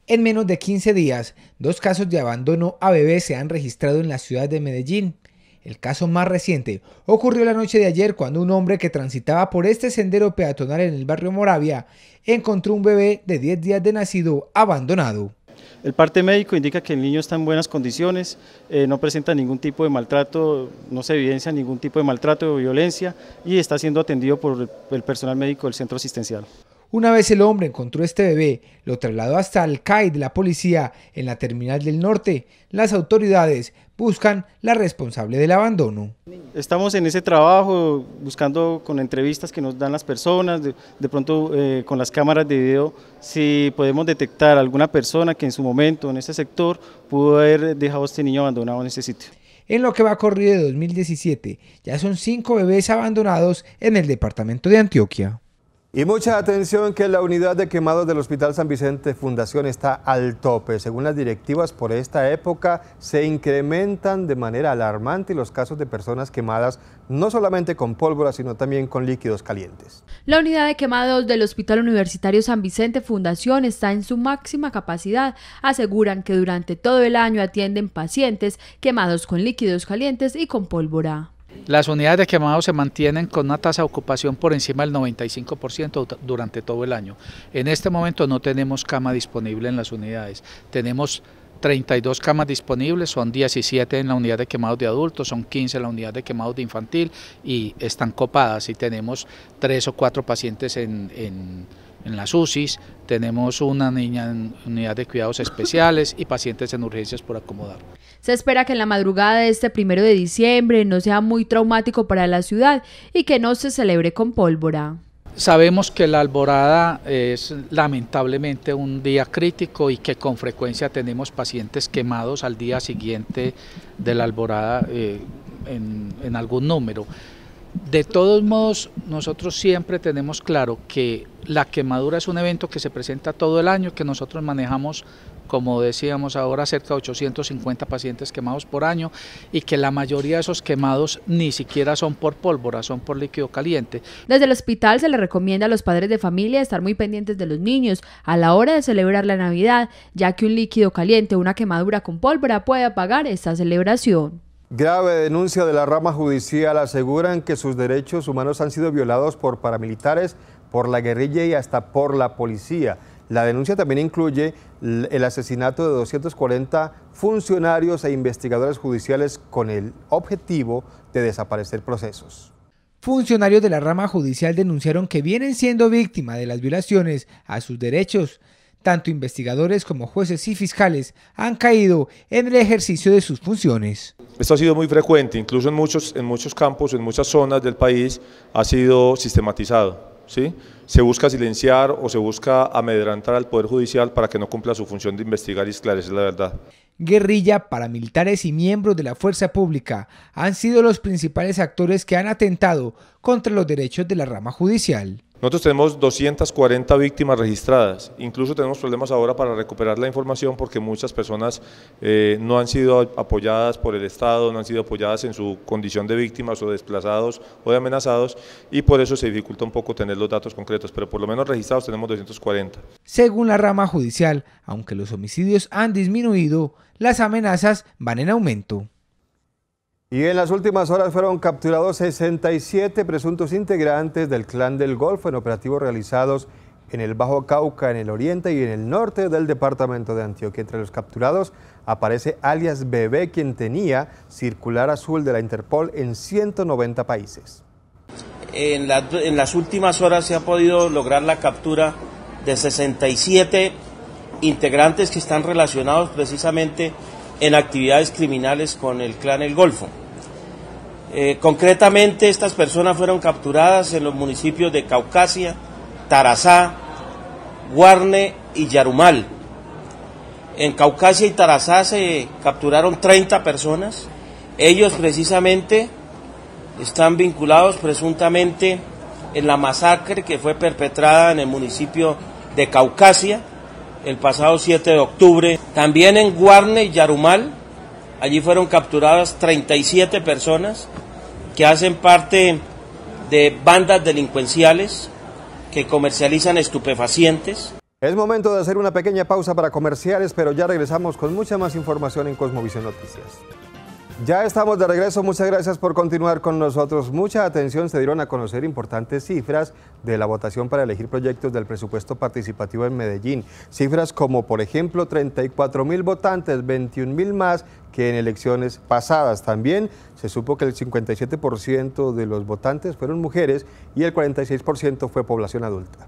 En menos de 15 días, 2 casos de abandono a bebés se han registrado en la ciudad de Medellín. El caso más reciente ocurrió la noche de ayer cuando un hombre que transitaba por este sendero peatonal en el barrio Moravia encontró un bebé de 10 días de nacido abandonado. El parte médico indica que el niño está en buenas condiciones, no presenta ningún tipo de maltrato, no se evidencia ningún tipo de maltrato o violencia y está siendo atendido por el personal médico del centro asistencial. Una vez el hombre encontró este bebé, lo trasladó hasta el CAI de la policía en la terminal del norte. Las autoridades buscan la responsable del abandono. Estamos en ese trabajo buscando con entrevistas que nos dan las personas, de pronto con las cámaras de video, si podemos detectar alguna persona que en su momento en este sector pudo haber dejado a este niño abandonado en ese sitio. En lo que va corrido de 2017, ya son 5 bebés abandonados en el departamento de Antioquia. Y mucha atención que la unidad de quemados del Hospital San Vicente Fundación está al tope. Según las directivas, por esta época se incrementan de manera alarmante los casos de personas quemadas, no solamente con pólvora, sino también con líquidos calientes. La unidad de quemados del Hospital Universitario San Vicente Fundación está en su máxima capacidad. Aseguran que durante todo el año atienden pacientes quemados con líquidos calientes y con pólvora. Las unidades de quemados se mantienen con una tasa de ocupación por encima del 95% durante todo el año. En este momento no tenemos cama disponible en las unidades. Tenemos 32 camas disponibles, son 17 en la unidad de quemados de adultos, son 15 en la unidad de quemados de infantil y están copadas y tenemos 3 o 4 pacientes en las UCIs, tenemos una niña en unidad de cuidados especiales y pacientes en urgencias por acomodar. Se espera que en la madrugada de este 1 de diciembre no sea muy traumático para la ciudad y que no se celebre con pólvora. Sabemos que la alborada es lamentablemente un día crítico y que con frecuencia tenemos pacientes quemados al día siguiente de la alborada en algún número. De todos modos, nosotros siempre tenemos claro que la quemadura es un evento que se presenta todo el año, que nosotros manejamos, como decíamos ahora, cerca de 850 pacientes quemados por año y que la mayoría de esos quemados ni siquiera son por pólvora, son por líquido caliente. Desde el hospital se le recomienda a los padres de familia estar muy pendientes de los niños a la hora de celebrar la Navidad, ya que un líquido caliente o una quemadura con pólvora puede apagar esta celebración. Grave denuncia de la rama judicial. Aseguran que sus derechos humanos han sido violados por paramilitares, por la guerrilla y hasta por la policía. La denuncia también incluye el asesinato de 240 funcionarios e investigadores judiciales con el objetivo de desaparecer procesos. Funcionarios de la rama judicial denunciaron que vienen siendo víctimas de las violaciones a sus derechos. Tanto investigadores como jueces y fiscales han caído en el ejercicio de sus funciones. Esto ha sido muy frecuente, incluso en muchos campos, en muchas zonas del país ha sido sistematizado, ¿sí? Se busca silenciar o se busca amedrentar al Poder Judicial para que no cumpla su función de investigar y esclarecer la verdad. Guerrilla, paramilitares y miembros de la fuerza pública han sido los principales actores que han atentado contra los derechos de la rama judicial. Nosotros tenemos 240 víctimas registradas, incluso tenemos problemas ahora para recuperar la información porque muchas personas no han sido apoyadas por el Estado, no han sido apoyadas en su condición de víctimas o desplazados o de amenazados, y por eso se dificulta un poco tener los datos concretos, pero por lo menos registrados tenemos 240. Según la rama judicial, aunque los homicidios han disminuido, las amenazas van en aumento. Y en las últimas horas fueron capturados 67 presuntos integrantes del Clan del Golfo en operativos realizados en el Bajo Cauca, en el oriente y en el norte del departamento de Antioquia. Entre los capturados aparece alias Bebé, quien tenía circular azul de la Interpol en 190 países. En las últimas horas se ha podido lograr la captura de 67 integrantes que están relacionados precisamente en actividades criminales con el Clan El Golfo. Concretamente, estas personas fueron capturadas en los municipios de Caucasia, Tarazá, Guarne y Yarumal. En Caucasia y Tarazá se capturaron 30 personas. Ellos precisamente están vinculados presuntamente en la masacre que fue perpetrada en el municipio de Caucasia el pasado 7 de octubre. También en Guarne y Yarumal, allí fueron capturadas 37 personas que hacen parte de bandas delincuenciales que comercializan estupefacientes. Es momento de hacer una pequeña pausa para comerciales, pero ya regresamos con mucha más información en Cosmovisión Noticias. Ya estamos de regreso, muchas gracias por continuar con nosotros. Mucha atención, se dieron a conocer importantes cifras de la votación para elegir proyectos del presupuesto participativo en Medellín. Cifras como, por ejemplo, 34.000 votantes, 21.000 más que en elecciones pasadas. También se supo que el 57% de los votantes fueron mujeres y el 46% fue población adulta.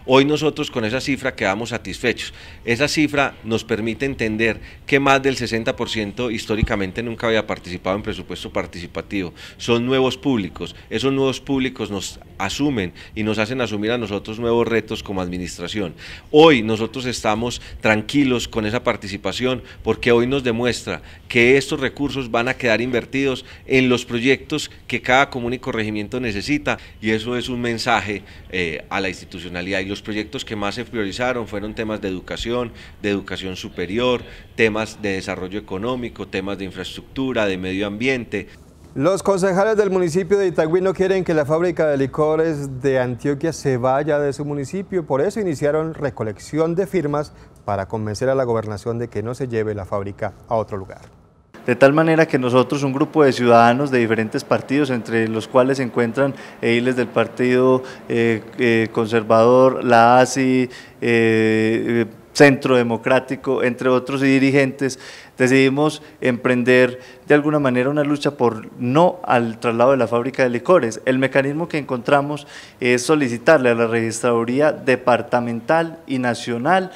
Hoy nosotros con esa cifra quedamos satisfechos. Esa cifra nos permite entender que más del 60% históricamente nunca había participado en presupuesto participativo. Son nuevos públicos. Esos nuevos públicos nos asumen y nos hacen asumir a nosotros nuevos retos como administración. Hoy nosotros estamos tranquilos con esa participación porque hoy nos demuestra que estos recursos van a quedar invertidos en los proyectos que cada comuna y corregimiento necesita, y eso es un mensaje a la institucionalidad. Y los proyectos que más se priorizaron fueron temas de educación superior, temas de desarrollo económico, temas de infraestructura, de medio ambiente. Los concejales del municipio de Itagüí no quieren que la fábrica de licores de Antioquia se vaya de su municipio, por eso iniciaron recolección de firmas para convencer a la gobernación de que no se lleve la fábrica a otro lugar. De tal manera que nosotros, un grupo de ciudadanos de diferentes partidos, entre los cuales se encuentran ediles del Partido Conservador, la ASI, Centro Democrático, entre otros, y dirigentes, decidimos emprender de alguna manera una lucha por no al traslado de la fábrica de licores. El mecanismo que encontramos es solicitarle a la Registraduría Departamental y Nacional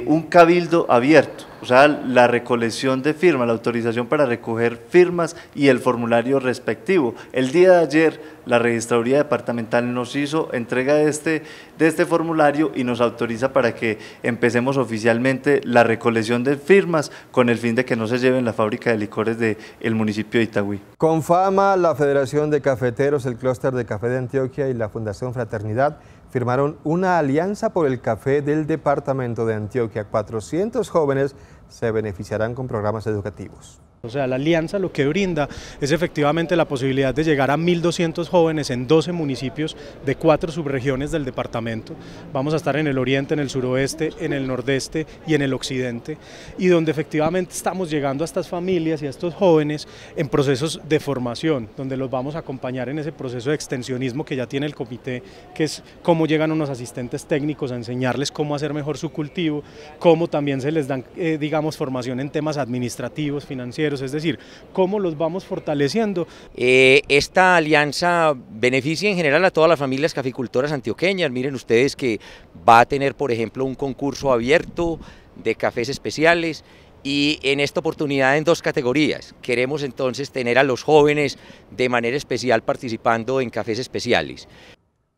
un cabildo abierto, o sea, la recolección de firmas, la autorización para recoger firmas y el formulario respectivo. El día de ayer la Registraduría Departamental nos hizo entrega de este formulario y nos autoriza para que empecemos oficialmente la recolección de firmas con el fin de que no se lleven la fábrica de licores del municipio de Itagüí. Confama, la Federación de Cafeteros, el Clúster de Café de Antioquia y la Fundación Fraternidad firmaron una alianza por el café del departamento de Antioquia. 400 jóvenes se beneficiarán con programas educativos. O sea, la alianza lo que brinda es efectivamente la posibilidad de llegar a 1.200 jóvenes en 12 municipios de 4 subregiones del departamento. Vamos a estar en el oriente, en el suroeste, en el nordeste y en el occidente, y donde efectivamente estamos llegando a estas familias y a estos jóvenes en procesos de formación, donde los vamos a acompañar en ese proceso de extensionismo que ya tiene el comité, que es cómo llegan unos asistentes técnicos a enseñarles cómo hacer mejor su cultivo, cómo también se les dan, digamos, formación en temas administrativos, financieros, es decir, cómo los vamos fortaleciendo. Esta alianza beneficia en general a todas las familias caficultoras antioqueñas. Miren ustedes que va a tener, por ejemplo, un concurso abierto de cafés especiales, y en esta oportunidad en 2 categorías. Queremos entonces tener a los jóvenes de manera especial participando en cafés especiales.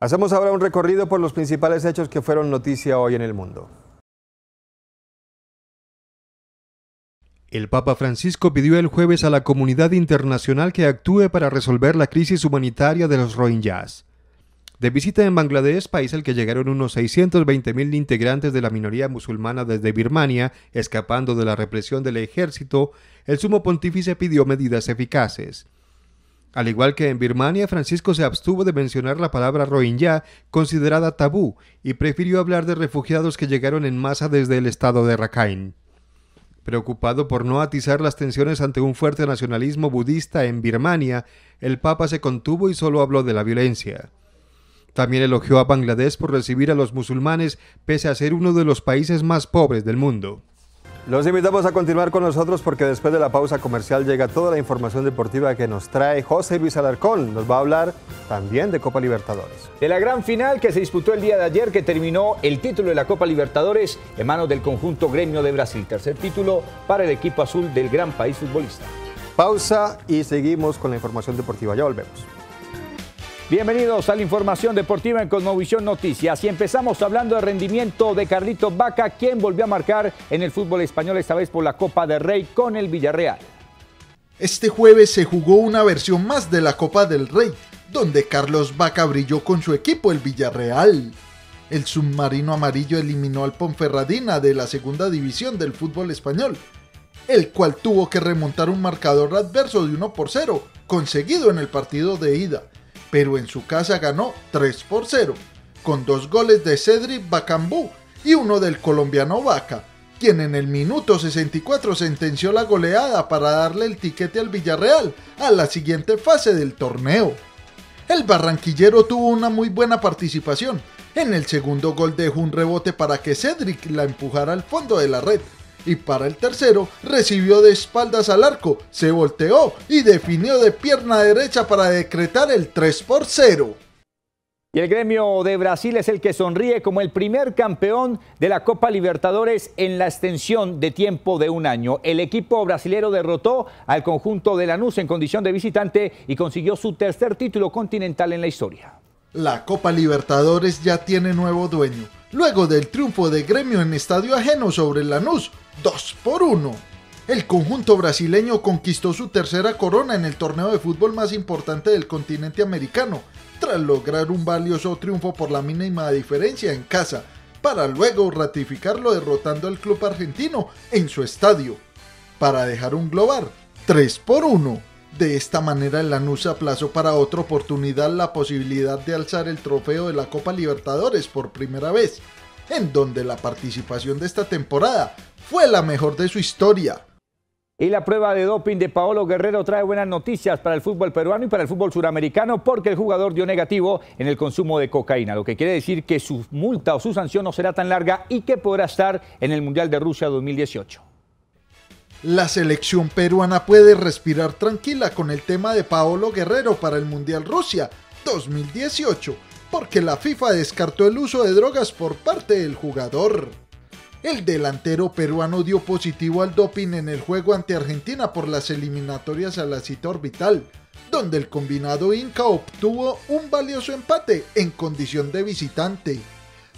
Hacemos ahora un recorrido por los principales hechos que fueron noticia hoy en el mundo. El Papa Francisco pidió el jueves a la comunidad internacional que actúe para resolver la crisis humanitaria de los rohingyas. De visita en Bangladesh, país al que llegaron unos 620.000 integrantes de la minoría musulmana desde Birmania, escapando de la represión del ejército, el sumo pontífice pidió medidas eficaces. Al igual que en Birmania, Francisco se abstuvo de mencionar la palabra Rohingya, considerada tabú, y prefirió hablar de refugiados que llegaron en masa desde el estado de Rakhine. Preocupado por no atizar las tensiones ante un fuerte nacionalismo budista en Birmania, el Papa se contuvo y solo habló de la violencia. También elogió a Bangladesh por recibir a los musulmanes pese a ser uno de los países más pobres del mundo. Los invitamos a continuar con nosotros porque después de la pausa comercial llega toda la información deportiva que nos trae José Luis Alarcón. Nos va a hablar también de Copa Libertadores. De la gran final que se disputó el día de ayer, que terminó el título de la Copa Libertadores en manos del conjunto Gremio de Brasil. Tercer título para el equipo azul del gran país futbolista. Pausa y seguimos con la información deportiva. Ya volvemos. Bienvenidos a la información deportiva en Cosmovisión Noticias y empezamos hablando de rendimiento de Carlitos Vaca, quien volvió a marcar en el fútbol español, esta vez por la Copa del Rey con el Villarreal. Este jueves se jugó una versión más de la Copa del Rey, donde Carlos Vaca brilló con su equipo, el Villarreal. El submarino amarillo eliminó al Ponferradina de la segunda división del fútbol español, el cual tuvo que remontar un marcador adverso de 1-0, conseguido en el partido de ida. Pero en su casa ganó 3-0, con 2 goles de Cedric Bacambú y uno del colombiano Vaca, quien en el minuto 64 sentenció la goleada para darle el tiquete al Villarreal a la siguiente fase del torneo. El barranquillero tuvo una muy buena participación. En el segundo gol dejó un rebote para que Cedric la empujara al fondo de la red. Y para el tercero, recibió de espaldas al arco, se volteó y definió de pierna derecha para decretar el 3-0. Y el Gremio de Brasil es el que sonríe como el primer campeón de la Copa Libertadores en la extensión de tiempo de un año. El equipo brasilero derrotó al conjunto de Lanús en condición de visitante y consiguió su tercer título continental en la historia. La Copa Libertadores ya tiene nuevo dueño, luego del triunfo de Gremio en estadio ajeno sobre Lanús, 2-1. El conjunto brasileño conquistó su tercera corona en el torneo de fútbol más importante del continente americano, tras lograr un valioso triunfo por la mínima diferencia en casa, para luego ratificarlo derrotando al club argentino en su estadio, para dejar un global 3-1. De esta manera el Lanús aplazó para otra oportunidad la posibilidad de alzar el trofeo de la Copa Libertadores por primera vez, en donde la participación de esta temporada fue la mejor de su historia. Y la prueba de doping de Paolo Guerrero trae buenas noticias para el fútbol peruano y para el fútbol suramericano, porque el jugador dio negativo en el consumo de cocaína, lo que quiere decir que su multa o su sanción no será tan larga y que podrá estar en el Mundial de Rusia 2018. La selección peruana puede respirar tranquila con el tema de Paolo Guerrero para el Mundial Rusia 2018, porque la FIFA descartó el uso de drogas por parte del jugador. El delantero peruano dio positivo al doping en el juego ante Argentina por las eliminatorias a la cita orbital, donde el combinado Inca obtuvo un valioso empate en condición de visitante.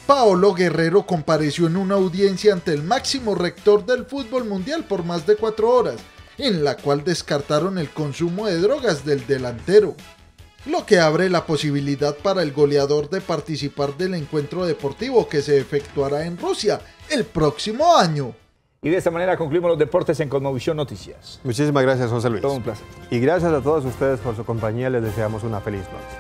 Paolo Guerrero compareció en una audiencia ante el máximo rector del fútbol mundial por más de 4 horas, en la cual descartaron el consumo de drogas del delantero, lo que abre la posibilidad para el goleador de participar del encuentro deportivo que se efectuará en Rusia el próximo año. Y de esta manera concluimos los deportes en Cosmovisión Noticias. Muchísimas gracias, José Luis. Todo un placer. Y gracias a todos ustedes por su compañía. Les deseamos una feliz noche.